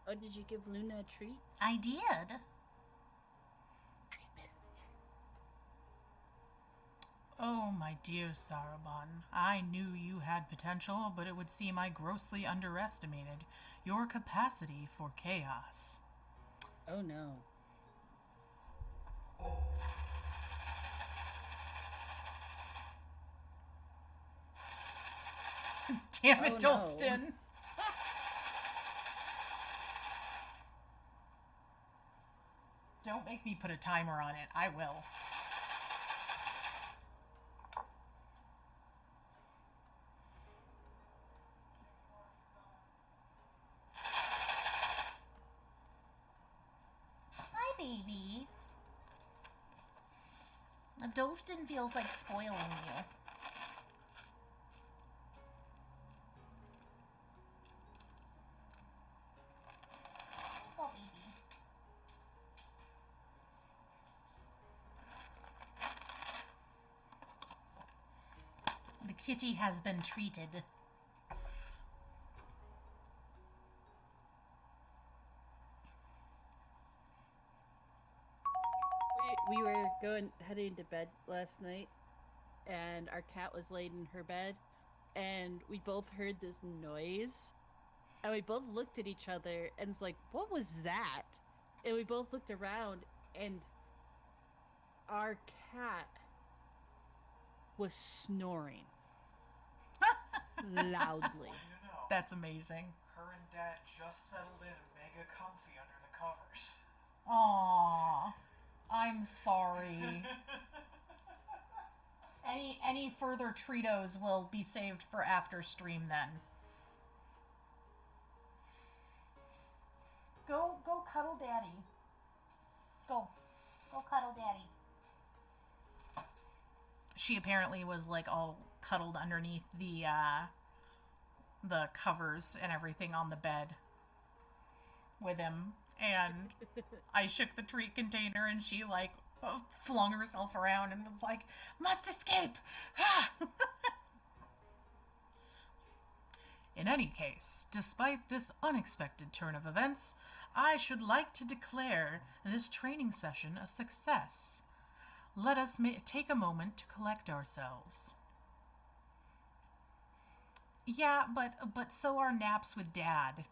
Oh, did you give Luna a treat? I did. I missed it. Oh, my dear Saraban, I knew you had potential, but it would seem I grossly underestimated your capacity for chaos. Oh no. Damn it, Oh, no. Dolston. Don't make me put a timer on it. I will. Hi, baby. Dolston feels like spoiling you. Go, baby. The kitty has been treated. We were heading to bed last night, and our cat was laid in her bed, and we both heard this noise, and we both looked at each other and was like, "What was that?" And we both looked around, and our cat was snoring loudly. That's amazing. Her and Dad just settled in mega comfy under the covers. Aww. I'm sorry. Any further treatos will be saved for after stream then. Go cuddle daddy. Go cuddle daddy. She apparently was like all cuddled underneath the covers and everything on the bed with him, and I shook the treat container and she like flung herself around and was like, "Must escape!" In any case, despite this unexpected turn of events, I should like to declare this training session a success. Let us take a moment to collect ourselves. Yeah, but so are naps with Dad.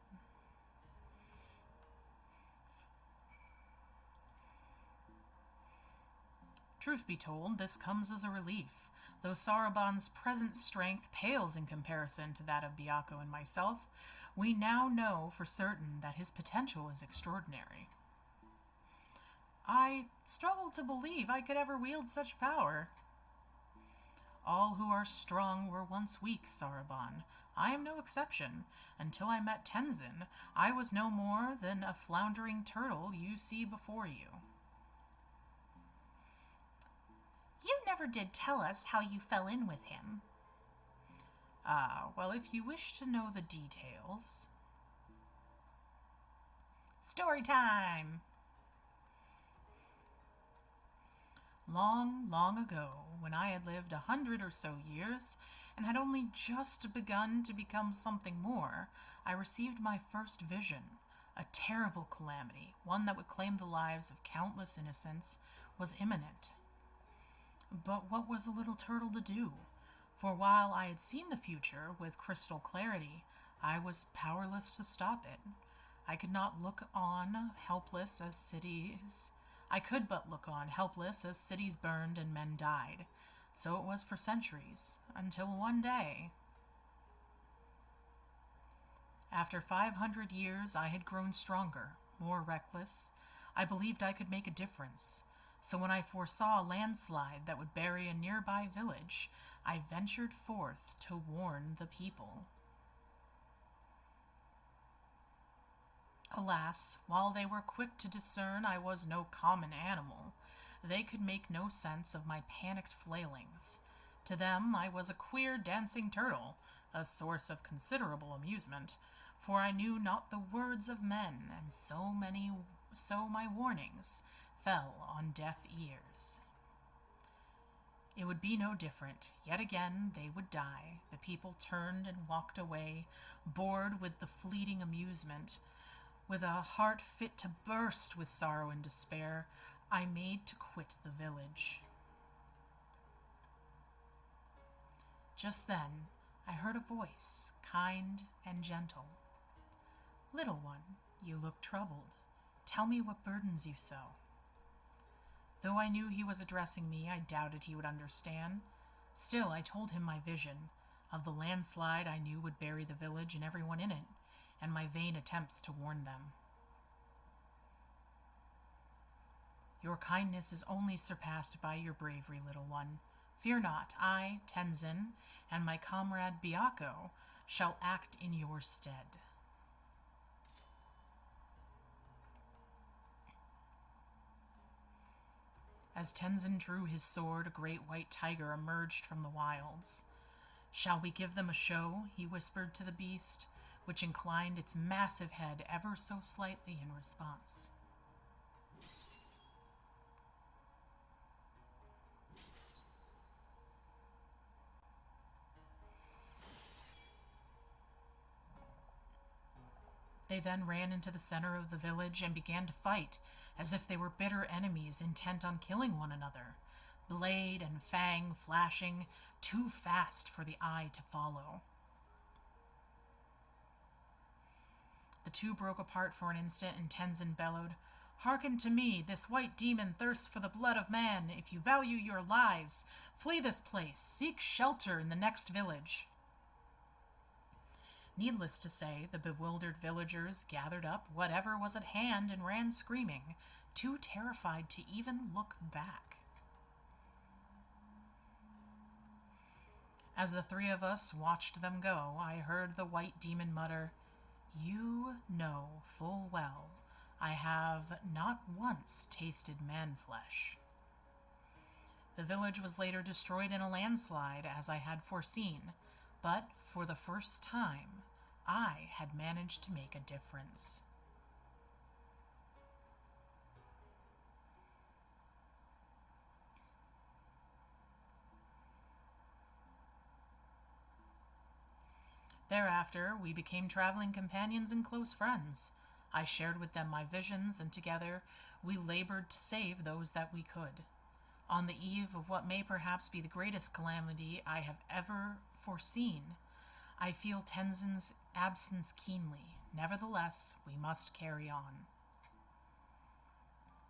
Truth be told, this comes as a relief. Though Saraban's present strength pales in comparison to that of Byakko and myself, we now know for certain that his potential is extraordinary. I struggle to believe I could ever wield such power. All who are strong were once weak, Saraban. I am no exception. Until I met Tenzin, I was no more than a floundering turtle you see before you. You never did tell us how you fell in with him. Well, if you wish to know the details... Story time! Long, long ago, when I had lived 100 or so years, and had only just begun to become something more, I received my first vision. A terrible calamity, one that would claim the lives of countless innocents, was imminent. But what was a little turtle to do? For while I had seen the future with crystal clarity, I was powerless to stop it. I could but look on, helpless as cities burned and men died. So it was for centuries, until one day... After 500 years, I had grown stronger, more reckless. I believed I could make a difference. So when I foresaw a landslide that would bury a nearby village, I ventured forth to warn the people. Alas, while they were quick to discern I was no common animal, they could make no sense of my panicked flailings. To them I was a queer dancing turtle, a source of considerable amusement, for I knew not the words of men, and so my warnings fell on deaf ears. It would be no different. Yet again they would die. The people turned and walked away, bored with the fleeting amusement. With a heart fit to burst with sorrow and despair, I made to quit the village. Just then, I heard a voice, kind and gentle. "Little one, you look troubled. Tell me what burdens you so." Though I knew he was addressing me, I doubted he would understand. Still, I told him my vision of the landslide I knew would bury the village and everyone in it, and my vain attempts to warn them. "Your kindness is only surpassed by your bravery, little one. Fear not, I, Tenzin, and my comrade Byakko shall act in your stead." As Tenzin drew his sword, a great white tiger emerged from the wilds. "Shall we give them a show?" he whispered to the beast, which inclined its massive head ever so slightly in response. They then ran into the center of the village and began to fight, as if they were bitter enemies intent on killing one another, blade and fang flashing too fast for the eye to follow. The two broke apart for an instant, and Tenzin bellowed, "Hearken to me, this white demon thirsts for the blood of man. If you value your lives, flee this place, seek shelter in the next village." Needless to say, the bewildered villagers gathered up whatever was at hand and ran screaming, too terrified to even look back. As the three of us watched them go, I heard the white demon mutter, "You know full well I have not once tasted man-flesh." The village was later destroyed in a landslide, as I had foreseen, but for the first time, I had managed to make a difference. Thereafter, we became traveling companions and close friends. I shared with them my visions, and together we labored to save those that we could. On the eve of what may perhaps be the greatest calamity I have ever foreseen, I feel Tenzin's absence keenly. Nevertheless, we must carry on.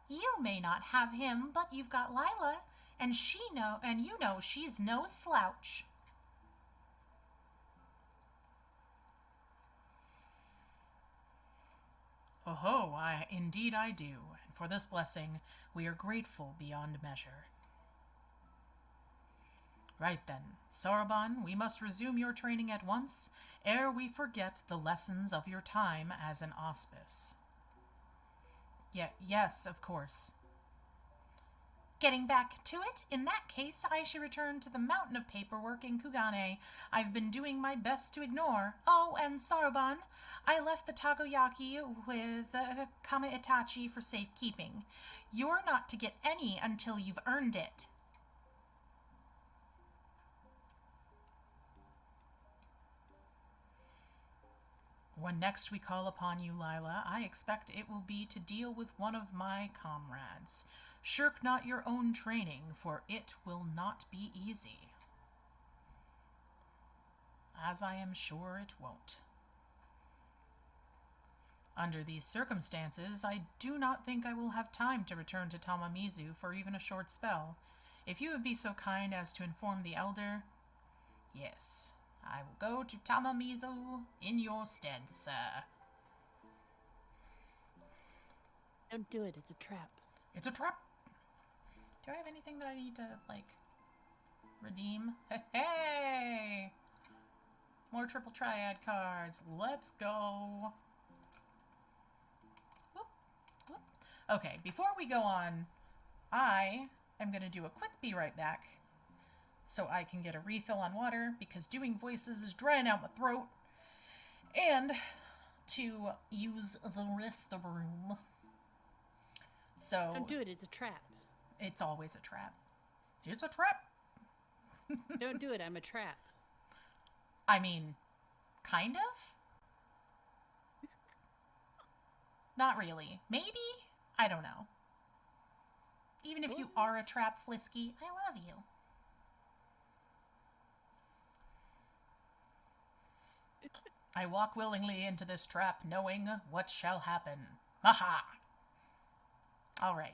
"You may not have him, but you've got Lila, and you know she's no slouch." "Oh, indeed I do, and for this blessing we are grateful beyond measure." Right then, Soroban, we must resume your training at once, ere we forget the lessons of your time as an auspice. Yes, of course. Getting back to it, in that case, I shall return to the mountain of paperwork in Kugane I've been doing my best to ignore. Oh, and Soroban, I left the takoyaki with Kama Itachi for safekeeping. You're not to get any until you've earned it. When next we call upon you, Lila, I expect it will be to deal with one of my comrades. Shirk not your own training, for it will not be easy. As I am sure it won't. Under these circumstances, I do not think I will have time to return to Tamamizu for even a short spell. If you would be so kind as to inform the elder... Yes, I will go to Tamamizu in your stead, sir. Don't do it. It's a trap. It's a trap. Do I have anything that I need to, redeem? Hey! More triple triad cards. Let's go. Whoop, whoop. Okay, before we go on, I am going to do a quick be right back so I can get a refill on water because doing voices is drying out my throat, and to use the restroom. So Don't do it. It's a trap. It's always a trap. It's a trap. Don't do it. I'm a trap. I mean, kind of? Not really. Maybe? I don't know. Even if you are a trap, Flisky, I love you. I walk willingly into this trap, knowing what shall happen. Aha! All right.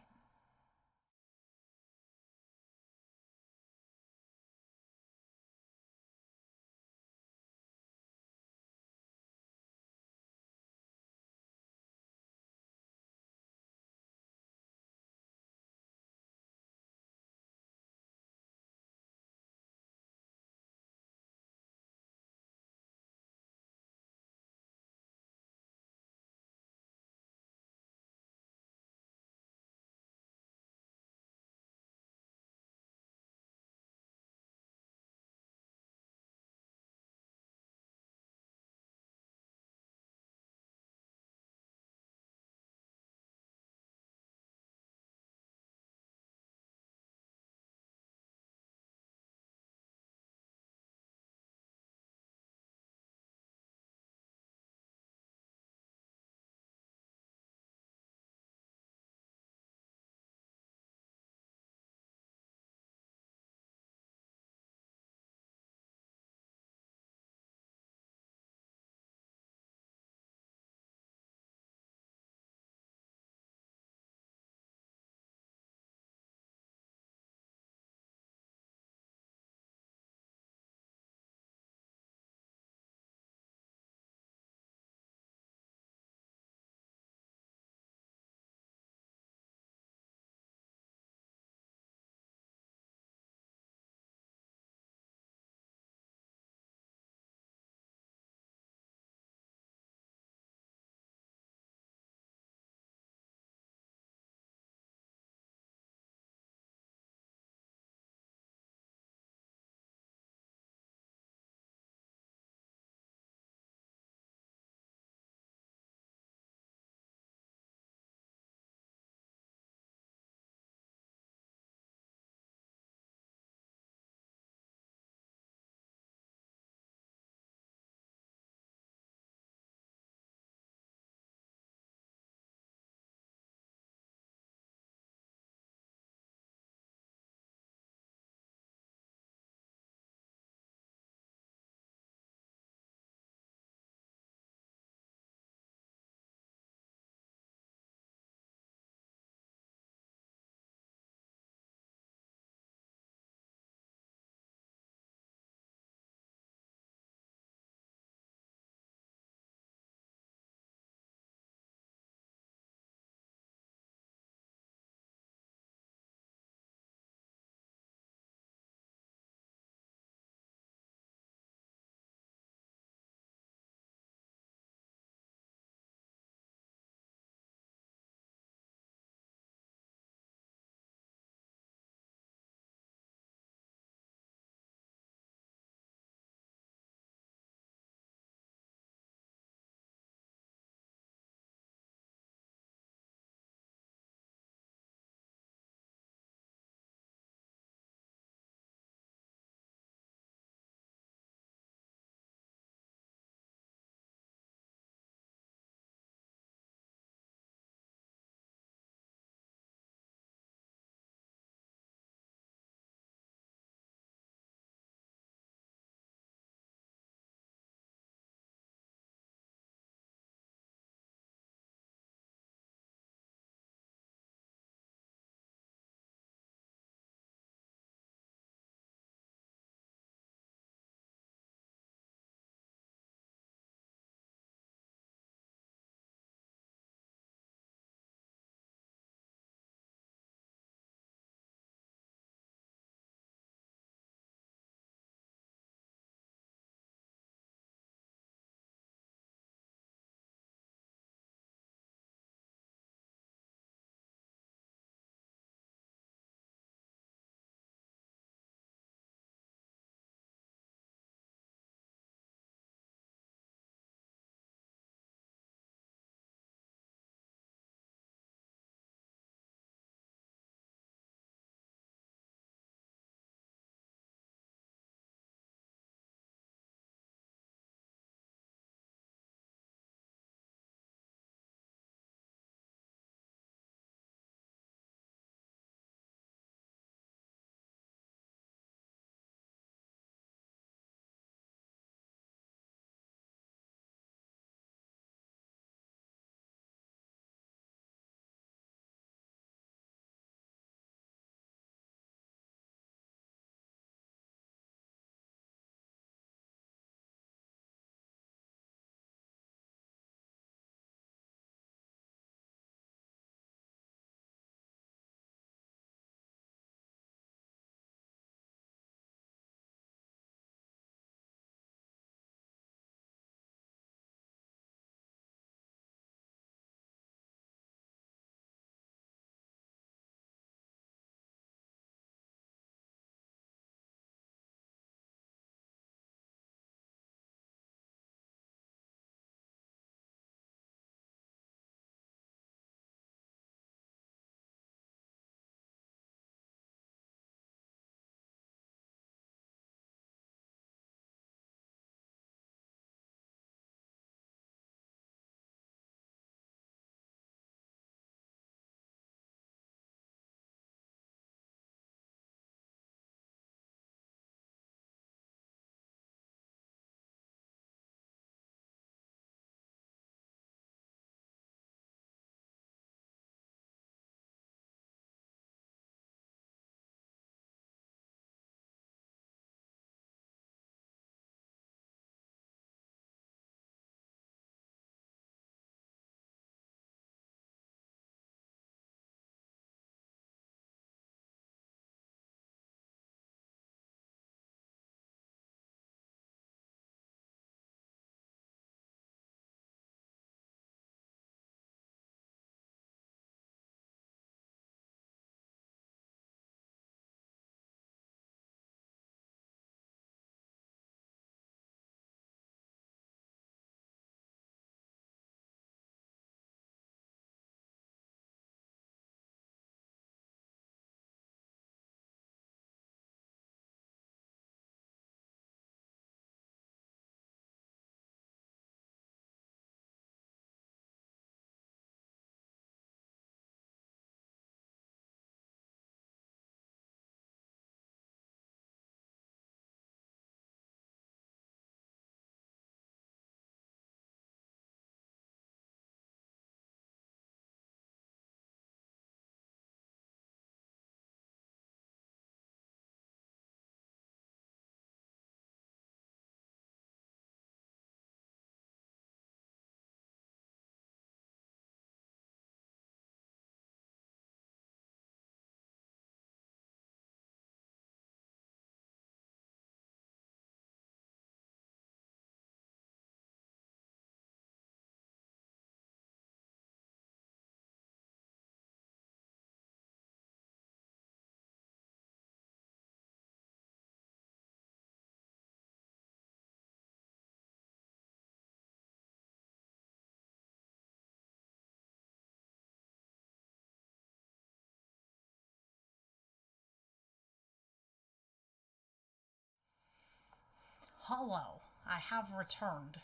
Hello, I have returned.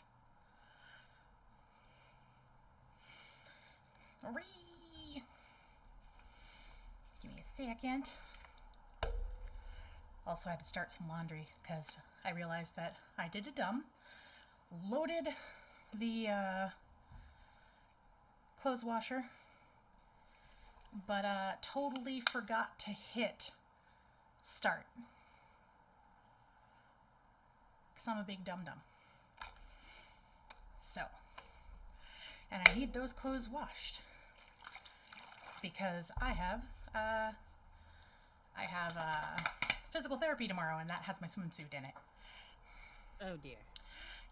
Ree! Give me a second. Also had to start some laundry because I realized that I did a dumb. Loaded the clothes washer, but totally forgot to hit start. Because I'm a big dum-dum. So, and I need those clothes washed because I have physical therapy tomorrow, and that has my swimsuit in it. Oh dear.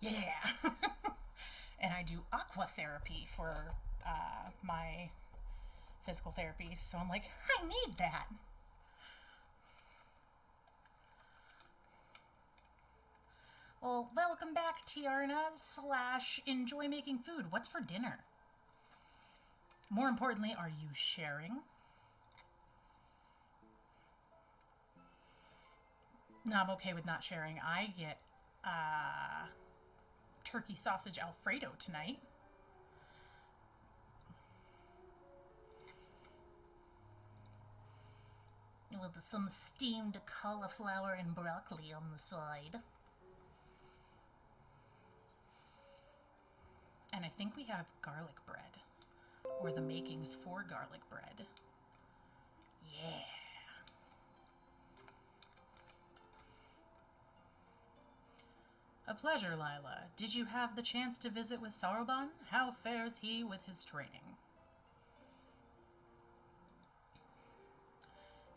Yeah. And I do aqua therapy for my physical therapy, so I'm like, I need that. Well, welcome back, Tiarna / enjoy making food. What's for dinner? More importantly, are you sharing? No, I'm okay with not sharing. I get turkey sausage Alfredo tonight. With some steamed cauliflower and broccoli on the side. And I think we have garlic bread. Or the makings for garlic bread. Yeah. A pleasure, Lila. Did you have the chance to visit with Saruban? How fares he with his training?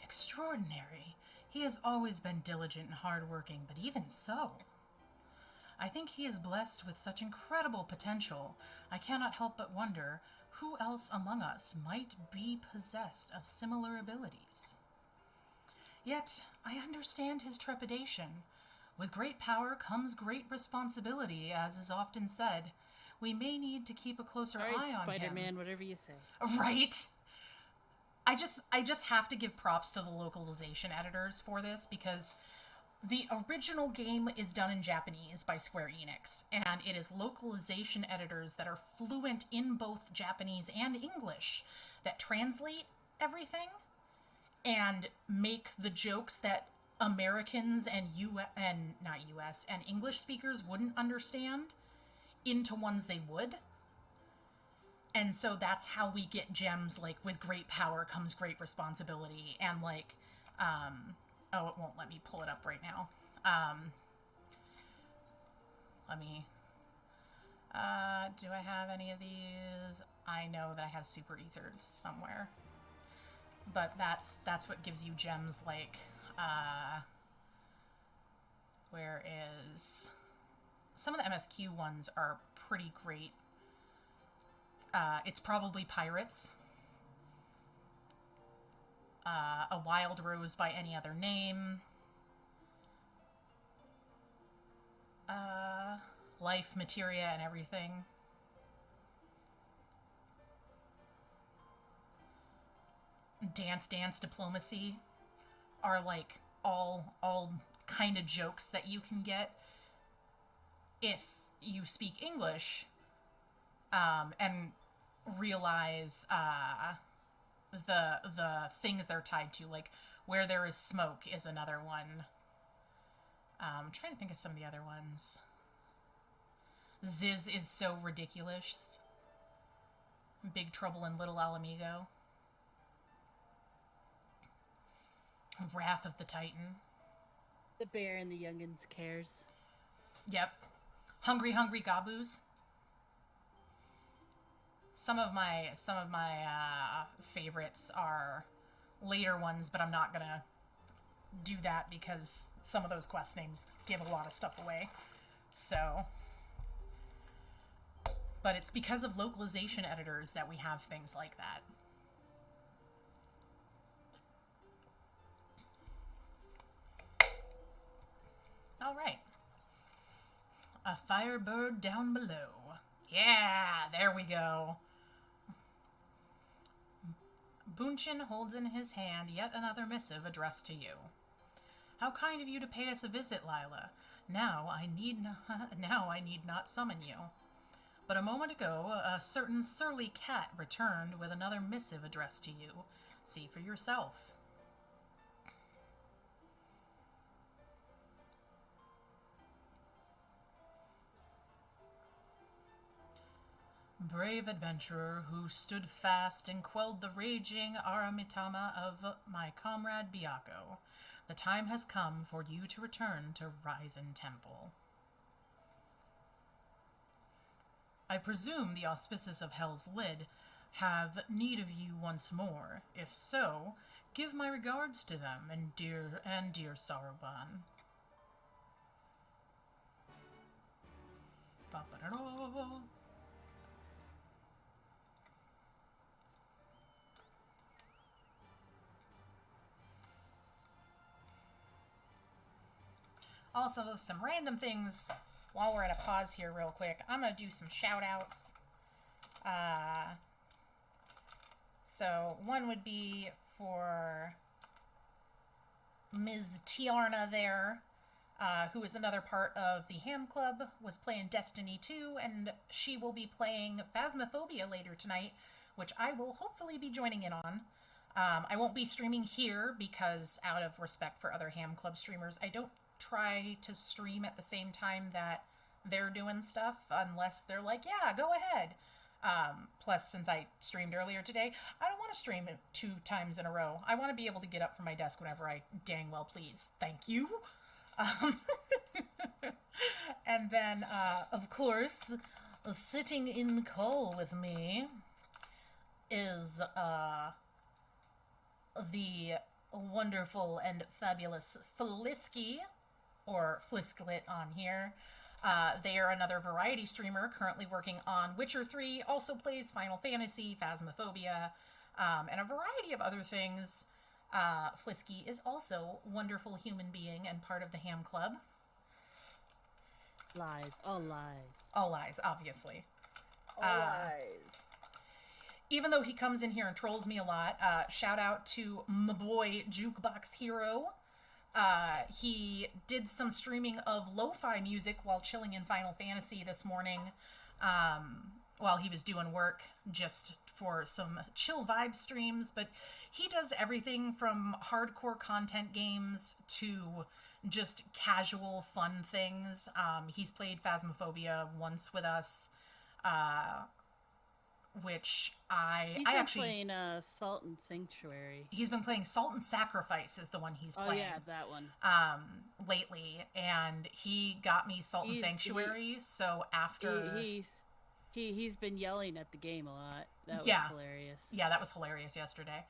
Extraordinary. He has always been diligent and hardworking, but even so. I think he is blessed with such incredible potential. I cannot help but wonder who else among us might be possessed of similar abilities. Yet, I understand his trepidation. With great power comes great responsibility, as is often said. We may need to keep a closer eye on him. Spider-Man, whatever you say. Right? I just have to give props to the localization editors for this, because the original game is done in Japanese by Square Enix, and it is localization editors that are fluent in both Japanese and English that translate everything and make the jokes that Americans and and English speakers wouldn't understand into ones they would. And so that's how we get gems like with great power comes great responsibility, and like oh, it won't let me pull it up right now. Let me do I have any of these? I know that I have super ethers somewhere, but that's what gives you gems like where is some of the MSQ ones are pretty great. It's probably Pirates. A Wild Rose by Any Other Name. Life, Materia, and Everything. Dance, Dance, Diplomacy are like all kind of jokes that you can get if you speak English and realize the things they're tied to, like Where There Is Smoke is another one. I'm trying to think of some of the other ones. Ziz is so ridiculous. Big Trouble in Little Alamigo. Wrath of the Titan. The Bear and the Youngins Cares. Yep. Hungry Hungry Gaboos. Some of my favorites are later ones, but I'm not gonna do that because some of those quest names give a lot of stuff away. So, but it's because of localization editors that we have things like that. All right. A firebird down below. Yeah, there we go. Bunchin holds in his hand yet another missive addressed to you. How kind of you to pay us a visit, Lila. Now I need not summon you. But a moment ago, a certain surly cat returned with another missive addressed to you. See for yourself. Brave adventurer who stood fast and quelled the raging Aramitama of my comrade Biako, the time has come for you to return to Risen Temple. I presume the auspices of Hell's Lid have need of you once more. If so, give my regards to them and dear Saruban. Ba-ba-da-da. Also, some random things while we're at a pause here real quick. I'm going to do some shout-outs. So, one would be for Ms. Tiarna there, who is another part of the Ham Club, was playing Destiny 2, and she will be playing Phasmophobia later tonight, which I will hopefully be joining in on. I won't be streaming here because, out of respect for other Ham Club streamers, I don't try to stream at the same time that they're doing stuff unless they're like, yeah, go ahead. Plus, since I streamed earlier today, I don't want to stream it 2 times in a row. I want to be able to get up from my desk whenever I dang well please. Thank you. And then, of course, sitting in call with me is the wonderful and fabulous Flisky, or Flisklet on here. They are another variety streamer currently working on Witcher 3, also plays Final Fantasy, Phasmophobia, and a variety of other things. Flisky is also a wonderful human being and part of the Ham Club. Lies. All lies. All lies, obviously. All lies. Even though he comes in here and trolls me a lot, shout out to my boy Jukebox Hero. He did some streaming of lo-fi music while chilling in Final Fantasy this morning, while he was doing work, just for some chill vibe streams. But he does everything from hardcore content games to just casual fun things. He's played Phasmophobia once with us, which I actually playing Salt and Sanctuary. He's been playing Salt and Sacrifice is the one he's playing. Oh yeah, that one. Lately, and he got me Salt and Sanctuary. So after he's been yelling at the game a lot. That was hilarious. Yeah, that was hilarious yesterday.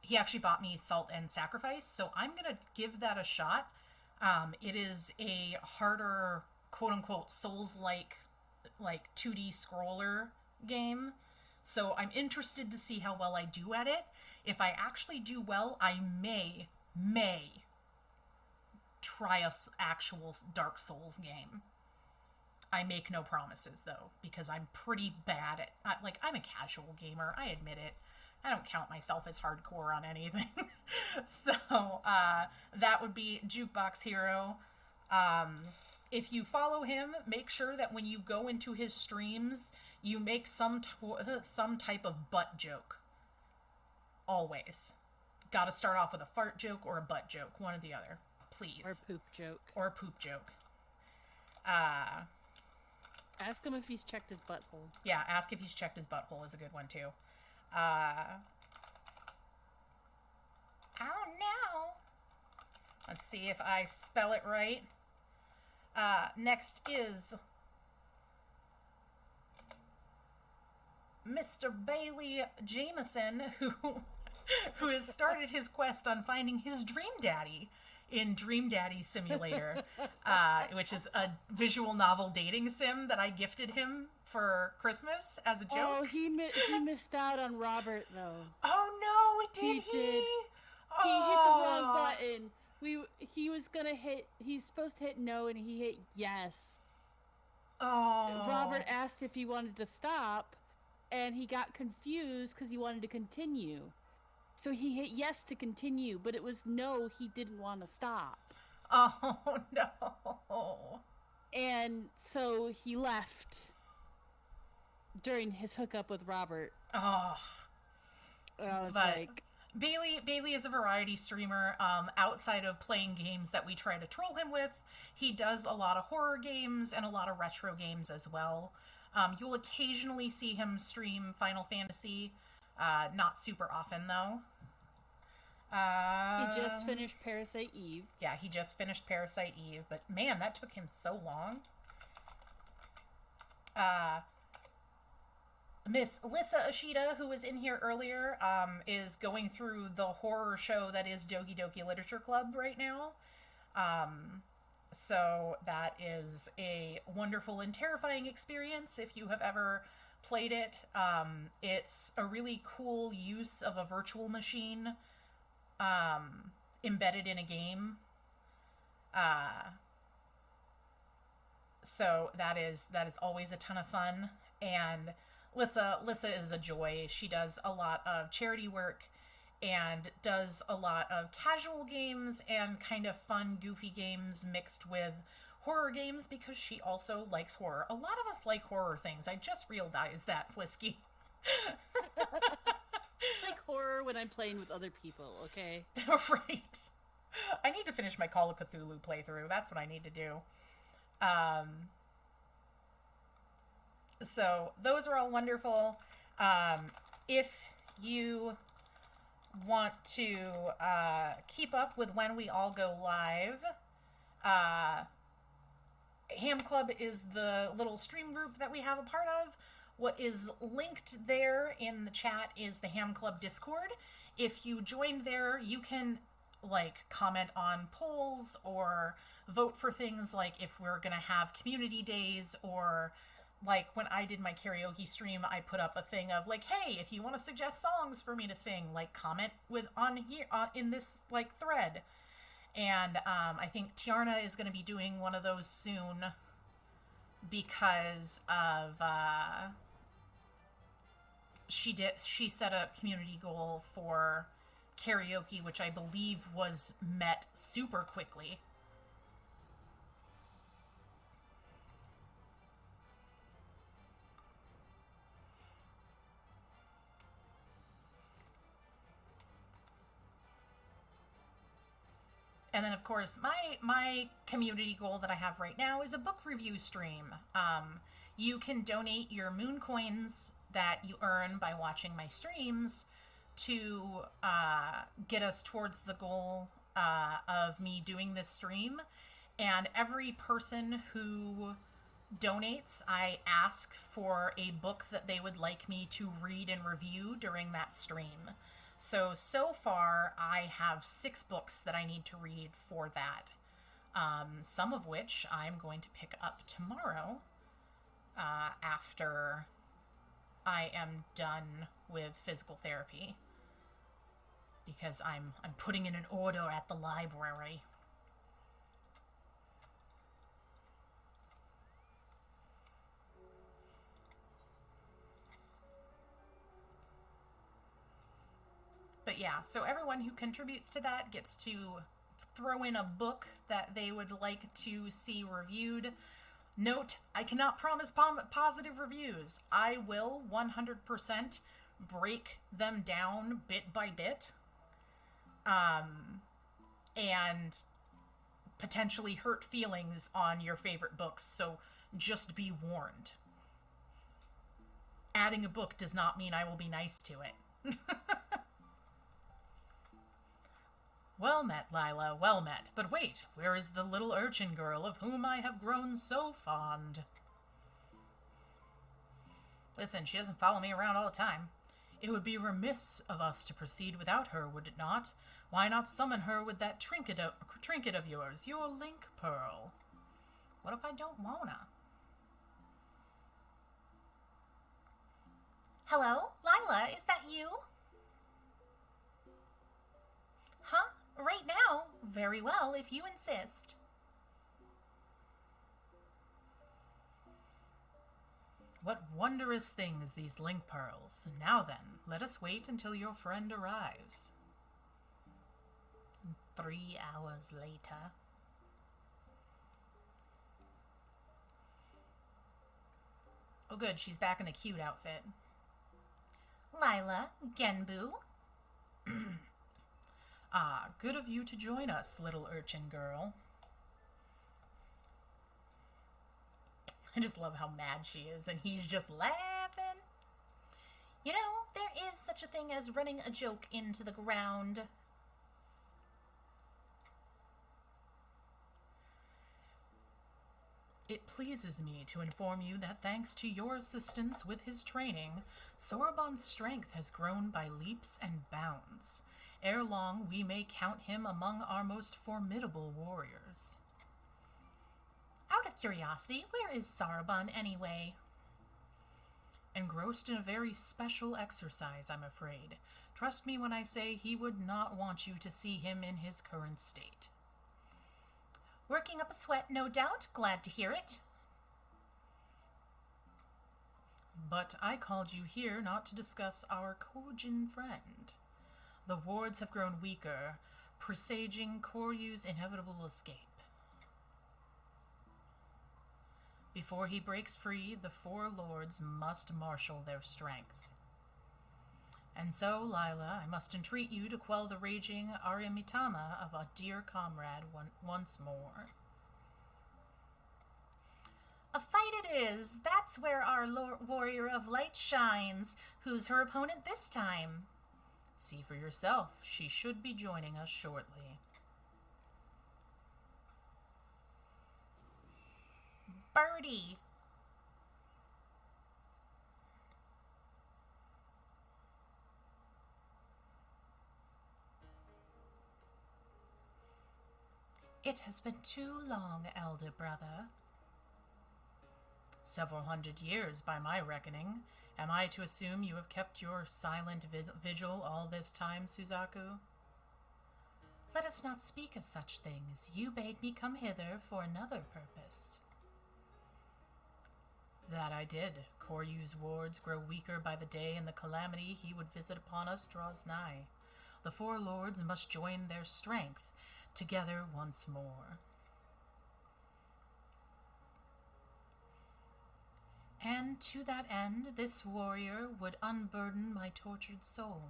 He actually bought me Salt and Sacrifice, so I'm gonna give that a shot. It is a harder, quote unquote, Souls-like 2D scroller game, so I'm interested to see how well I do at it. If I actually do well, I may try a actual Dark Souls game. I make no promises though, because I'm pretty bad at, I'm a casual gamer, I admit it. I don't count myself as hardcore on anything. So that would be Jukebox Hero. If you follow him, make sure that when you go into his streams, you make some type of butt joke. Always. Gotta start off with a fart joke or a butt joke, one or the other. Please. Or a poop joke. Or a poop joke. Ask him if he's checked his butthole. Yeah, ask if he's checked his butthole is a good one too. Oh no! Let's see if I spell it right. Next is Mr. Bailey Jameson, who has started his quest on finding his dream daddy in Dream Daddy Simulator, which is a visual novel dating sim that I gifted him for Christmas as a joke. Oh, he missed out on Robert though. Oh no, did he? He hit the wrong button. He's supposed to hit no and he hit yes. Oh. Robert asked if he wanted to stop and he got confused because he wanted to continue. So he hit yes to continue, but it was no, he didn't want to stop. Oh, no. And so he left during his hookup with Robert. Oh. And I was But like, Bailey is a variety streamer. Outside of playing games that we try to troll him with, he does a lot of horror games and a lot of retro games as well. You'll occasionally see him stream Final Fantasy, not super often though. he just finished Parasite Eve. Yeah, he just finished Parasite Eve, but man, that took him so long. Miss Alyssa Ashida, who was in here earlier, is going through the horror show that is Doki Doki Literature Club right now. So that is a wonderful and terrifying experience if you have ever played it. It's a really cool use of a virtual machine embedded in a game. So that is always a ton of fun. And Lissa is a joy. She does a lot of charity work and does a lot of casual games and kind of fun, goofy games mixed with horror games because she also likes horror. A lot of us like horror things. I just realized that, Flisky. I like horror when I'm playing with other people, okay? Right. I need to finish my Call of Cthulhu playthrough. That's what I need to do. So those are all wonderful. If you want to keep up with when we all go live, Ham Club is the little stream group that we have a part of. What is linked there in the chat is the Ham Club Discord. If you joined there, you can comment on polls or vote for things like if we're gonna have community days, or when I did my karaoke stream, I put up a thing of hey, if you want to suggest songs for me to sing, comment on here in this thread. And I think Tiarna is going to be doing one of those soon because of she set a community goal for karaoke, which I believe was met super quickly. And then, of course, my community goal that I have right now is a book review stream. You can donate your moon coins that you earn by watching my streams to get us towards the goal of me doing this stream. And every person who donates, I ask for a book that they would like me to read and review during that stream. So far, I have 6 books that I need to read for that. Some of which I'm going to pick up tomorrow after I am done with physical therapy. Because I'm putting in an order at the library. But yeah, so everyone who contributes to that gets to throw in a book that they would like to see reviewed. Note, I cannot promise positive reviews. I will 100% break them down bit by bit. And potentially hurt feelings on your favorite books, so just be warned. Adding a book does not mean I will be nice to it. Well met, Lila, well met. But wait, where is the little urchin girl of whom I have grown so fond? Listen, she doesn't follow me around all the time. It would be remiss of us to proceed without her, would it not? Why not summon her with that trinket of yours, your link pearl? What if I don't wanna? Hello? Lila, is that you? Huh? Right now? Very well, if you insist. What wondrous things these link pearls. Now then, let us wait until your friend arrives. 3 hours later. Oh good, she's back in the cute outfit. Lila, Genbu. Ah, good of you to join us, little urchin girl. I just love how mad she is, and he's just laughing. You know, there is such a thing as running a joke into the ground. It pleases me to inform you that thanks to your assistance with his training, Soroban's strength has grown by leaps and bounds. Ere long, we may count him among our most formidable warriors. Out of curiosity, where is Soroban anyway? Engrossed in a very special exercise, I'm afraid. Trust me when I say he would not want you to see him in his current state. Working up a sweat, no doubt. Glad to hear it. But I called you here not to discuss our Kojin friend. The wards have grown weaker, presaging Koryu's inevitable escape. Before he breaks free, the four lords must marshal their strength. And so, Lila, I must entreat you to quell the raging Arimitama of a dear comrade once more. A fight it is. That's where our warrior of light shines. Who's her opponent this time? See for yourself. She should be joining us shortly. Birdie. It has been too long, elder brother. Several 100 years, by my reckoning. Am I to assume you have kept your silent vigil all this time, Suzaku? Let us not speak of such things. You bade me come hither for another purpose. That I did. Koryu's wards grow weaker by the day, and the calamity he would visit upon us draws nigh. The four lords must join their strength together once more. And to that end, this warrior would unburden my tortured soul.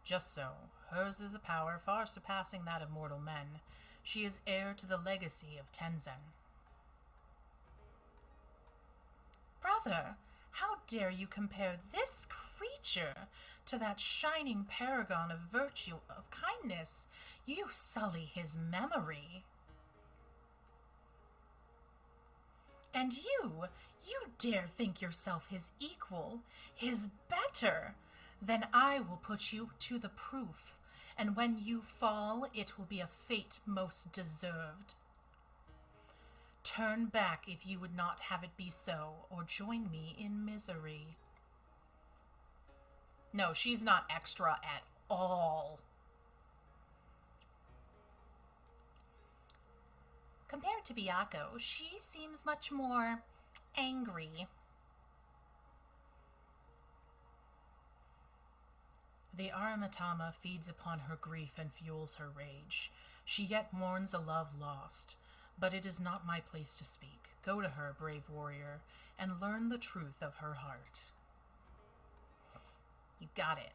Just so. Hers is a power far surpassing that of mortal men. She is heir to the legacy of Tenzen. Brother, how dare you compare this creature to that shining paragon of virtue, of kindness? You sully his memory. And you dare think yourself his equal, his better. Then I will put you to the proof, and when you fall, it will be a fate most deserved. Turn back if you would not have it be so, or join me in misery. No, she's not extra at all. Compared to Byakuo, she seems much more angry. The Arimitama feeds upon her grief and fuels her rage. She yet mourns a love lost. But it is not my place to speak. Go to her, brave warrior, and learn the truth of her heart. You got it.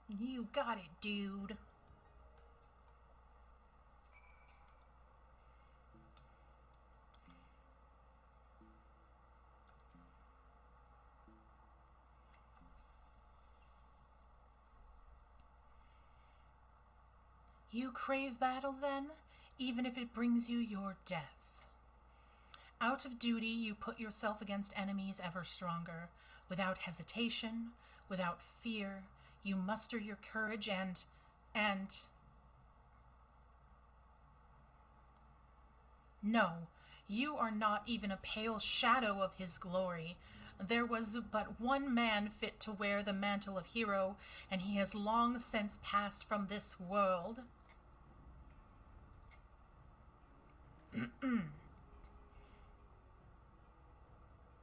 You got it, dude. You crave battle, then? Even if it brings you your death. Out of duty, you put yourself against enemies ever stronger. Without hesitation, without fear, you muster your courage and... No, you are not even a pale shadow of his glory. There was but one man fit to wear the mantle of hero, and he has long since passed from this world.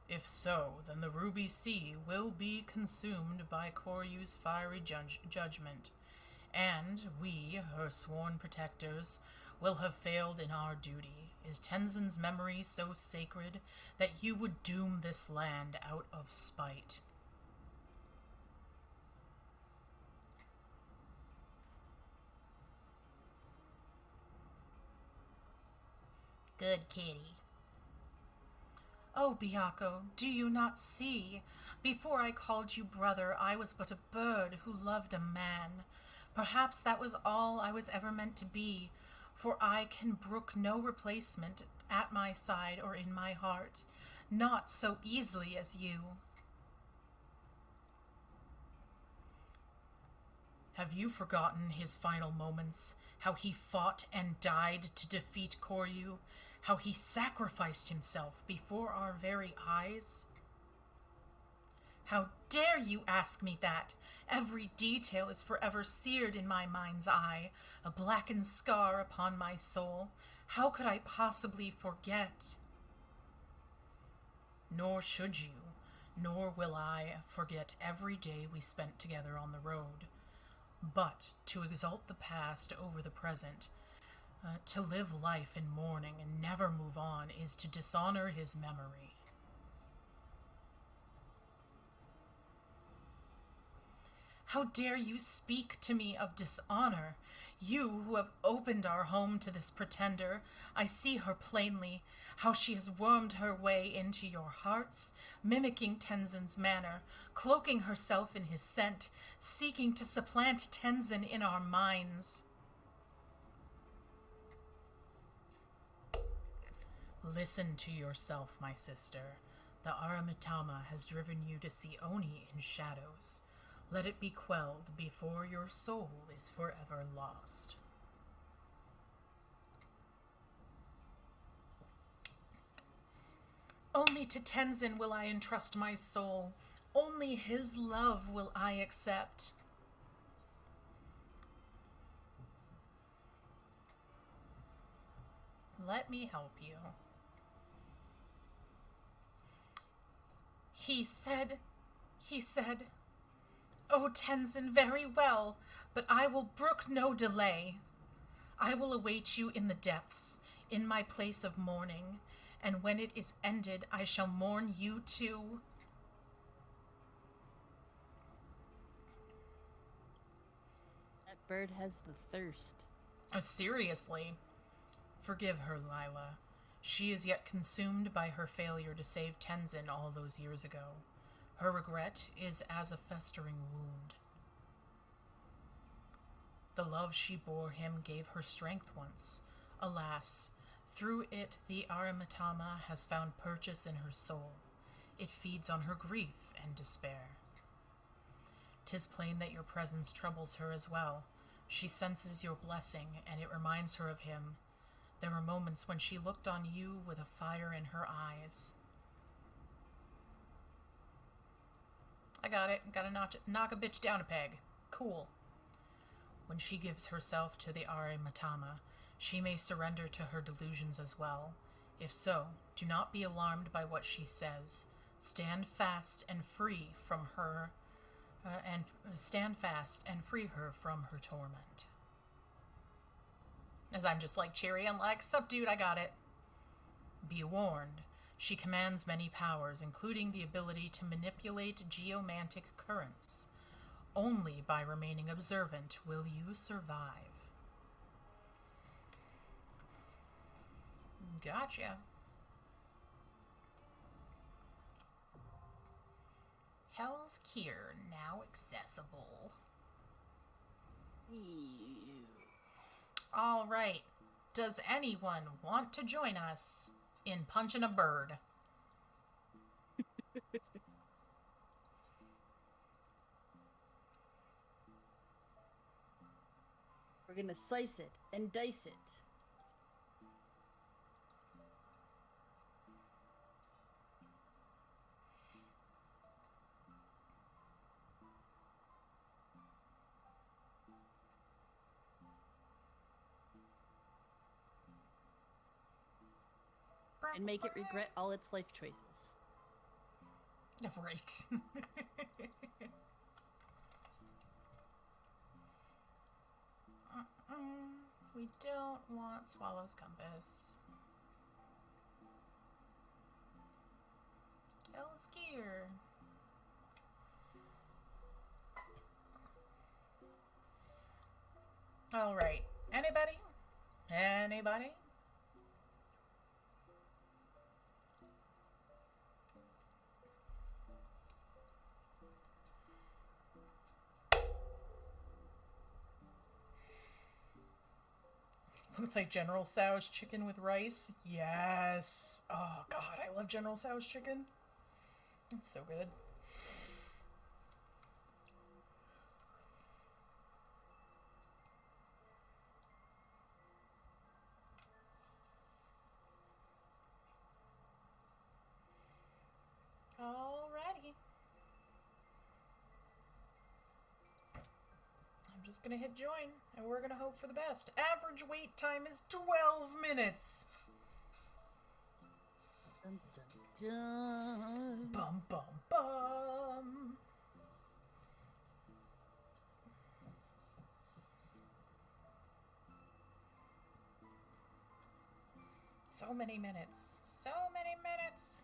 If so, then the Ruby Sea will be consumed by Koryu's fiery judgment, and we, her sworn protectors, will have failed in our duty. Is Tenzin's memory so sacred that you would doom this land out of spite? Good kitty. Oh, Biako, do you not see? Before I called you brother, I was but a bird who loved a man. Perhaps that was all I was ever meant to be, for I can brook no replacement at my side or in my heart, not so easily as you. Have you forgotten his final moments, how he fought and died to defeat Koryu, how he sacrificed himself before our very eyes? How dare you ask me that? Every detail is forever seared in my mind's eye, a blackened scar upon my soul. How could I possibly forget? Nor should you, nor will I forget every day we spent together on the road. But to exalt the past over the present, to live life in mourning and never move on, is to dishonor his memory. How dare you speak to me of dishonor? You who have opened our home to this pretender. I see her plainly, how she has wormed her way into your hearts, mimicking Tenzin's manner, cloaking herself in his scent, seeking to supplant Tenzin in our minds. Listen to yourself, my sister. The Aramitama has driven you to see Oni in shadows. Let it be quelled before your soul is forever lost. Only to Tenzin will I entrust my soul. Only his love will I accept. Let me help you. He said, "Oh, Tenzin, very well, but I will brook no delay. I will await you in the depths, in my place of mourning, and when it is ended, I shall mourn you too." That bird has the thirst. Oh, seriously. Forgive her, Lila. She is yet consumed by her failure to save Tenzin all those years ago. Her regret is as a festering wound. The love she bore him gave her strength once. Alas, through it the Aramitama has found purchase in her soul. It feeds on her grief and despair. 'Tis plain that your presence troubles her as well. She senses your blessing, and it reminds her of him. There were moments when she looked on you with a fire in her eyes. I got it. Gotta knock a bitch down a peg. Cool. When she gives herself to the Arimatama, she may surrender to her delusions as well. If so, do not be alarmed by what she says. Stand fast and free from her, stand fast and free her from her torment. As I'm just like cheery and like, sup dude, I got it. Be warned, she commands many powers, including the ability to manipulate geomantic currents. Only by remaining observant will you survive. Gotcha. Hell's Cure now accessible. Ew. All right. Does anyone want to join us in punching a bird? We're gonna slice it and dice it. And make it regret all its life choices. Right. We don't want Swallow's Compass. skier. All right. Anybody? Anybody? Looks like General Tso's chicken with rice. Yes. Oh, God, I love General Tso's chicken. It's so good. Alrighty. I'm just gonna hit join, and we're gonna hope for the best. Average wait time is 12 minutes. Dun, dun, dun. Bum, bum, bum. So many minutes. So many minutes.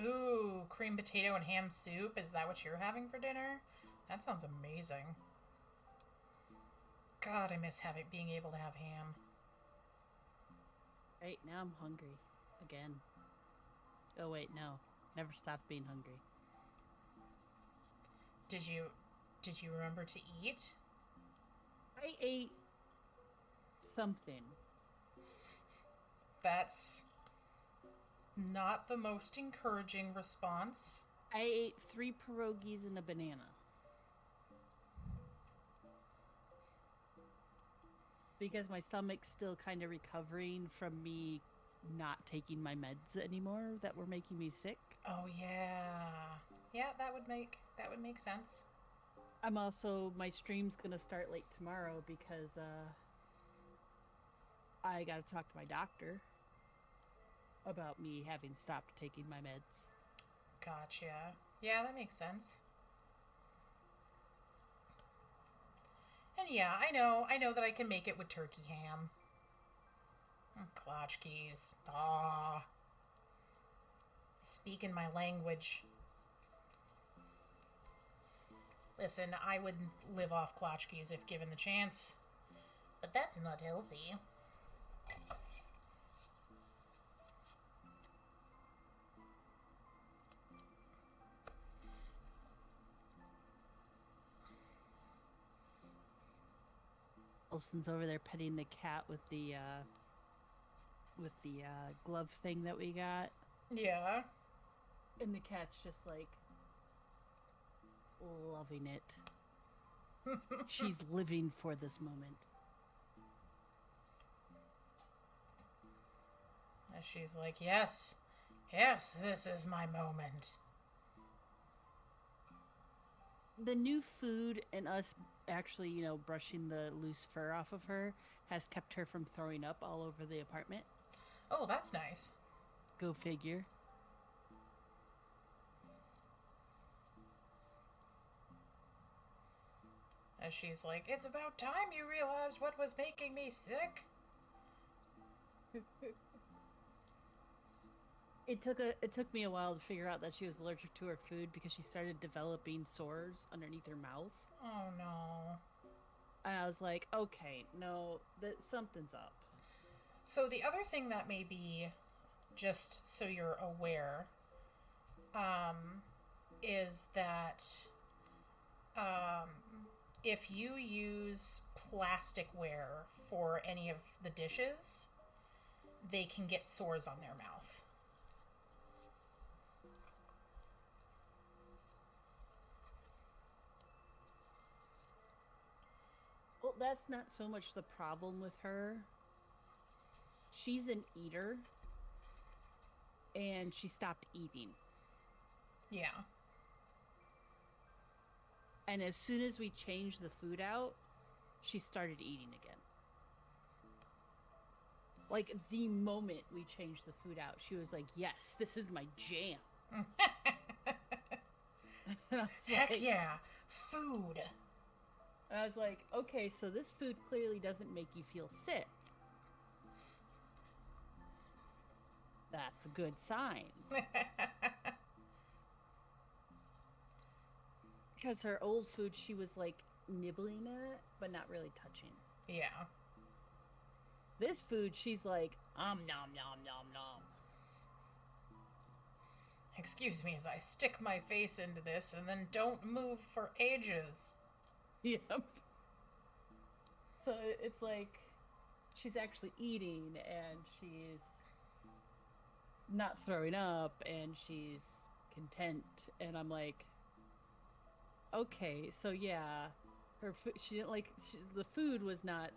Ooh, cream potato and ham soup. Is that what you're having for dinner? That sounds amazing. God, I miss being able to have ham. Right, now I'm hungry. Again. Oh, wait, no. Never stop being hungry. Did you remember to eat? I ate something. That's not the most encouraging response. I ate 3 pierogies and a banana. Because my stomach's still kind of recovering from me not taking my meds anymore that were making me sick. Oh yeah. Yeah, that would make sense. I'm also, my stream's gonna start late tomorrow because I gotta talk to my doctor about me having stopped taking my meds. Gotcha. Yeah, that makes sense. And yeah, I know that I can make it with turkey ham. Klotchkis. Ah. Speaking my language. Listen, I would live off klotchkis if given the chance. But that's not healthy. Olson's over there petting the cat with the glove thing that we got. Yeah. And the cat's just like loving it. She's living for this moment. And she's like, yes, this is my moment. The new food and us actually, brushing the loose fur off of her has kept her from throwing up all over the apartment. Oh, that's nice. Go figure. And she's like, it's about time you realized what was making me sick. It took me a while to figure out that she was allergic to her food because she started developing sores underneath her mouth. Oh no. And I was like, okay, no, that something's up. So the other thing that may be, just so you're aware, is that if you use plasticware for any of the dishes, they can get sores on their mouth. Well, that's not so much the problem with her. She's an eater, and she stopped eating. Yeah. And as soon as we changed the food out, she started eating again. Like, the moment we changed the food out, she was like, yes, this is my jam. And I was Heck like, yeah. Food. And I was like, okay, so this food clearly doesn't make you feel sick. That's a good sign. Because her old food, she was like nibbling at, but not really touching. Yeah. This food, she's like, nom, nom, nom, nom. Excuse me as I stick my face into this and then don't move for ages. Yep. So it's like she's actually eating and she's not throwing up and she's content. And I'm like, okay, so yeah, she didn't like the food was not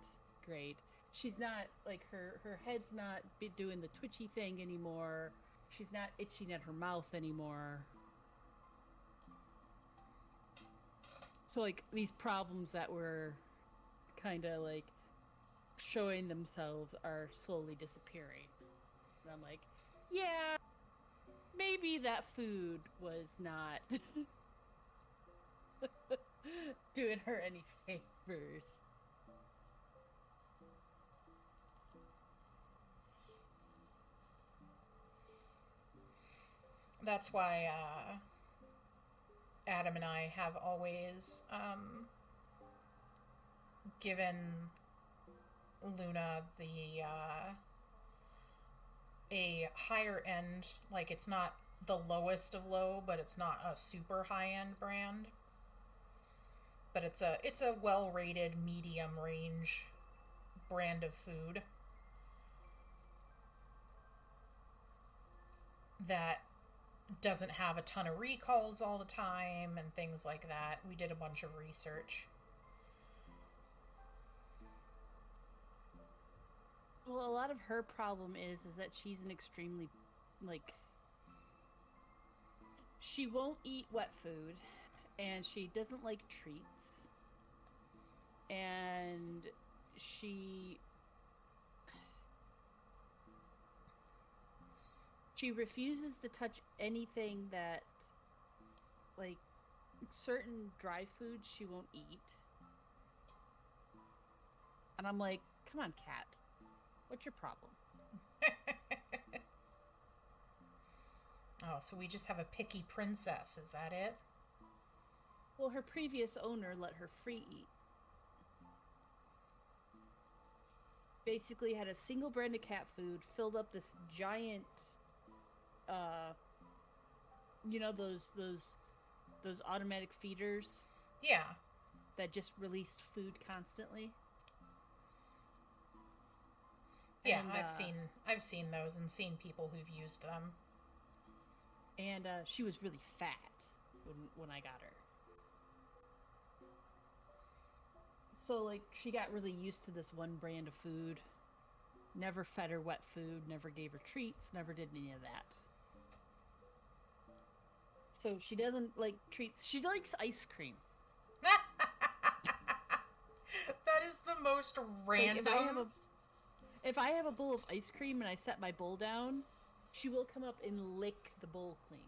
great. She's not like her head's not doing the twitchy thing anymore. She's not itching at her mouth anymore. So like these problems that were kind of like showing themselves are slowly disappearing. And I'm like, yeah, maybe that food was not doing her any favors. That's why Adam and I have always given Luna the a higher end, like it's not the lowest of low, but it's not a super high end brand. But it's a well rated medium range brand of food that doesn't have a ton of recalls all the time and things like that. We did a bunch of research. Well, a lot of her problem is that she's an extremely, like, she won't eat wet food, and she doesn't like treats, and she refuses to touch anything that, like, certain dry foods she won't eat. And I'm like, come on, cat. What's your problem? Oh, so we just have a picky princess, is that it? Well, her previous owner let her free eat. Basically had a single brand of cat food, filled up this giant, you know, those automatic feeders? Yeah. That just released food constantly? Yeah, And, I've seen those and seen people who've used them. And she was really fat when I got her. So like she got really used to this one brand of food. Never fed her wet food, never gave her treats, never did any of that. So she doesn't like treats. She likes ice cream. That is the most random. Like if I have a bowl of ice cream and I set my bowl down, she will come up and lick the bowl clean.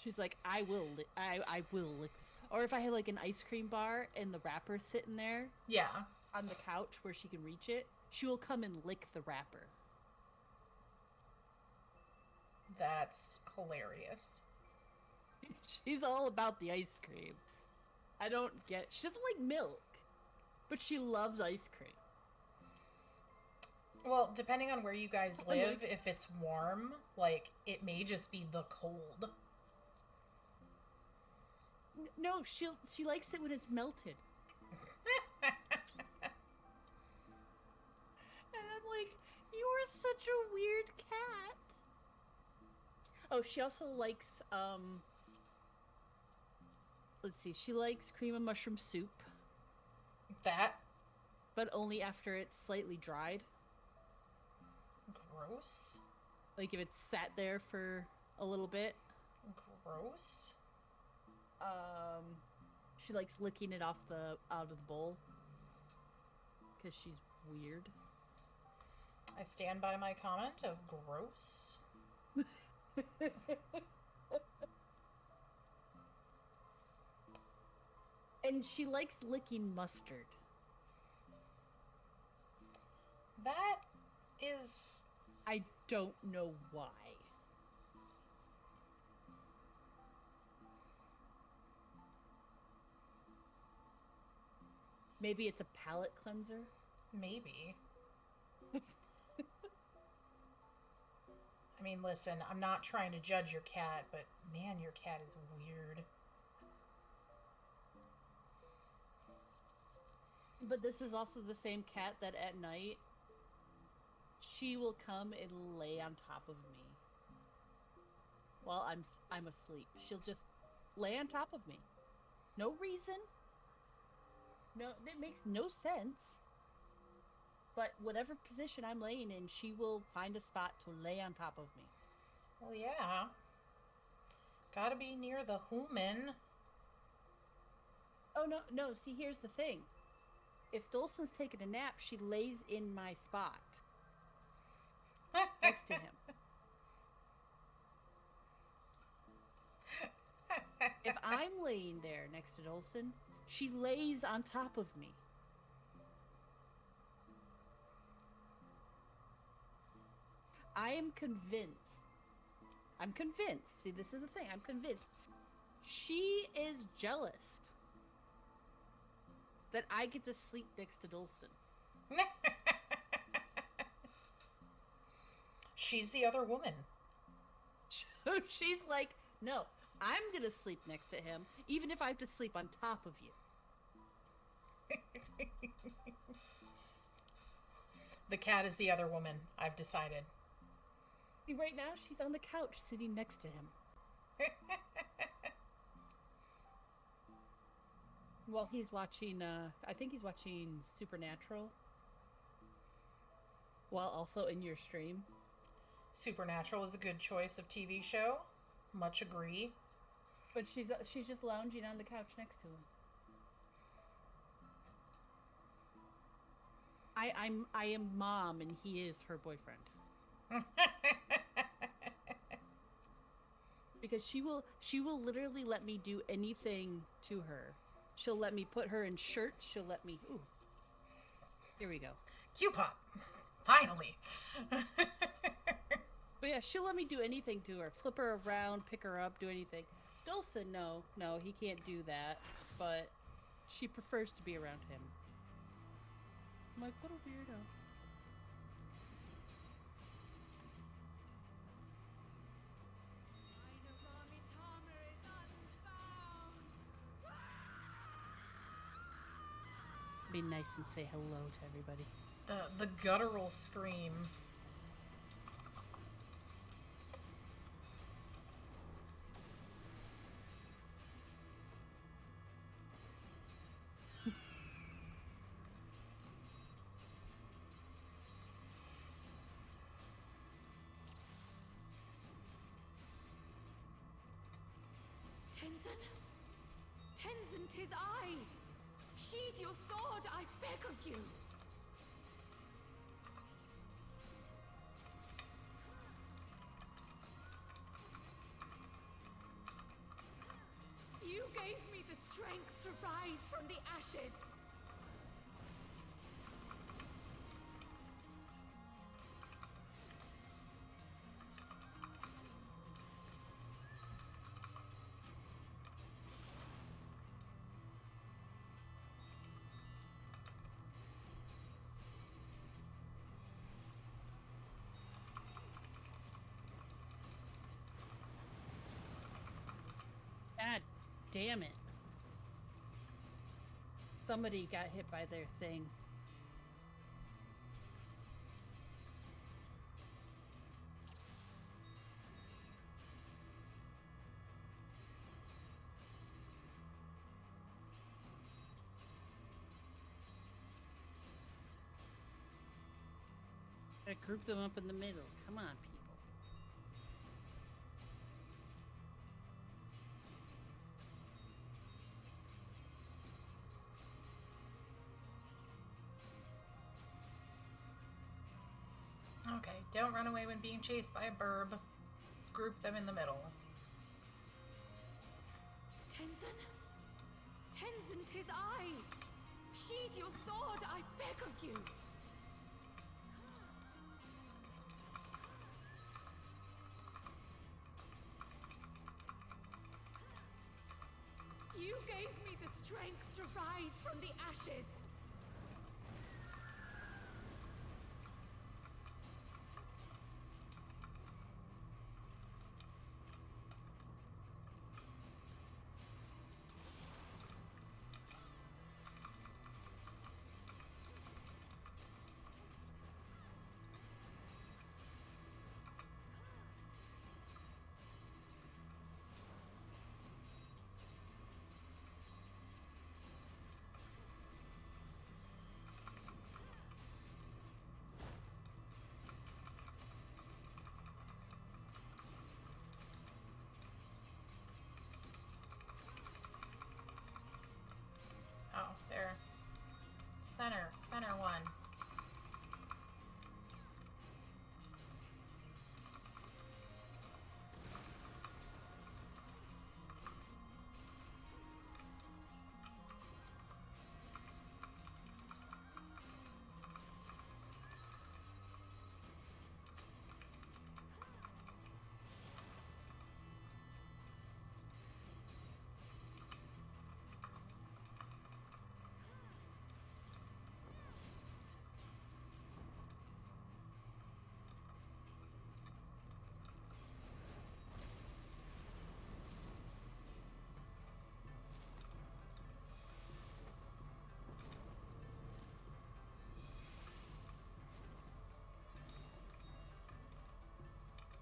She's like, I will lick this. Or if I have like an ice cream bar and the wrapper's sitting there, yeah, on the couch where she can reach it, she will come and lick the wrapper. That's hilarious. She's all about the ice cream. I don't get. She doesn't like milk, but she loves ice cream. Well, depending on where you guys live, if it's warm, like, it may just be the cold. No, she likes it when it's melted. And I'm like, you are such a weird cat. Oh, she also likes, let's see, she likes cream of mushroom soup. That? But only after it's slightly dried. Gross. Like if it's sat there for a little bit. Gross. She likes licking it out of the bowl because she's weird. I stand by my comment of gross. And she likes licking mustard. That is... I don't know why. Maybe it's a palate cleanser? Maybe. I mean, listen, I'm not trying to judge your cat, but man, your cat is weird. But this is also the same cat that at night, she will come and lay on top of me while I'm asleep. She'll just lay on top of me. No reason. No, it makes no sense. But whatever position I'm laying in, she will find a spot to lay on top of me. Well, yeah. Gotta be near the human. Oh, no, see, here's the thing. If Dulcin's taking a nap, she lays in my spot. Next to him. If I'm laying there next to Dulcin, she lays on top of me. I am convinced. See, this is the thing. I'm convinced. She is jealous that I get to sleep next to Dulcin. She's the other woman. So she's like, no, I'm going to sleep next to him, even if I have to sleep on top of you. The cat is the other woman, I've decided. See, right now, she's on the couch sitting next to him. Well, he's watching, I think he's watching Supernatural. While also in your stream. Supernatural is a good choice of TV show. Much agree. But she's just lounging on the couch next to him. I am mom and he is her boyfriend. Because she will literally let me do anything to her. She'll let me put her in shirts. She'll let me... Ooh. Here we go. Q-pop. Finally. But yeah, she'll let me do anything to her. Flip her around, pick her up, do anything. Dulcin, no, he can't do that. But she prefers to be around him. I'm like, what a weirdo. Be nice and say hello to everybody. The guttural scream. Tenzin, 'tis I! Sheathe your sword, I beg of you! You gave me the strength to rise from the ashes! God damn it. Somebody got hit by their thing. Gotta group them up in the middle. Come on, people. Okay, don't run away when being chased by a burb. Group them in the middle. Tenzin? Tenzin, 'tis I! Sheathe your sword, I beg of you! You gave me the strength to rise from the ashes! Oh, there. Center one.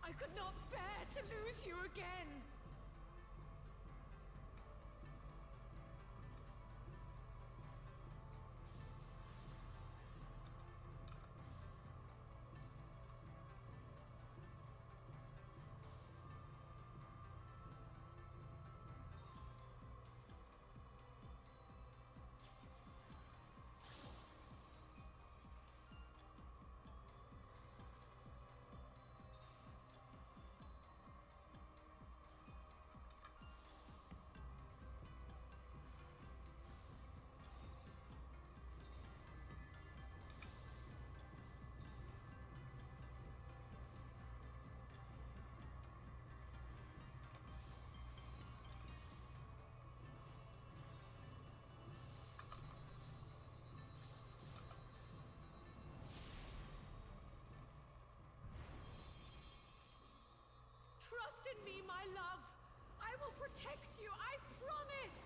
I could not bear to lose you again! Trust in me, my love. I will protect you, I promise!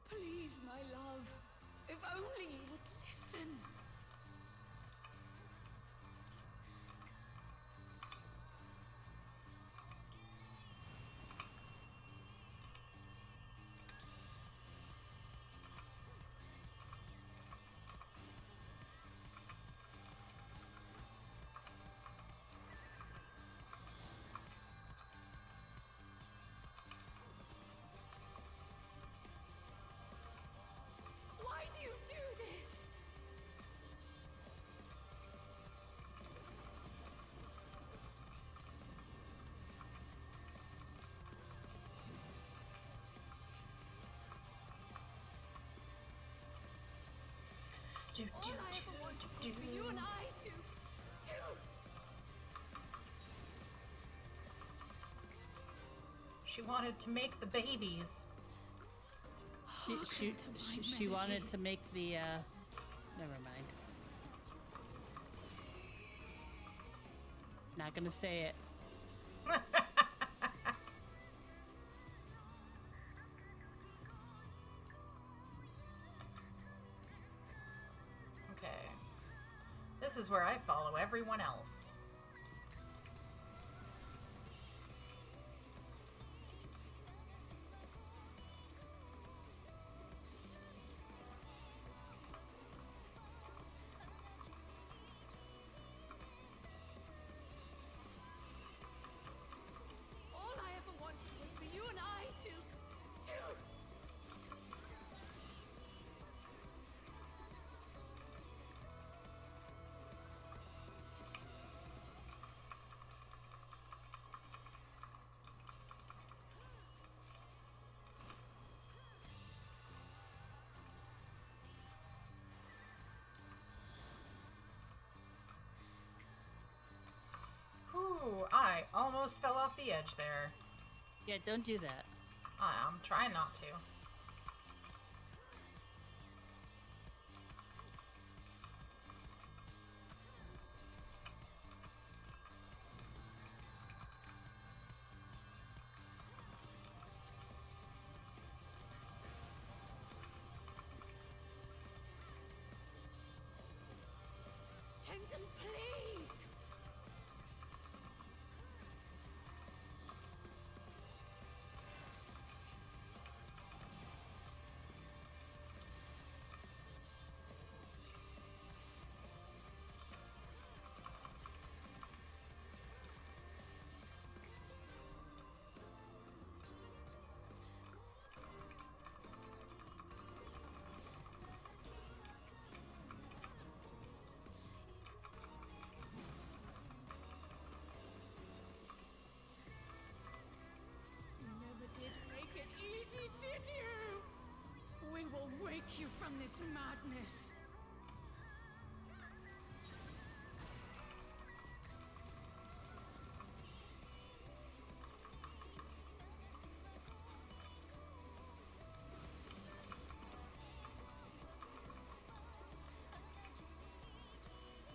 Please, my love. If only you would listen. Why do you do this? All I ever wanted was for you and I to... She wanted to make the babies. She wanted to make the, never mind. Not gonna say it. Okay. This is where I follow everyone else. Ooh, I almost fell off the edge there. Yeah, don't do that. I'm trying not to. Tenzin, please! You never did make it easy, did you? We will wake you from this madness.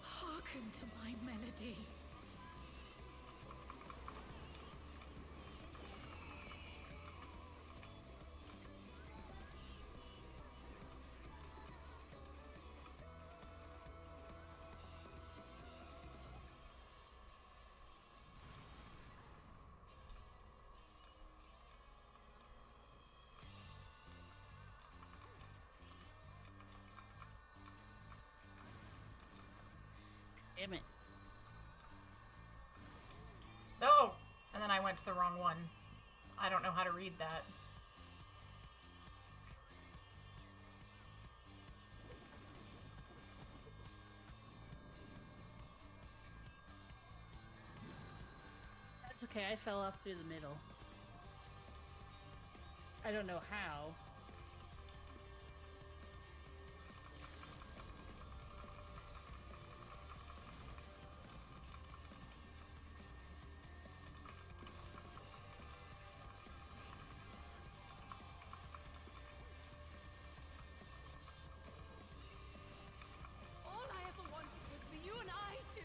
Hearken to my melody. Damn it. Oh! And then I went to the wrong one. I don't know how to read that. That's okay, I fell off through the middle. I don't know how. All I ever wanted was for you and I to...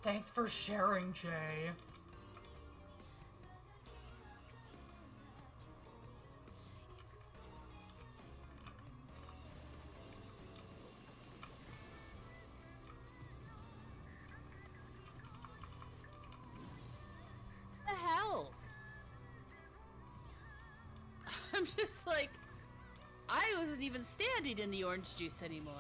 Thanks for sharing, Jay. What the hell? I'm just like, I wasn't even standing in the orange juice anymore.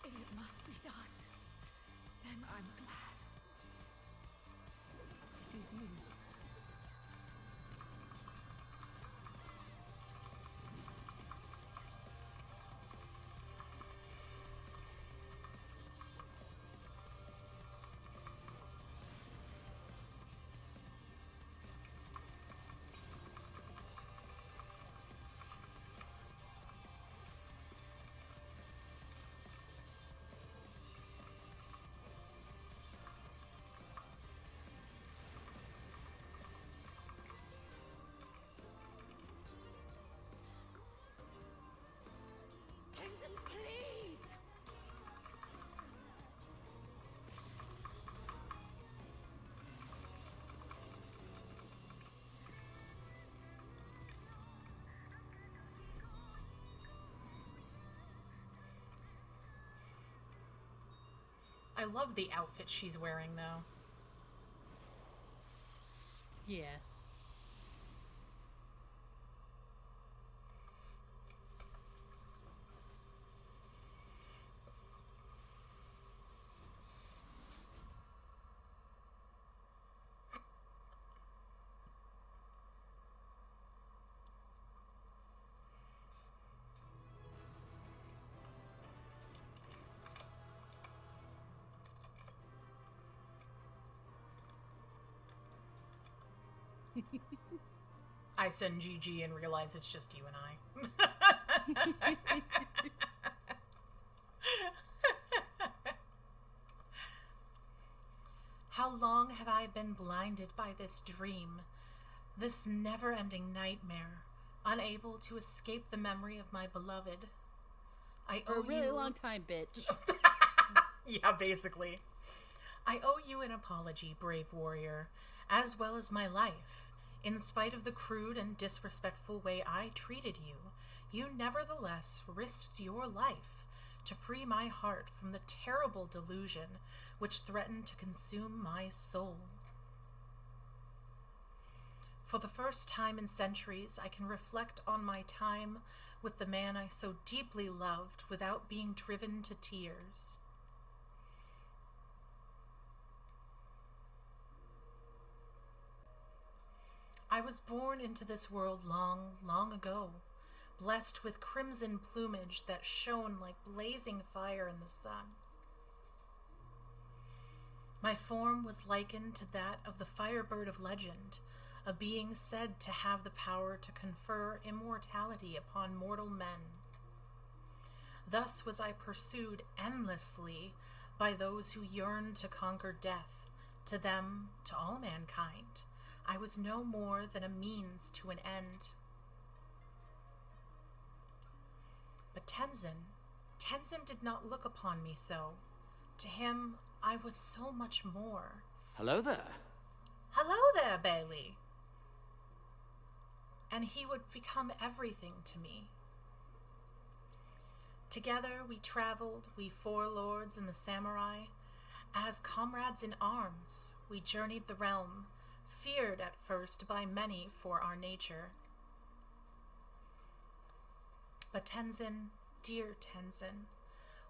It must be thus. Then I'm glad. It is you. I love the outfit she's wearing, though. Yeah. I send GG and realize it's just you and I. How long have I been blinded by this dream, this never-ending nightmare, unable to escape the memory of my beloved? I For owe a really you... long time, bitch. Yeah, basically. I owe you an apology, brave warrior, as well as my life. In spite of the crude and disrespectful way I treated you, you nevertheless risked your life to free my heart from the terrible delusion which threatened to consume my soul. For the first time in centuries, I can reflect on my time with the man I so deeply loved without being driven to tears. I was born into this world long, long ago, blessed with crimson plumage that shone like blazing fire in the sun. My form was likened to that of the firebird of legend, a being said to have the power to confer immortality upon mortal men. Thus was I pursued endlessly by those who yearned to conquer death, to them, to all mankind. I was no more than a means to an end. But Tenzin did not look upon me so. To him, I was so much more. Hello there. Hello there, Bailey. And he would become everything to me. Together we traveled, we four lords and the samurai. As comrades in arms, we journeyed the realm, feared at first by many for our nature. But Tenzin, dear Tenzin,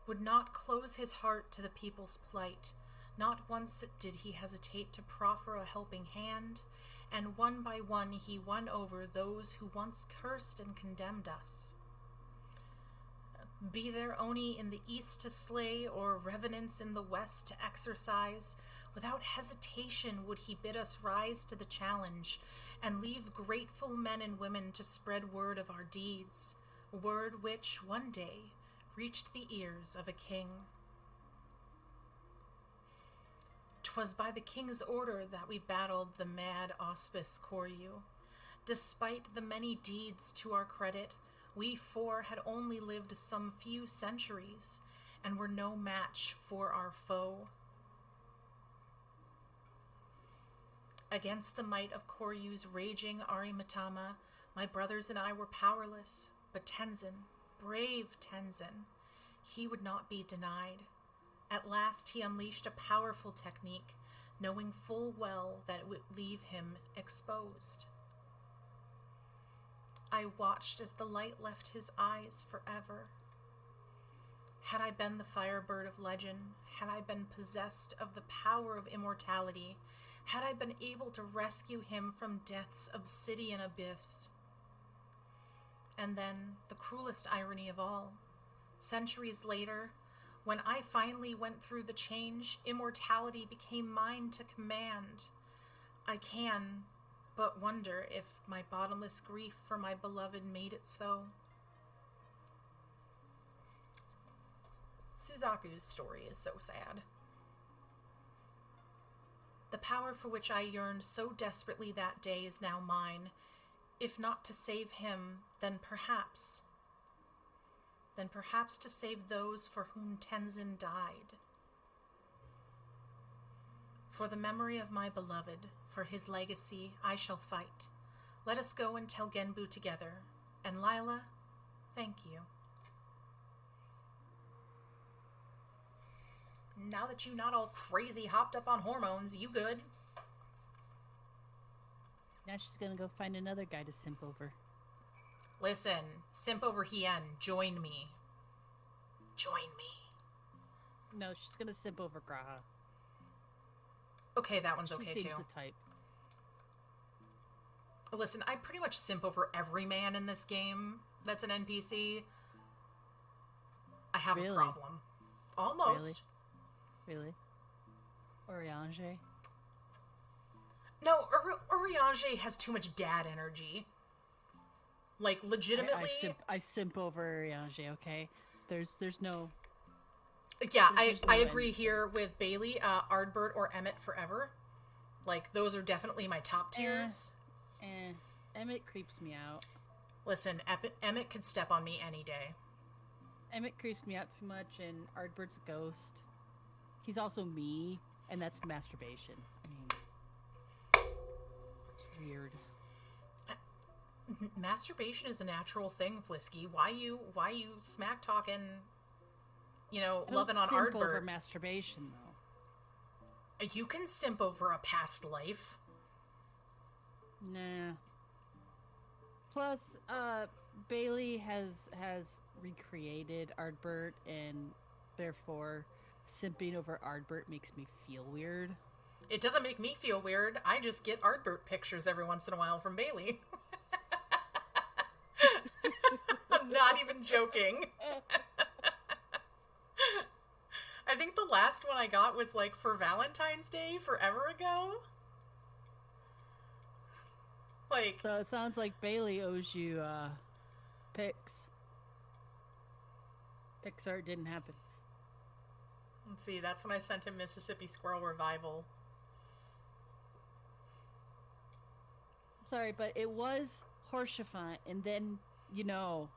would not close his heart to the people's plight. Not once did he hesitate to proffer a helping hand, and one by one he won over those who once cursed and condemned us. Be there Oni in the east to slay, or revenants in the west to exercise, without hesitation would he bid us rise to the challenge, and leave grateful men and women to spread word of our deeds, word which, one day, reached the ears of a king. 'Twas by the king's order that we battled the mad auspice Koryu. Despite the many deeds to our credit, we four had only lived some few centuries, and were no match for our foe. Against the might of Koryu's raging Arimatama, my brothers and I were powerless, but Tenzin, brave Tenzin, he would not be denied. At last he unleashed a powerful technique, knowing full well that it would leave him exposed. I watched as the light left his eyes forever. Had I been the firebird of legend, had I been possessed of the power of immortality, had I been able to rescue him from death's obsidian abyss. And then, the cruelest irony of all, centuries later, when I finally went through the change, immortality became mine to command. I can but wonder if my bottomless grief for my beloved made it so. Suzaku's story is so sad. The power for which I yearned so desperately that day is now mine. If not to save him, then perhaps to save those for whom Tenzin died. For the memory of my beloved, for his legacy, I shall fight. Let us go and tell Genbu together. And Lila, thank you. now that you not all crazy hopped up on hormones, you good. Now she's gonna go find another guy to simp over. Listen, simp over Hien, join me. Join me. No, she's gonna simp over Graha. Okay, that one's She okay seems too. the type. Listen, I pretty much simp over every man in this game that's an NPC. I have a Really? problem. Almost. Really? Oriange? No, Urianger has too much dad energy. Like, legitimately... I simp over Oriange, okay? There's no... Yeah, there's I no agree end. here with Bailey, Ardbert, or Emmett forever. Like, those are definitely my top tiers. Emmett creeps me out. Listen, Emmett could step on me any day. Emmett creeps me out too much, and Ardbert's a ghost. He's also me, and that's masturbation. I mean, it's weird. Masturbation is a natural thing, Flisky. Why you smack talking, you know, loving on simp over Ardbert? masturbation, though. You can simp over a past life. Nah. Plus, Bailey has recreated Ardbert, and therefore, simping over Ardbert makes me feel weird. It doesn't make me feel weird. I just get Ardbert pictures every once in a while from Bailey. I'm not even joking. I think the last one I got was like for Valentine's Day forever ago. Like, So it sounds like Bailey owes you pics. Pixar didn't happen. let's see, that's when I sent him Mississippi Squirrel Revival. Sorry, but it was Horsefant, and then, you know,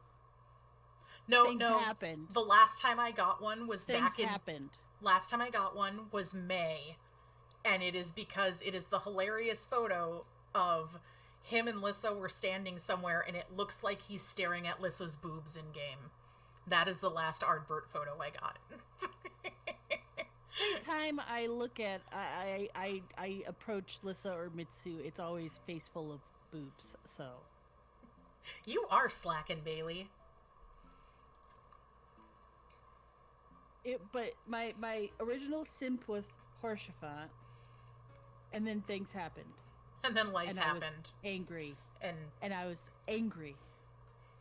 No, things happened. The last time I got one was Things back in... happened. Last time I got one was May, and it is because it is the hilarious photo of him and Lissa were standing somewhere, and it looks like he's staring at Lissa's boobs in game. That is the last Ardbert photo I got. Every time I look at, I approach Lissa or Mitsu, it's always face full of boobs. So You are slacking, Bailey. but my original simp was Horsefant, and then things happened, And then life and happened. I was angry, And I was angry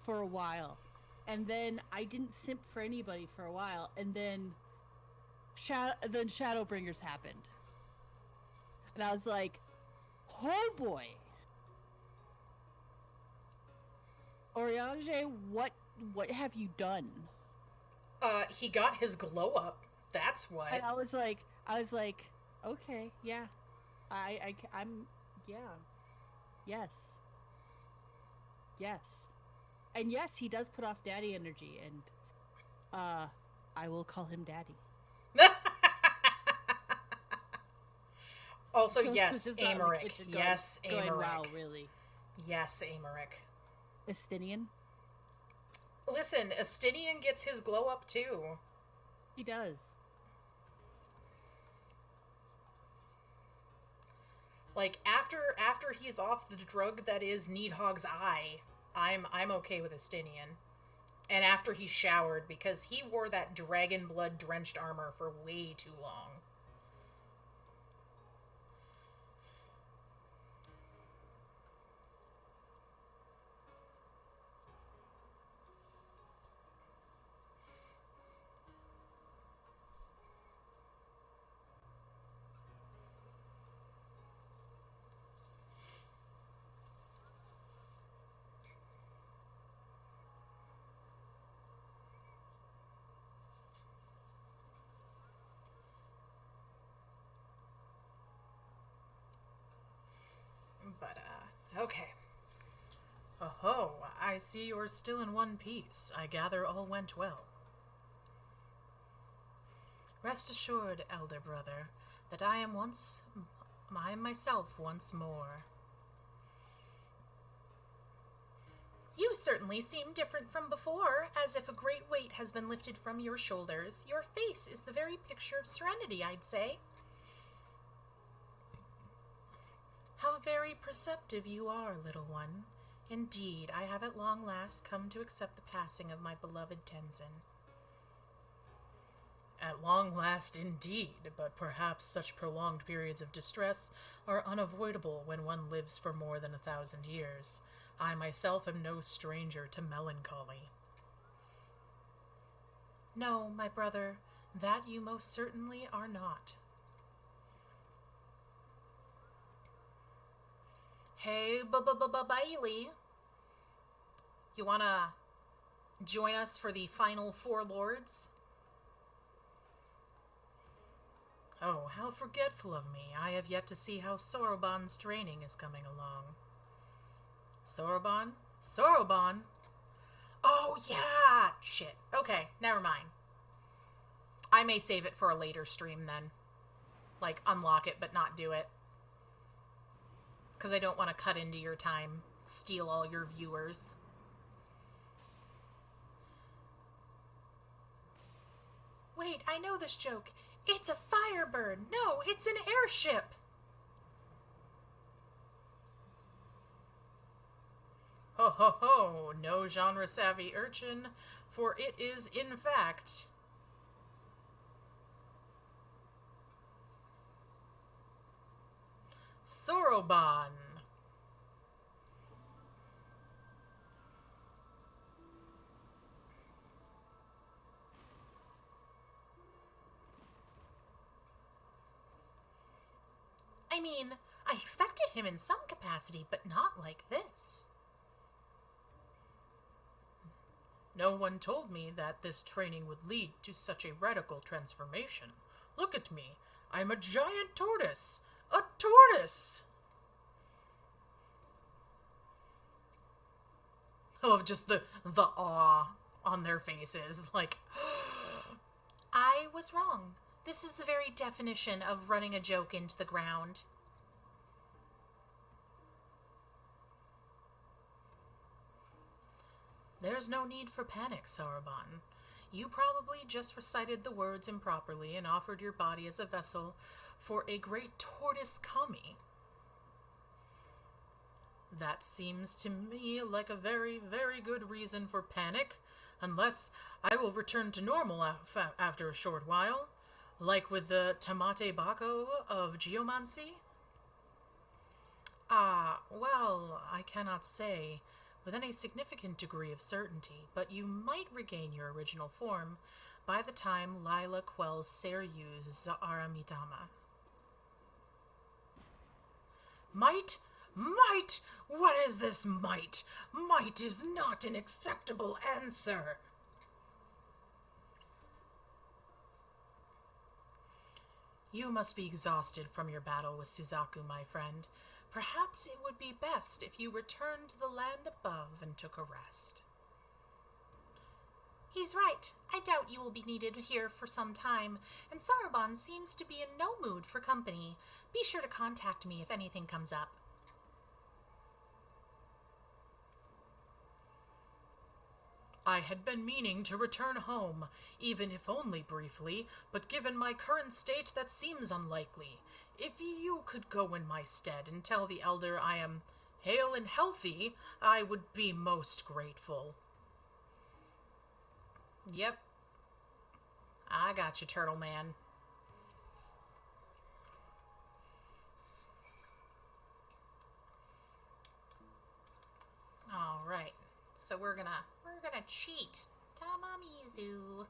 for a while, and then I didn't simp for anybody for a while, and then Shadowbringers happened, and I was like, oh boy, Oriange, what have you done? he got his glow up. That's what. And I was like, okay, yeah, I'm, yeah, yes, and yes, he does put off daddy energy, and I will call him daddy. Also, So yes, this is out in the Amaric. kitchen Yes, going, Amaric. wow, really? Yes, Amaric. Estinian? Listen, Estinian gets his glow up too. He does. Like, after he's off the drug that is Needhog's eye, I'm okay with Estinian. And after he showered, because he wore that dragon blood drenched armor for way too long. But, okay. Oh, I see you're still in one piece. I gather all went well. Rest assured, elder brother, that I am myself once more. You certainly seem different from before, as if a great weight has been lifted from your shoulders. Your face is the very picture of serenity, I'd say. How very perceptive you are, little one. Indeed, I have at long last come to accept the passing of my beloved Tenzin. At long last, indeed, but perhaps such prolonged periods of distress are unavoidable when one lives for more than 1,000 years. I myself am no stranger to melancholy. No, my brother, that you most certainly are not. Hey, Bailey. You wanna join us for the final four lords? Oh, how forgetful of me. I have yet to see how Soroban's training is coming along. Soroban? Soroban? Oh, yeah! Shit. Okay, never mind. I may save it for a later stream then. Like, unlock it, but not do it. Because I don't want to cut into your time, steal all your viewers. Wait, I know this joke. It's a Firebird. No, it's an airship. Ho ho ho, no genre-savvy urchin, for it is in fact... Soroban. I mean, I expected him in some capacity, but not like this. No one told me that this training would lead to such a radical transformation. Look at me. I'm a giant tortoise. A tortoise! Oh, just the awe on their faces. Like, I was wrong. This is the very definition of running a joke into the ground. There's no need for panic, Soroban. You probably just recited the words improperly and offered your body as a vessel for a great tortoise kami. That seems to me like a very, very good reason for panic, unless I will return to normal after a short while, like with the Tamate Bako of Geomancy. Well, I cannot say with any significant degree of certainty, but you might regain your original form by the time Lila quells Seryu's Aramitama. Might? Might? What is this might? Might is not an acceptable answer. You must be exhausted from your battle with Suzaku, my friend. Perhaps it would be best if you returned to the land above and took a rest. He's right. I doubt you will be needed here for some time, and Soroban seems to be in no mood for company. Be sure to contact me if anything comes up. I had been meaning to return home, even if only briefly, but given my current state, that seems unlikely. If you could go in my stead and tell the elder I am hale and healthy, I would be most grateful. Yep. I got you, Turtle Man. All right. So we're gonna cheat. Tamamizu.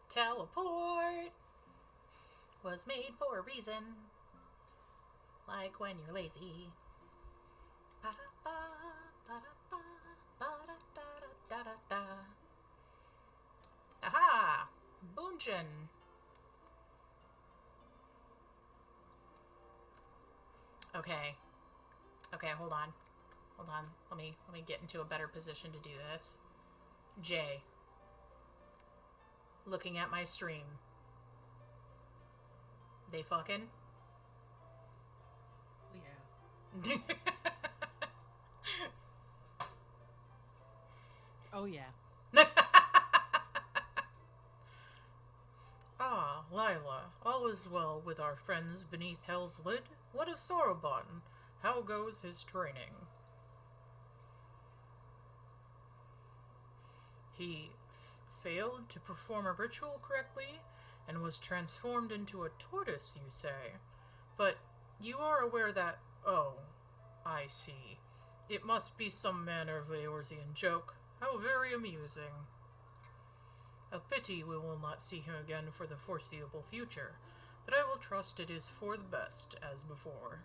Teleport was made for a reason. Like when you're lazy. Ba-da-ba, ba-da-ba, ba-da-da-da-da-da. Aha! Boonjin. Okay. Okay, hold on. Hold on. Let me get into a better position to do this. Jay. Looking at my stream. They fucking? Yeah. Oh, yeah. Ah, Lila, all is well with our friends beneath Hell's Lid. What of Sorobon? How goes his training? He failed to perform a ritual correctly and was transformed into a tortoise, you say. But you are aware that... Oh, I see. It must be some manner of Eorzean joke. How very amusing. A pity we will not see him again for the foreseeable future, but I will trust it is for the best, as before.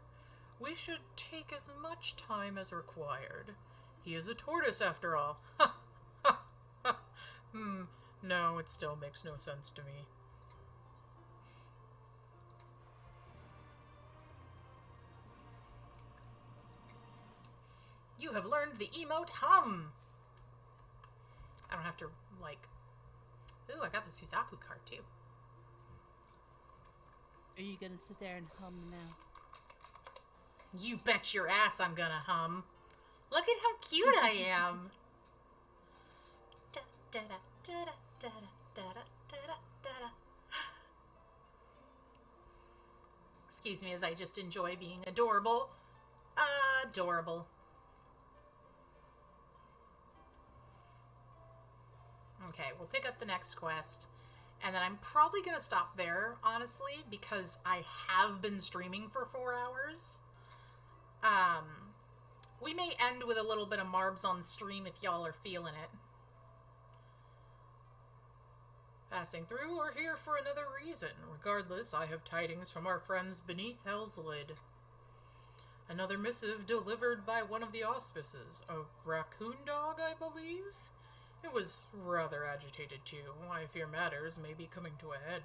We should take as much time as required. He is a tortoise, after all. Ha! Ha! Ha! No, it still makes no sense to me. You have learned the emote hum! I don't have to, like... Ooh, I got the Suzaku card, too. Are you gonna sit there and hum now? You bet your ass I'm gonna hum. Look at how cute I am! Excuse me as I just enjoy being adorable. Adorable. Okay, we'll pick up the next quest. And then I'm probably going to stop there, honestly, because I have been streaming for 4 hours. We may end with a little bit of Marbs on stream if y'all are feeling it. Passing through or here for another reason. Regardless, I have tidings from our friends beneath Hell's Lid. Another missive delivered by one of the auspices. A raccoon dog, I believe? It was rather agitated, too. I fear matters may be coming to a head.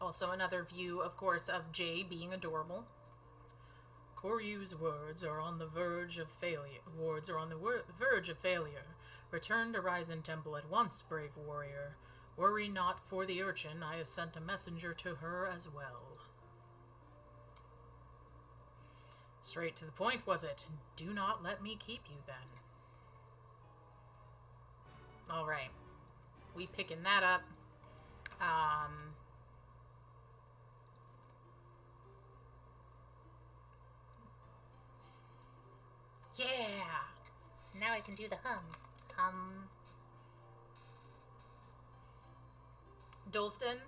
Also another view, of course, of Jay being adorable. Koryu's words are on the verge of failure. Verge of failure. Return to Ryzen Temple at once, brave warrior. Worry not for the urchin. I have sent a messenger to her as well. Straight to the point, was it? Do not let me keep you, then. Alright. We picking that up. Yeah! Now I can do the hum. Dolston?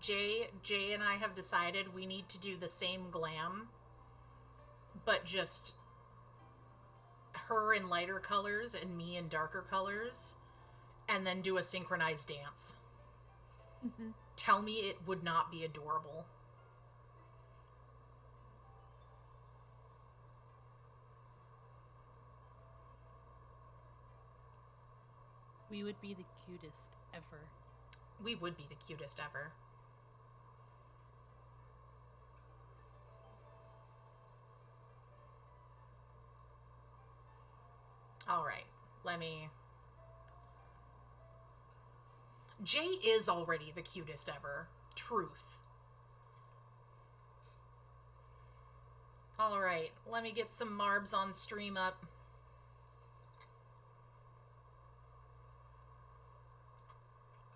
Jay and I have decided we need to do the same glam, but just her in lighter colors and me in darker colors, and then do a synchronized dance. Mm-hmm. Tell me it would not be adorable. We would be the cutest ever. We would be the cutest ever. Alright, let me... Jay is already the cutest ever. Truth. Alright, let me get some Marbs on stream up.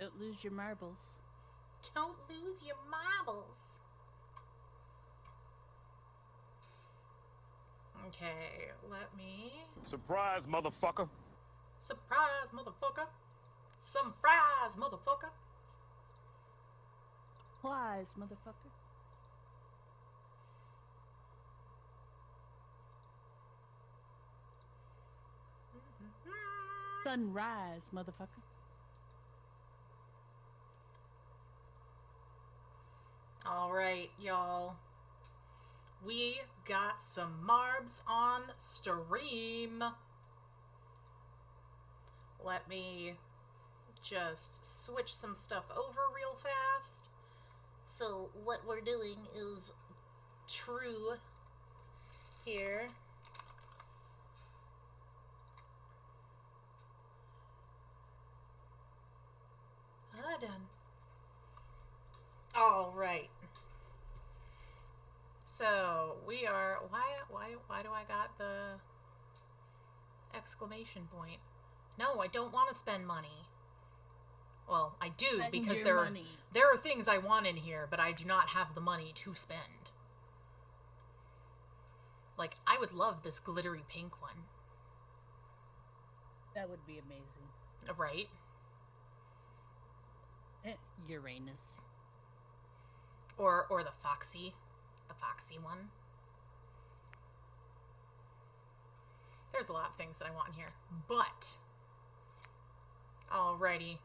Don't lose your marbles. Don't lose your marbles. Okay, let me... Surprise, motherfucker. Surprise, motherfucker. Some fries, motherfucker. Flies, motherfucker. Sunrise, motherfucker. Alright, y'all. We got some Marbs on stream. Let me just switch some stuff over real fast. So what we're doing is true here. Done. So we are. Why do I got the exclamation point? No, I don't want to spend money. Well, I do Spend because your there money. are things I want in here, but I do not have the money to spend. Like, I would love this glittery pink one. That would be amazing. Right? Uranus. Or the foxy one. There's a lot of things that I want in here, but alrighty.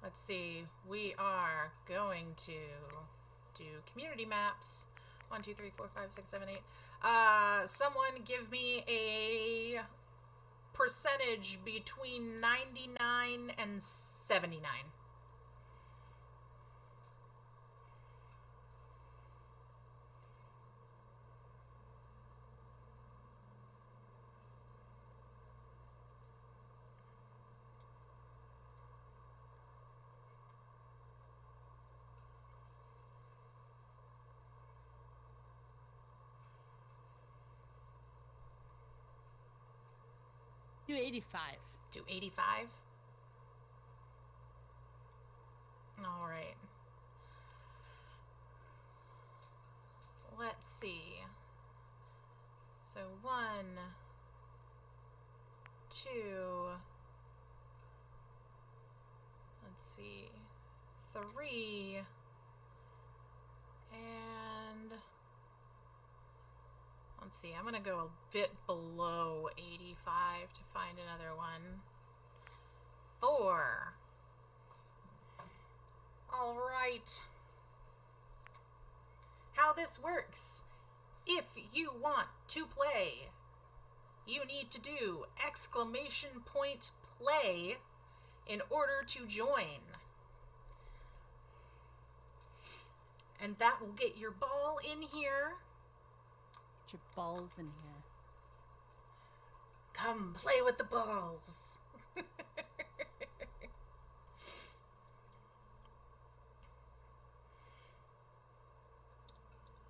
Let's see. We are going to do community maps. 1, 2, 3, 4, 5, 6, 7, 8. Someone give me a percentage between 99 and 79. Do 85. Do 85? All right. Let's see. So 1, 2. Let's see. 3. And let's see. I'm going to go a bit below 85 to find another one. 4. All right. How this works. If you want to play, you need to do exclamation point play in order to join. And that will get your ball in here. Get your balls in here. Come play with the balls.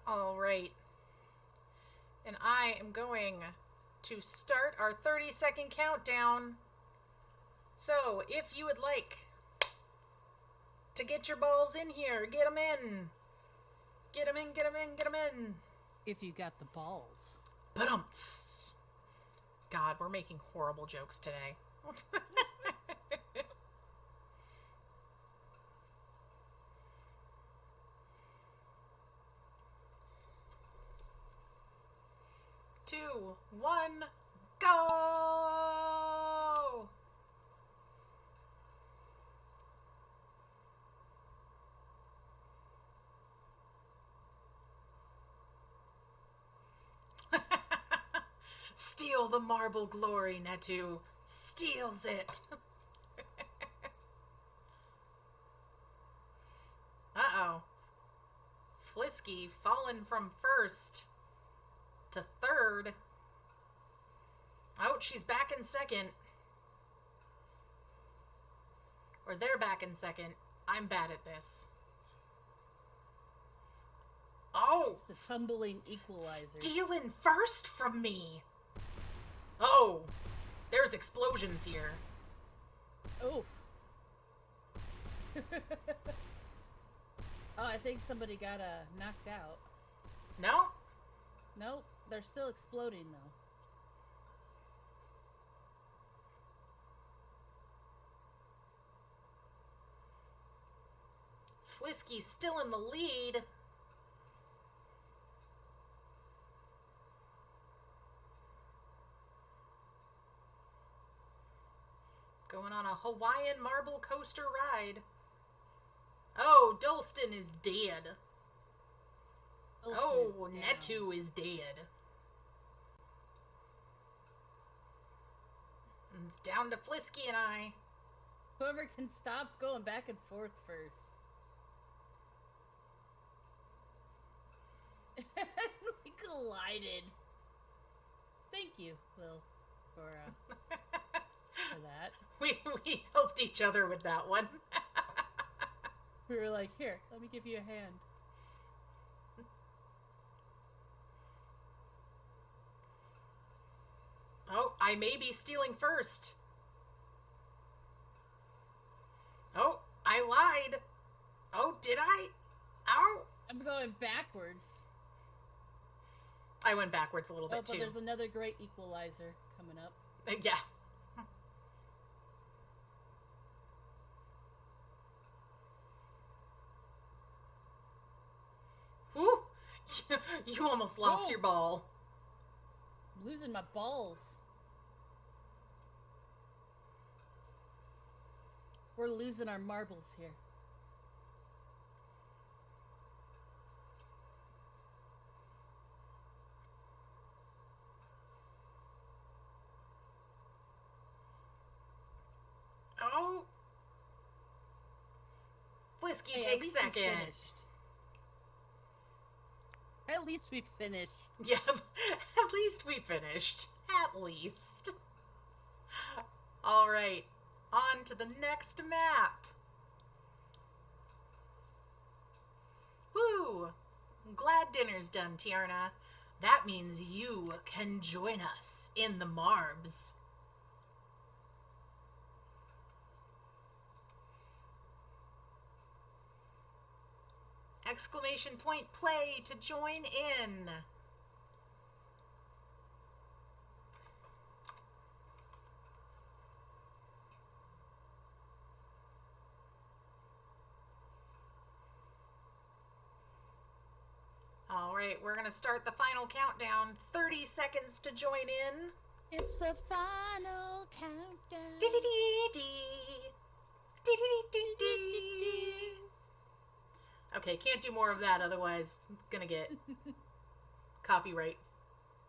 All right. And I am going to start our 30-second countdown. So, if you would like to get your balls in here, get them in. Get them in, get them in, get them in. If you got the balls. Ba-dum-ts. God, we're making horrible jokes today. Two, 1, go! Steal the marble glory, Netu. Steals it. Uh-oh. Flisky fallen from first to third. Oh, she's back in second. Or they're back in second. I'm bad at this. Oh! The tumbling equalizer. Stealing first from me. Oh, there's explosions here. Oof. Oh, I think somebody got knocked out. No? Nope, they're still exploding though. Flisky's still in the lead. Going on a Hawaiian marble coaster ride. Oh, Dulston is dead. Oh, Netu is dead. And it's down to Flisky and I. Whoever can stop going back and forth first. We collided. Thank you, Will, for that. We helped each other with that one. We were like, here, let me give you a hand. I may be stealing first. Oh, I lied. Oh, did I? Ow. I'm going backwards. I went backwards a little bit, But too. there's another great equalizer coming up. Yeah. Whew. You almost lost your ball. I'm losing my balls. We're losing our marbles here. Oh. Flisky Hey, takes second. At least we finished. Yeah, at least we finished. At least. Alright, on to the next map. Woo! Glad dinner's done, Tiarna. That means you can join us in the Marbs. Exclamation point play to join in. All right, we're going to start the final countdown. 30 seconds to join in. It's the final countdown. Okay, can't do more of that, otherwise I'm gonna get copyright,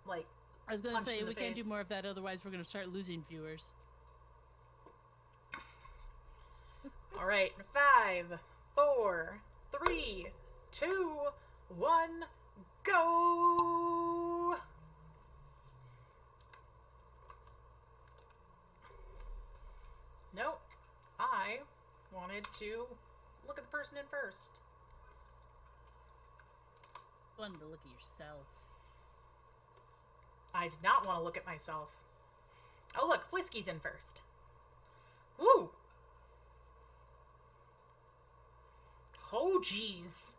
like, I was gonna punched say, in the we can't do face. more of that, otherwise we're gonna start losing viewers. All right, 5, 4, 3, 2, 1, go! Nope, I wanted to look at the person in first. Fun to look at yourself. I did not want to look at myself. Oh, look, Flisky's in first. Woo! Oh, jeez.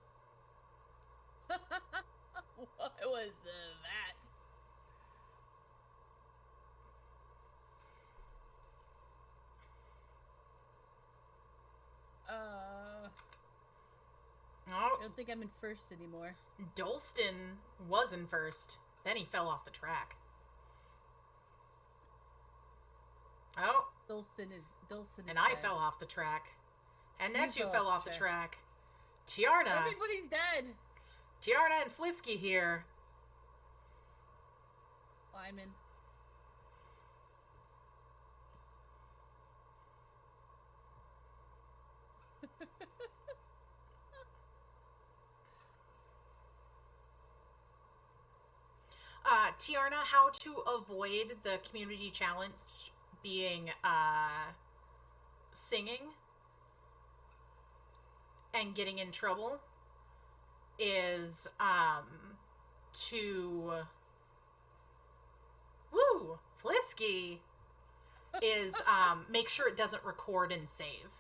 What was that? Oh, I don't think I'm in first anymore. Dolston was in first. Then he fell off the track. Oh, Dolson is and I dead. fell off the track. And You Netu fell off the track. track. Tiarna. Everybody's dead. Tiarna and Flisky here. Lyman. Tiarna, how to avoid the community challenge being singing and getting in trouble is to Flisky is make sure it doesn't record and save.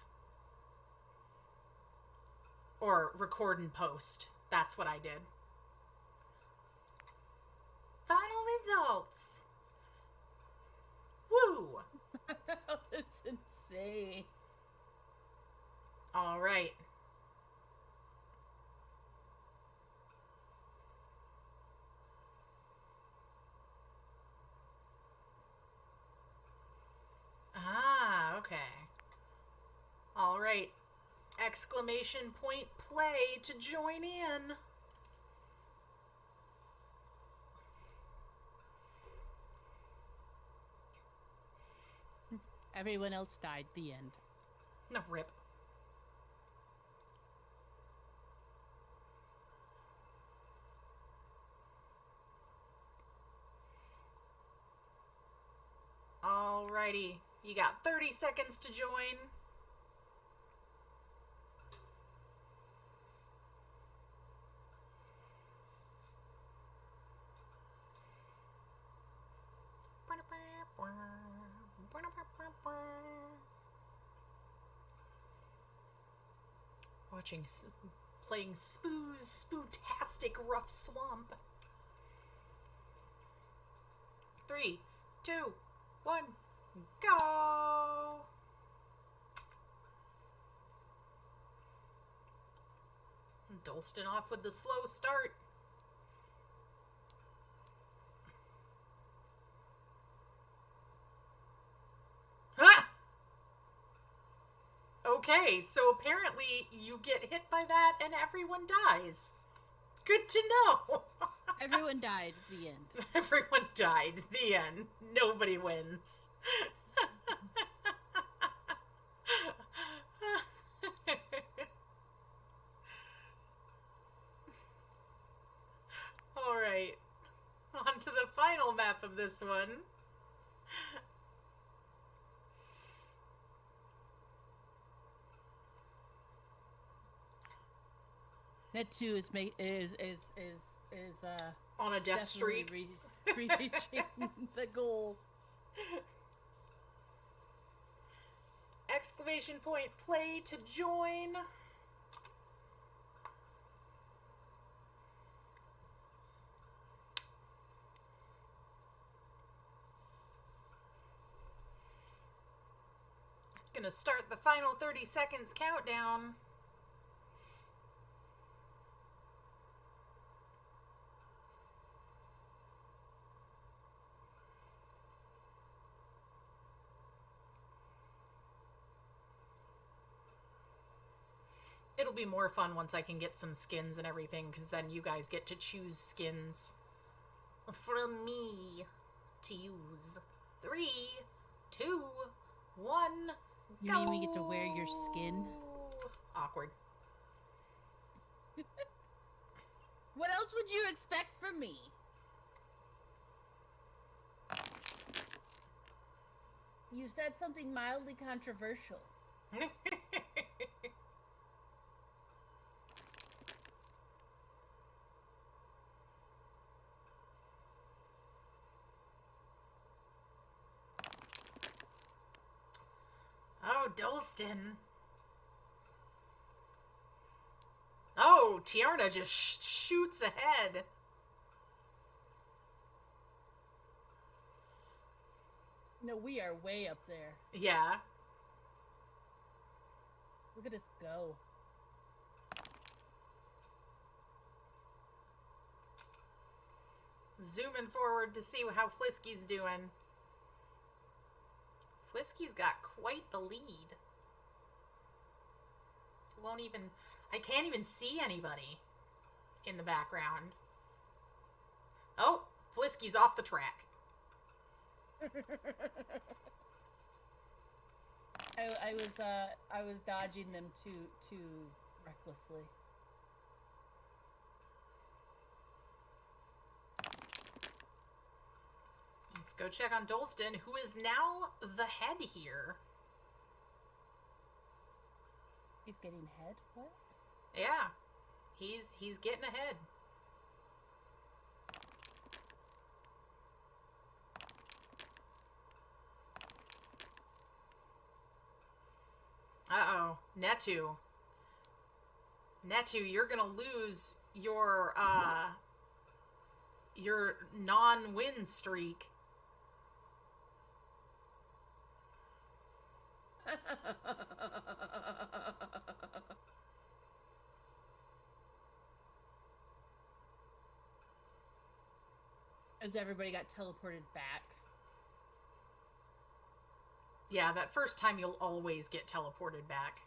Or record and post. That's what I did. Final results. Woo! That's insane. All right. Ah, okay. All right. Exclamation point play to join in. Everyone else died. The end. No, rip. Alrighty. You got 30 seconds to join. Playing Spootastic Rough Swamp. 3, 2, 1, go! Dolston off with the slow start. Ha! Okay, so apparently you get hit by that and everyone dies. Good to know. Everyone died at the end. Everyone died. The end. Nobody wins. All right. On to the final map of this one. Netu is On a death streak. Reaching the goal. Exclamation point play to join. Gonna start the final 30 seconds countdown. It'll be more fun once I can get some skins and everything, because then you guys get to choose skins from me to use. 3, 2, 1, You go! mean we get to wear your skin? Awkward. What else would you expect from me? You said something mildly controversial. Oh, Dolston. Oh, Tiarna just shoots ahead. No, we are way up there. Yeah. Look at us go. Zooming forward to see how Flisky's doing. Flisky's got quite the lead. I can't even see anybody in the background. Oh, Flisky's off the track. I was dodging them too recklessly. Let's go check on Dolston, who is now the head here. He's getting head? What? Yeah. He's getting ahead. Uh-oh. Netu, you're gonna lose your non-win streak. As everybody got teleported back. Yeah, that first time you'll always get teleported back.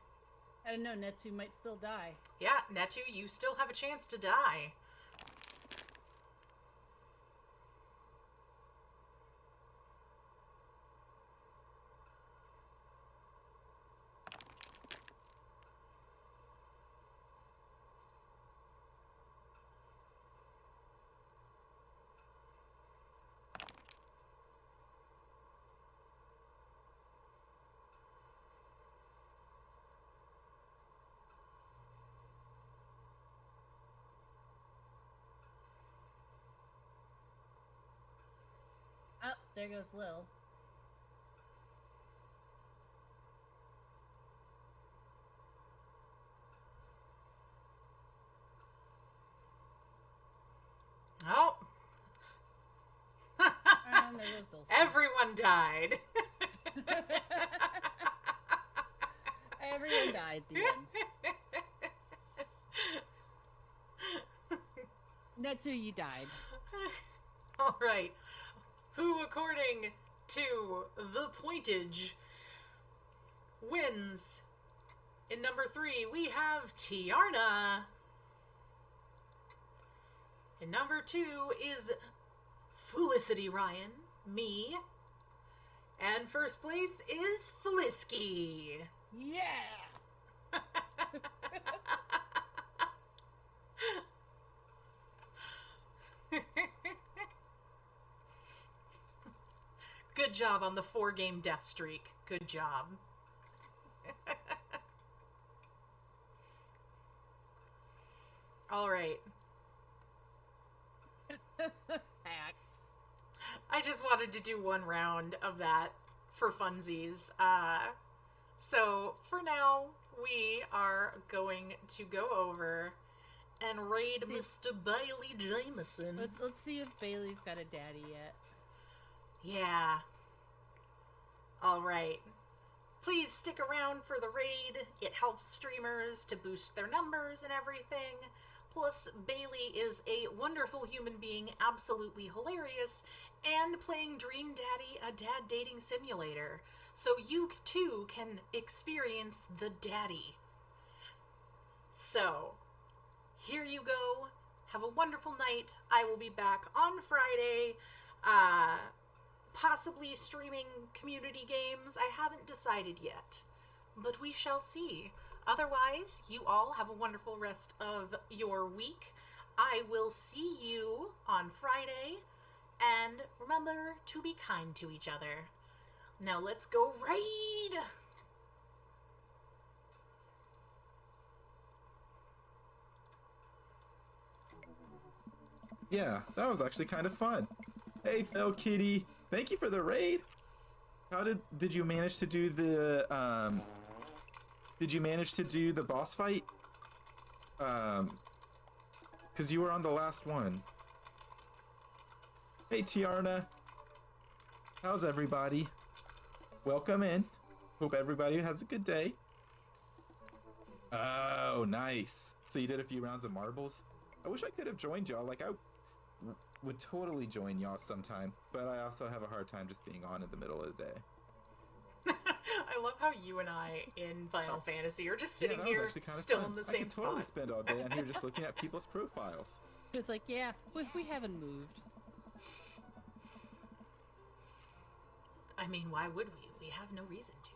I don't know, Netu might still die. Yeah, Netu, you still have a chance to die. Oh, there goes Lil. And there was Dulce. Everyone died. Everyone died at the end. Netsu, you died. All right. Who, according to the pointage, wins? In number 3, we have Tiarna. In number 2 is Felicity Ryan, me. And first place is Felisky. Yeah! Good job on the 4-game death streak. Good job. All right. I just wanted to do one round of that for funsies. So for now, we are going to go over and raid Mr. Bailey Jameson. Let's see if Bailey's got a daddy yet. Yeah. All right. Please stick around for the raid. It helps streamers to boost their numbers and everything. Plus, Bailey is a wonderful human being, absolutely hilarious, and playing Dream Daddy, a dad dating simulator. So you too can experience the daddy. So, here you go. Have a wonderful night. I will be back on Friday, possibly streaming community games. I haven't decided yet, but we shall see. Otherwise, you all have a wonderful rest of your week. I will see you on Friday, and remember to be kind to each other. Now let's go raid! Yeah, that was actually kind of fun. Hey, Phil Kitty, thank you for the raid. How did you manage to do the boss fight? Cause you were on the last one. Hey Tiarna, how's everybody? Welcome in. Hope everybody has a good day. Oh, nice. So you did a few rounds of marbles? I wish I could have joined y'all. Like, I would totally join y'all sometime, but I also have a hard time just being on in the middle of the day. I love how you and I in Final Fantasy are just sitting here still fun. in the I same could totally spot. spend all day on here just looking at people's profiles. It's like, yeah, we haven't moved. I mean, why would we? We have no reason to.